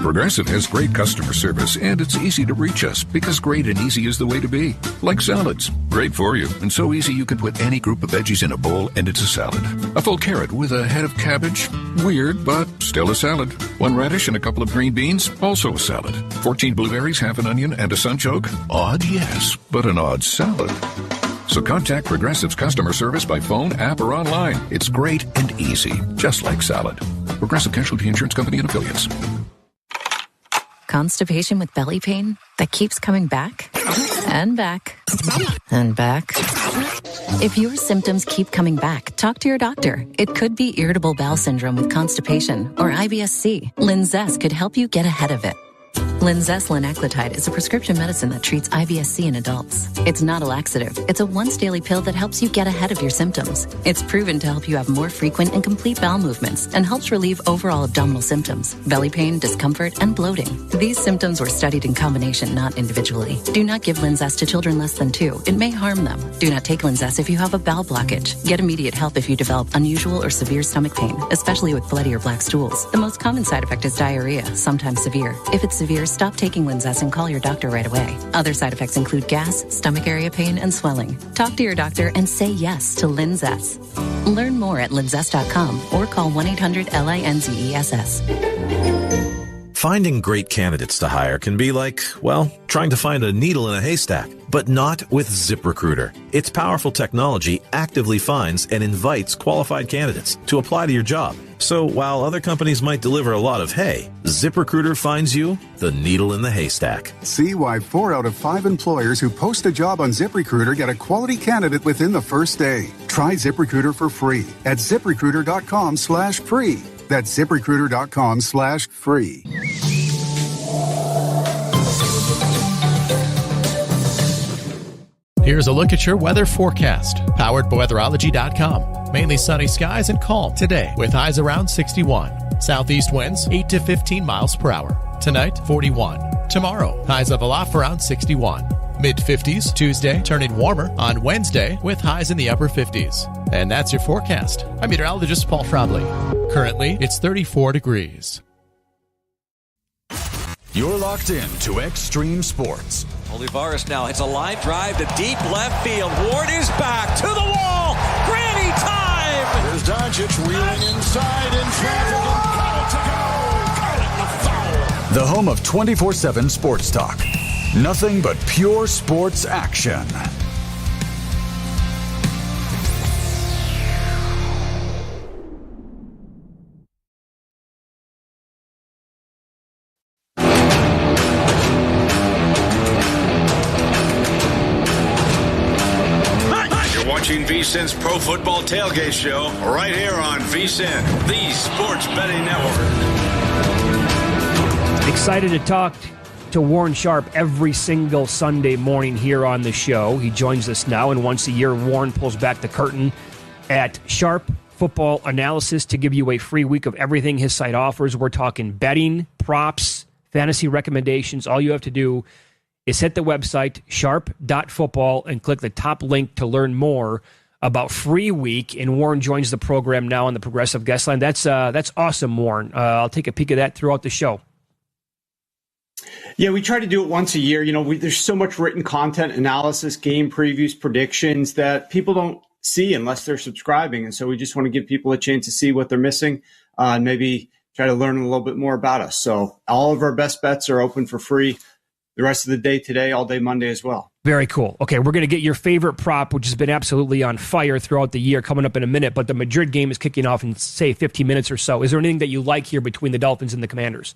Progressive has great customer service, and it's easy to reach us because great and easy is the way to be. Like salads. Great for you, and so easy you can put any group of veggies in a bowl, and it's a salad. A full carrot with a head of cabbage? Weird, but still a salad. 1 radish and a couple of green beans? Also a salad. 14 blueberries, half an onion, and a sunchoke? Odd, yes, but an odd salad. So contact Progressive's customer service by phone, app, or online. It's great and easy, just like salad. Progressive Casualty Insurance Company and Affiliates. Constipation with belly pain that keeps coming back and back and back. If your symptoms keep coming back, talk to your doctor. It could be irritable bowel syndrome with constipation or IBS-C. Linzess could help you get ahead of it. Linzess linaclotide is a prescription medicine that treats IBS-C in adults. It's not a laxative. It's a once-daily pill that helps you get ahead of your symptoms. It's proven to help you have more frequent and complete bowel movements and helps relieve overall abdominal symptoms, belly pain, discomfort, and bloating. These symptoms were studied in combination, not individually. Do not give Linzess to children less than 2. It may harm them. Do not take Linzess if you have a bowel blockage. Get immediate help if you develop unusual or severe stomach pain, especially with bloody or black stools. The most common side effect is diarrhea, sometimes severe. If it's severe, stop taking Linzess and call your doctor right away. Other side effects include gas, stomach area pain, and swelling. Talk to your doctor and say yes to Linzess. Learn more at linzess.com or call 1-800-LINZESS. Finding great candidates to hire can be like, well, trying to find a needle in a haystack, but not with ZipRecruiter. Its powerful technology actively finds and invites qualified candidates to apply to your job. So while other companies might deliver a lot of hay, ZipRecruiter finds you the needle in the haystack. See why 4 out of 5 employers who post a job on ZipRecruiter get a quality candidate within the first day. Try ZipRecruiter for free at ZipRecruiter.com/free. That's ZipRecruiter.com/free. Here's a look at your weather forecast, powered by weatherology.com. Mainly sunny skies and calm today with highs around 61. Southeast winds 8 to 15 miles per hour. Tonight, 41. Tomorrow, highs of aloft around 61. Mid-50s Tuesday, turning warmer on Wednesday with highs in the upper 50s. And that's your forecast. I'm meteorologist Paul Frobley. Currently, it's 34 degrees. You're locked in to Extreme Sports. Olivares now hits a line drive to deep left field. Ward is back to the wall. Granny time. Here's Doncic wheeling inside in traffic and got it to go. Call it the foul. The home of 24/7 sports talk. Nothing but pure sports action. Watching VSiN's Pro Football Tailgate Show right here on VSiN, the Sports Betting Network. Excited to talk to Warren Sharp every single Sunday morning here on the show. He joins us now, and once a year, Warren pulls back the curtain at Sharp Football Analysis to give you a free week of everything his site offers. We're talking betting, props, fantasy recommendations. All you have to do is hit the website, sharp.football, and click the top link to learn more about free week. And Warren joins the program now on the Progressive Guest Line. That's awesome, Warren. I'll take a peek at that throughout the show. Yeah, we try to do it once a year. You know, there's so much written content, analysis, game previews, predictions that people don't see unless they're subscribing. And so we just want to give people a chance to see what they're missing and maybe try to learn a little bit more about us. So all of our best bets are open for free the rest of the day today, all day Monday as well. Very cool. Okay, we're going to get your favorite prop, which has been absolutely on fire throughout the year, coming up in a minute. But the Madrid game is kicking off in, say, 15 minutes or so. Is there anything that you like here between the Dolphins and the Commanders?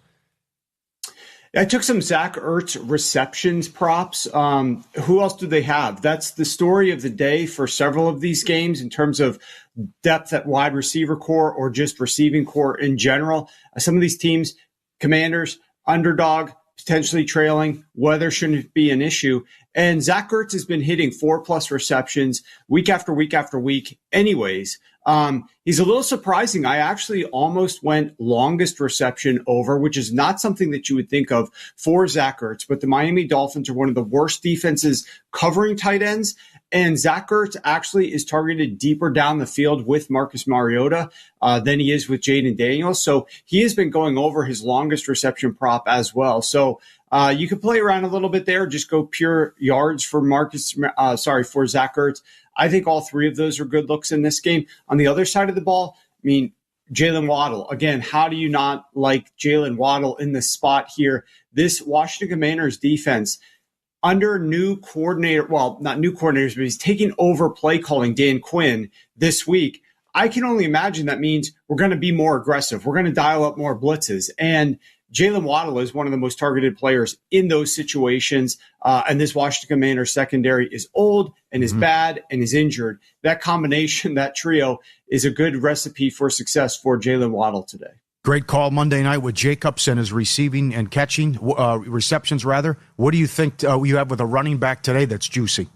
I took some Zach Ertz receptions props. Who else do they have? That's the story of the day for several of these games in terms of depth at wide receiver core or just receiving core in general. Some of these teams, Commanders, underdog, potentially trailing, weather shouldn't be an issue. And Zach Ertz has been hitting 4+ receptions week after week after week anyways. He's a little surprising. I actually almost went longest reception over, which is not something that you would think of for Zach Ertz, but the Miami Dolphins are one of the worst defenses covering tight ends. And Zach Ertz actually is targeted deeper down the field with Marcus Mariota than he is with Jaden Daniels. So he has been going over his longest reception prop as well. So you could play around a little bit there. Just go pure yards for for Zach Ertz. I think all three of those are good looks in this game. On the other side of the ball, I mean, Jalen Waddle. Again, how do you not like Jalen Waddle in this spot here? This Washington Commanders defense, under new coordinator, well, not new coordinators, but he's taking over play calling, Dan Quinn, this week. I can only imagine that means we're going to be more aggressive. We're going to dial up more blitzes. And Jalen Waddle is one of the most targeted players in those situations. And this Washington Commanders secondary is old and is bad and is injured. That combination, that trio, is a good recipe for success for Jalen Waddle today. Great call Monday night with Jacobs and his receiving and catching, receptions rather. What do you think you have with a running back today that's juicy?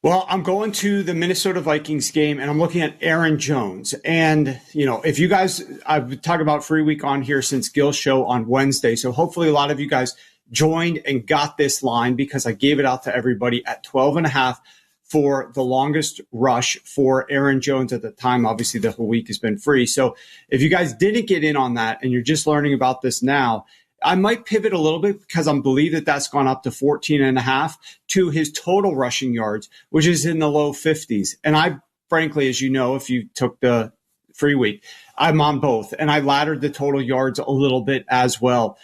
Well, I'm going to the Minnesota Vikings game, and I'm looking at Aaron Jones. And, if you guys, I've been talking about free week on here since Gil's show on Wednesday. So hopefully a lot of you guys joined and got this line because I gave it out to everybody at 12.5 for the longest rush for Aaron Jones at the time. Obviously, the whole week has been free. So if you guys didn't get in on that and you're just learning about this now, I might pivot a little bit because I believe that that's gone up to 14.5 to his total rushing yards, which is in the low 50s. And I, frankly, as you know, if you took the free week, I'm on both. And I laddered the total yards a little bit as well.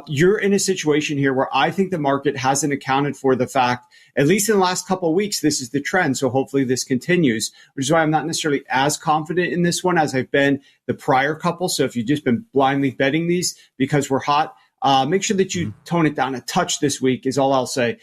You're in a situation here where I think the market hasn't accounted for the fact, at least in the last couple of weeks, this is the trend. So hopefully this continues, which is why I'm not necessarily as confident in this one as I've been the prior couple. So if you've just been blindly betting these because we're hot, make sure that you tone it down a touch this week is all I'll say.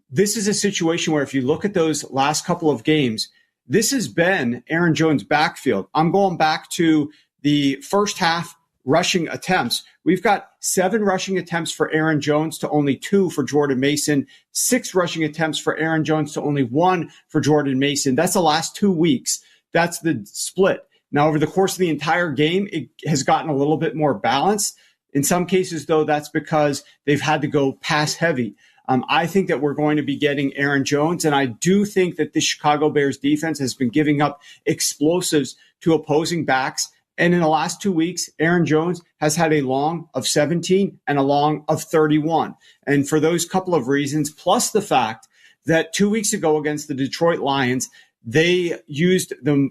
This is a situation where if you look at those last couple of games, this has been Aaron Jones' backfield. I'm going back to the first half rushing attempts. We've got 7 rushing attempts for Aaron Jones to only 2 for Jordan Mason, 6 rushing attempts for Aaron Jones to only 1 for Jordan Mason. That's the last 2 weeks. That's the split. Now, over the course of the entire game, it has gotten a little bit more balanced. In some cases, though, that's because they've had to go pass heavy. I think that we're going to be getting Aaron Jones, and I do think that the Chicago Bears defense has been giving up explosives to opposing backs. And in the last 2 weeks, Aaron Jones has had a long of 17 and a long of 31. And for those couple of reasons, plus the fact that 2 weeks ago against the Detroit Lions, the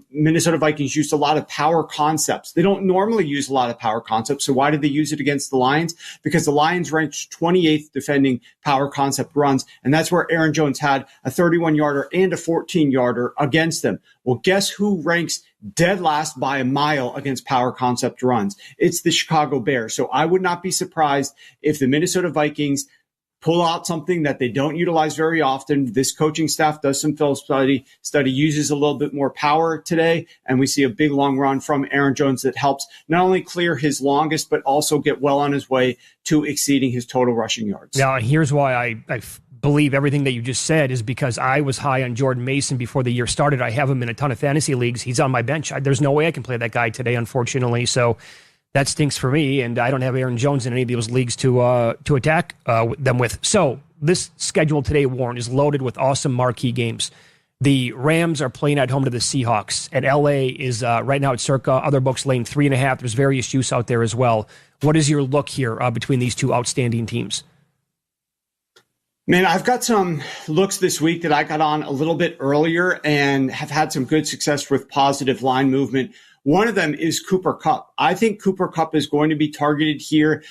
Minnesota Vikings used a lot of power concepts. They don't normally use a lot of power concepts. So why did they use it against the Lions? Because the Lions ranked 28th defending power concept runs. And that's where Aaron Jones had a 31-yarder and a 14-yarder against them. Well, guess who ranks dead last by a mile against power concept runs? It's the Chicago Bears. So I would not be surprised if the Minnesota Vikings pull out something that they don't utilize very often. This coaching staff does some film study, uses a little bit more power today, and we see a big long run from Aaron Jones that helps not only clear his longest, but also get well on his way to exceeding his total rushing yards. Now, here's why I believe everything that you just said is because I was high on Jordan Mason before the year started. I have him in a ton of fantasy leagues. He's on my bench. There's no way I can play that guy today, unfortunately. So that stinks for me, and I don't have Aaron Jones in any of those leagues to attack them with. So this schedule today, Warren, is loaded with awesome marquee games. The Rams are playing at home to the Seahawks, and LA is right now at circa, other books laying 3.5. There's various juice out there as well. What is your look here between these two outstanding teams? Man, I've got some looks this week that I got on a little bit earlier and have had some good success with positive line movement. One of them is Cooper Kupp. I think Cooper Kupp is going to be targeted here.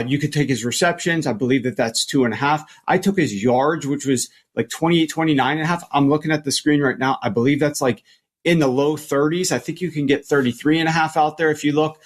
You could take his receptions. I believe that that's 2.5. I took his yards, which was like 28, 29.5. I'm looking at the screen right now. I believe that's like in the low 30s. I think you can get 33.5 out there if you look.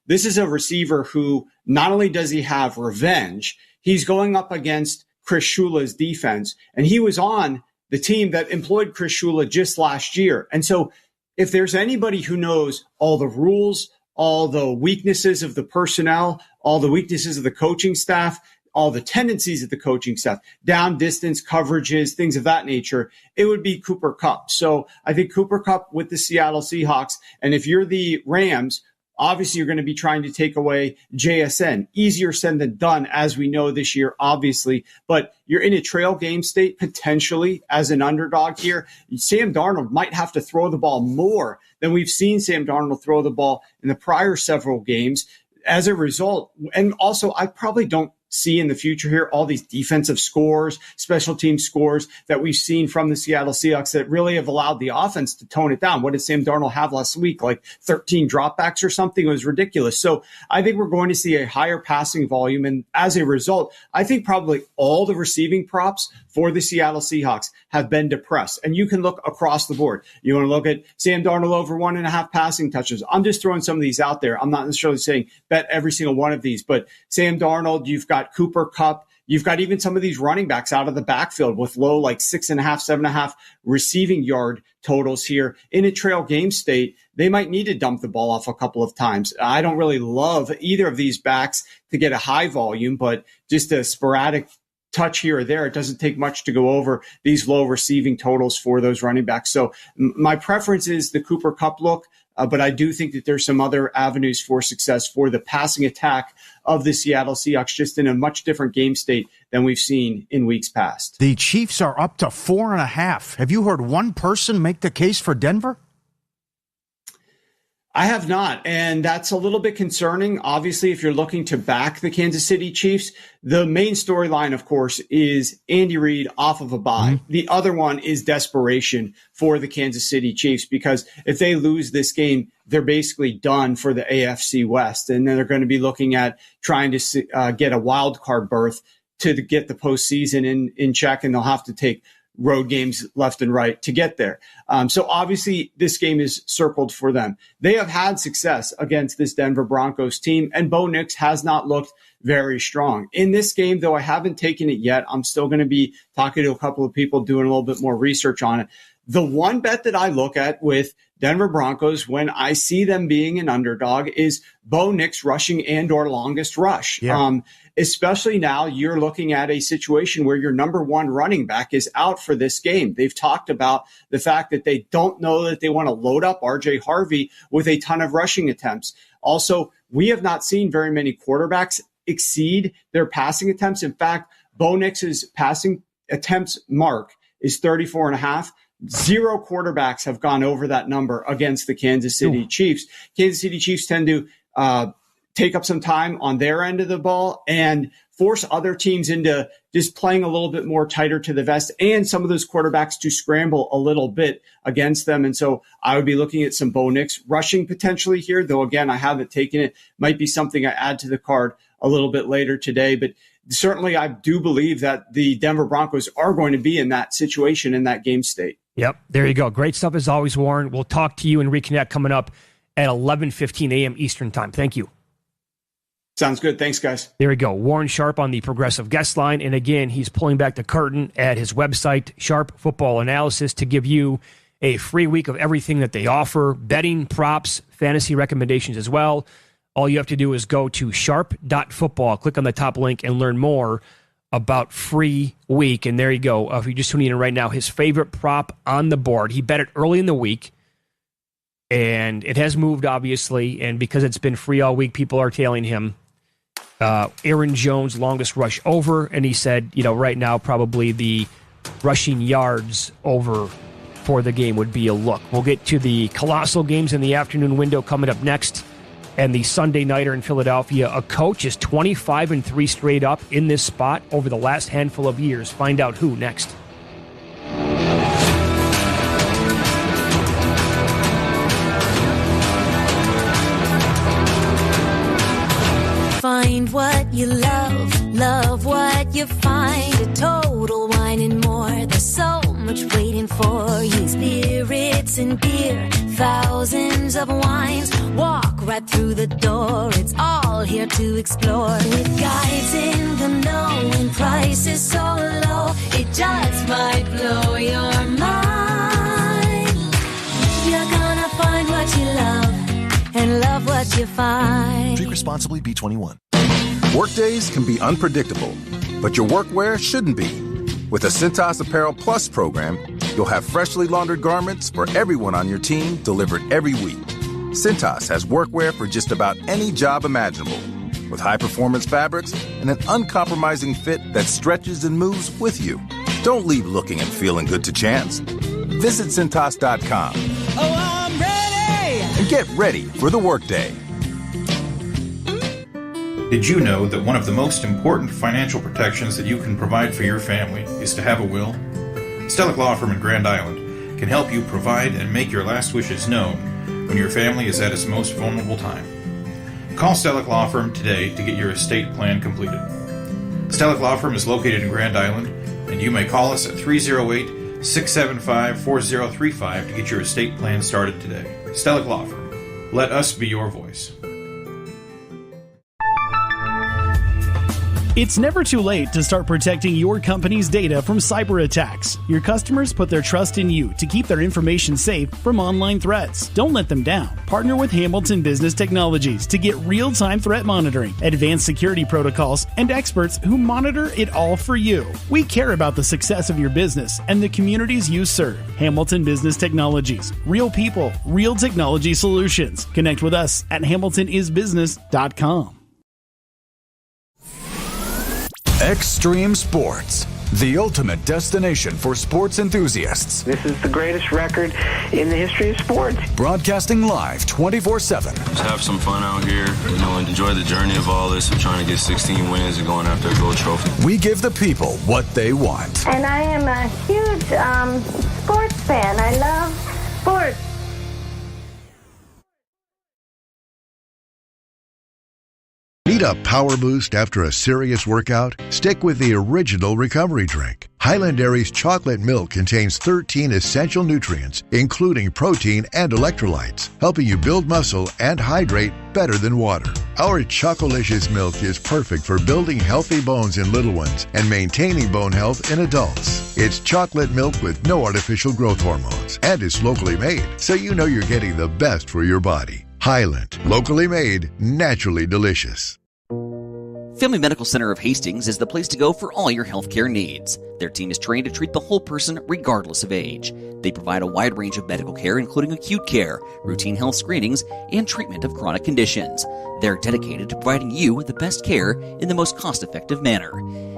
This is a receiver who not only does he have revenge, he's going up against Chris Shula's defense. And he was on the team that employed Chris Shula just last year. And so if there's anybody who knows all the rules, all the weaknesses of the personnel, all the weaknesses of the coaching staff, all the tendencies of the coaching staff, down distance coverages, things of that nature, it would be Cooper Kupp. So I think Cooper Kupp with the Seattle Seahawks. And if you're the Rams, obviously you're going to be trying to take away JSN. Easier said than done, as we know this year, obviously. But you're in a trail game state, potentially, as an underdog here. Sam Darnold might have to throw the ball more than we've seen Sam Darnold throw the ball in the prior several games. As a result, and also I probably don't see in the future here all these defensive scores, special team scores that we've seen from the Seattle Seahawks that really have allowed the offense to tone it down. What did Sam Darnold have last week? Like 13 dropbacks or something? It was ridiculous. So I think we're going to see a higher passing volume. And as a result, I think probably all the receiving props for the Seattle Seahawks have been depressed. And you can look across the board. You want to look at Sam Darnold over 1.5 passing touches. I'm just throwing some of these out there. I'm not necessarily saying bet every single one of these, but Sam Darnold, you've got Cooper Kupp, you've got even some of these running backs out of the backfield with low, like 6.5, 7.5 receiving yard totals here in a trail game state. They might need to dump the ball off a couple of times. I don't really love either of these backs to get a high volume, but just a sporadic touch here or there. It doesn't take much to go over these low receiving totals for those running backs. So my preference is the Cooper Kupp look, but I do think that there's some other avenues for success for the passing attack of the Seattle Seahawks, just in a much different game state than we've seen in weeks past. The Chiefs are up to 4.5. Have you heard one person make the case for Denver? I have not, and that's a little bit concerning. Obviously, if you're looking to back the Kansas City Chiefs, the main storyline, of course, is Andy Reid off of a bye. Mm-hmm. The other one is desperation for the Kansas City Chiefs, because if they lose this game, they're basically done for the AFC West, and then they're going to be looking at trying to get a wild card berth to get the postseason in check, and they'll have to take road games left and right to get there. So obviously this game is circled for them. They have had success against this Denver Broncos team, and Bo Nix has not looked very strong. In this game, though I haven't taken it yet, I'm still going to be talking to a couple of people, doing a little bit more research on it. The one bet that I look at with Denver Broncos when I see them being an underdog is Bo Nix rushing and or longest rush. Yeah. Especially now you're looking at a situation where your number one running back is out for this game. They've talked about the fact that they don't know that they want to load up RJ Harvey with a ton of rushing attempts. Also, we have not seen very many quarterbacks exceed their passing attempts. In fact, Bo Nix's passing attempts mark is 34.5. 0 quarterbacks have gone over that number against the Kansas City Chiefs. Kansas City Chiefs tend to take up some time on their end of the ball and force other teams into just playing a little bit more tighter to the vest, and some of those quarterbacks to scramble a little bit against them. And so I would be looking at some Bo Nix rushing potentially here, though, again, I haven't taken it. Might be something I add to the card a little bit later today. But certainly I do believe that the Denver Broncos are going to be in that situation, in that game state. Yep, there you go. Great stuff as always, Warren. We'll talk to you and reconnect coming up at 11:15 a.m. Eastern time. Thank you. Sounds good. Thanks, guys. There we go. Warren Sharp on the Progressive Guest Line. And again, he's pulling back the curtain at his website, Sharp Football Analysis, to give you a free week of everything that they offer, betting, props, fantasy recommendations as well. All you have to do is go to sharp.football, click on the top link, and learn more about free week. And there you go. If you're just tuning in right now, his favorite prop on the board. He bet it early in the week, and it has moved, obviously. And because it's been free all week, people are tailing him. Aaron Jones, longest rush over. And he said, right now, probably the rushing yards over for the game would be a look. We'll get to the colossal games in the afternoon window coming up next. And the Sunday nighter in Philadelphia, a coach is 25-3 straight up in this spot over the last handful of years. Find out who next. Find what you love, love what you find. A Total Wine and More. There's so much waiting for you. Spirits and beer, thousands of wines. Walk right through the door. It's all here to explore. With guides in the know and prices so low, it just might blow your mind. You're gonna find what you love and love what you find. Drink responsibly, B21. Workdays can be unpredictable, but your workwear shouldn't be. With the Cintas Apparel Plus program, you'll have freshly laundered garments for everyone on your team delivered every week. Cintas has workwear for just about any job imaginable, with high-performance fabrics and an uncompromising fit that stretches and moves with you. Don't leave looking and feeling good to chance. Visit Cintas.com. Oh, I'm ready! And get ready for the workday. Did you know that one of the most important financial protections that you can provide for your family is to have a will? Stellick Law Firm in Grand Island can help you provide and make your last wishes known when your family is at its most vulnerable time. Call Stellick Law Firm today to get your estate plan completed. Stellick Law Firm is located in Grand Island, and you may call us at 308-675-4035 to get your estate plan started today. Stellick Law Firm. Let us be your voice. It's never too late to start protecting your company's data from cyber attacks. Your customers put their trust in you to keep their information safe from online threats. Don't let them down. Partner with Hamilton Business Technologies to get real-time threat monitoring, advanced security protocols, and experts who monitor it all for you. We care about the success of your business and the communities you serve. Hamilton Business Technologies. Real people, real technology solutions. Connect with us at hamiltonisbusiness.com. Extreme Sports, the ultimate destination for sports enthusiasts. This is the greatest record in the history of sports. Broadcasting live 24/7. Just have some fun out here, enjoy the journey of all this, of trying to get 16 wins and going after a gold trophy. We give the people what they want. And I am a huge sports fan. I love sports. Need a power boost after a serious workout? Stick with the original recovery drink. Highland Dairy's chocolate milk contains 13 essential nutrients, including protein and electrolytes, helping you build muscle and hydrate better than water. Our Chocolicious milk is perfect for building healthy bones in little ones and maintaining bone health in adults. It's chocolate milk with no artificial growth hormones, and it's locally made, so you know you're getting the best for your body. Highland, locally made, naturally delicious. Family Medical Center of Hastings is the place to go for all your healthcare needs. Their team is trained to treat the whole person regardless of age. They provide a wide range of medical care, including acute care, routine health screenings, and treatment of chronic conditions. They're dedicated to providing you the best care in the most cost-effective manner.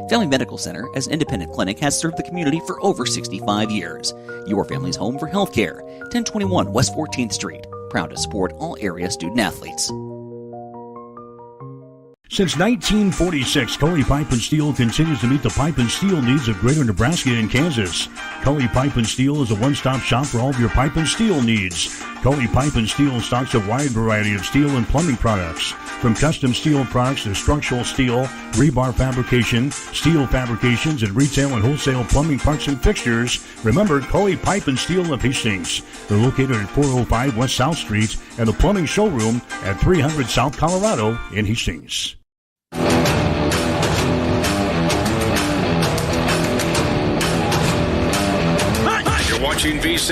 Family Medical Center, as an independent clinic, has served the community for over 65 years. Your family's home for healthcare. 1021 West 14th Street. Proud to support all area student-athletes. Since 1946, Cully Pipe and Steel continues to meet the pipe and steel needs of greater Nebraska and Kansas. Cully Pipe and Steel is a one-stop shop for all of your pipe and steel needs. Cully Pipe and Steel stocks a wide variety of steel and plumbing products, from custom steel products to structural steel, rebar fabrication, steel fabrications, and retail and wholesale plumbing parts and fixtures. Remember, Cully Pipe and Steel of Hastings. They're located at 405 West South Street and the plumbing showroom at 300 South Colorado in Hastings. You're watching VSiN.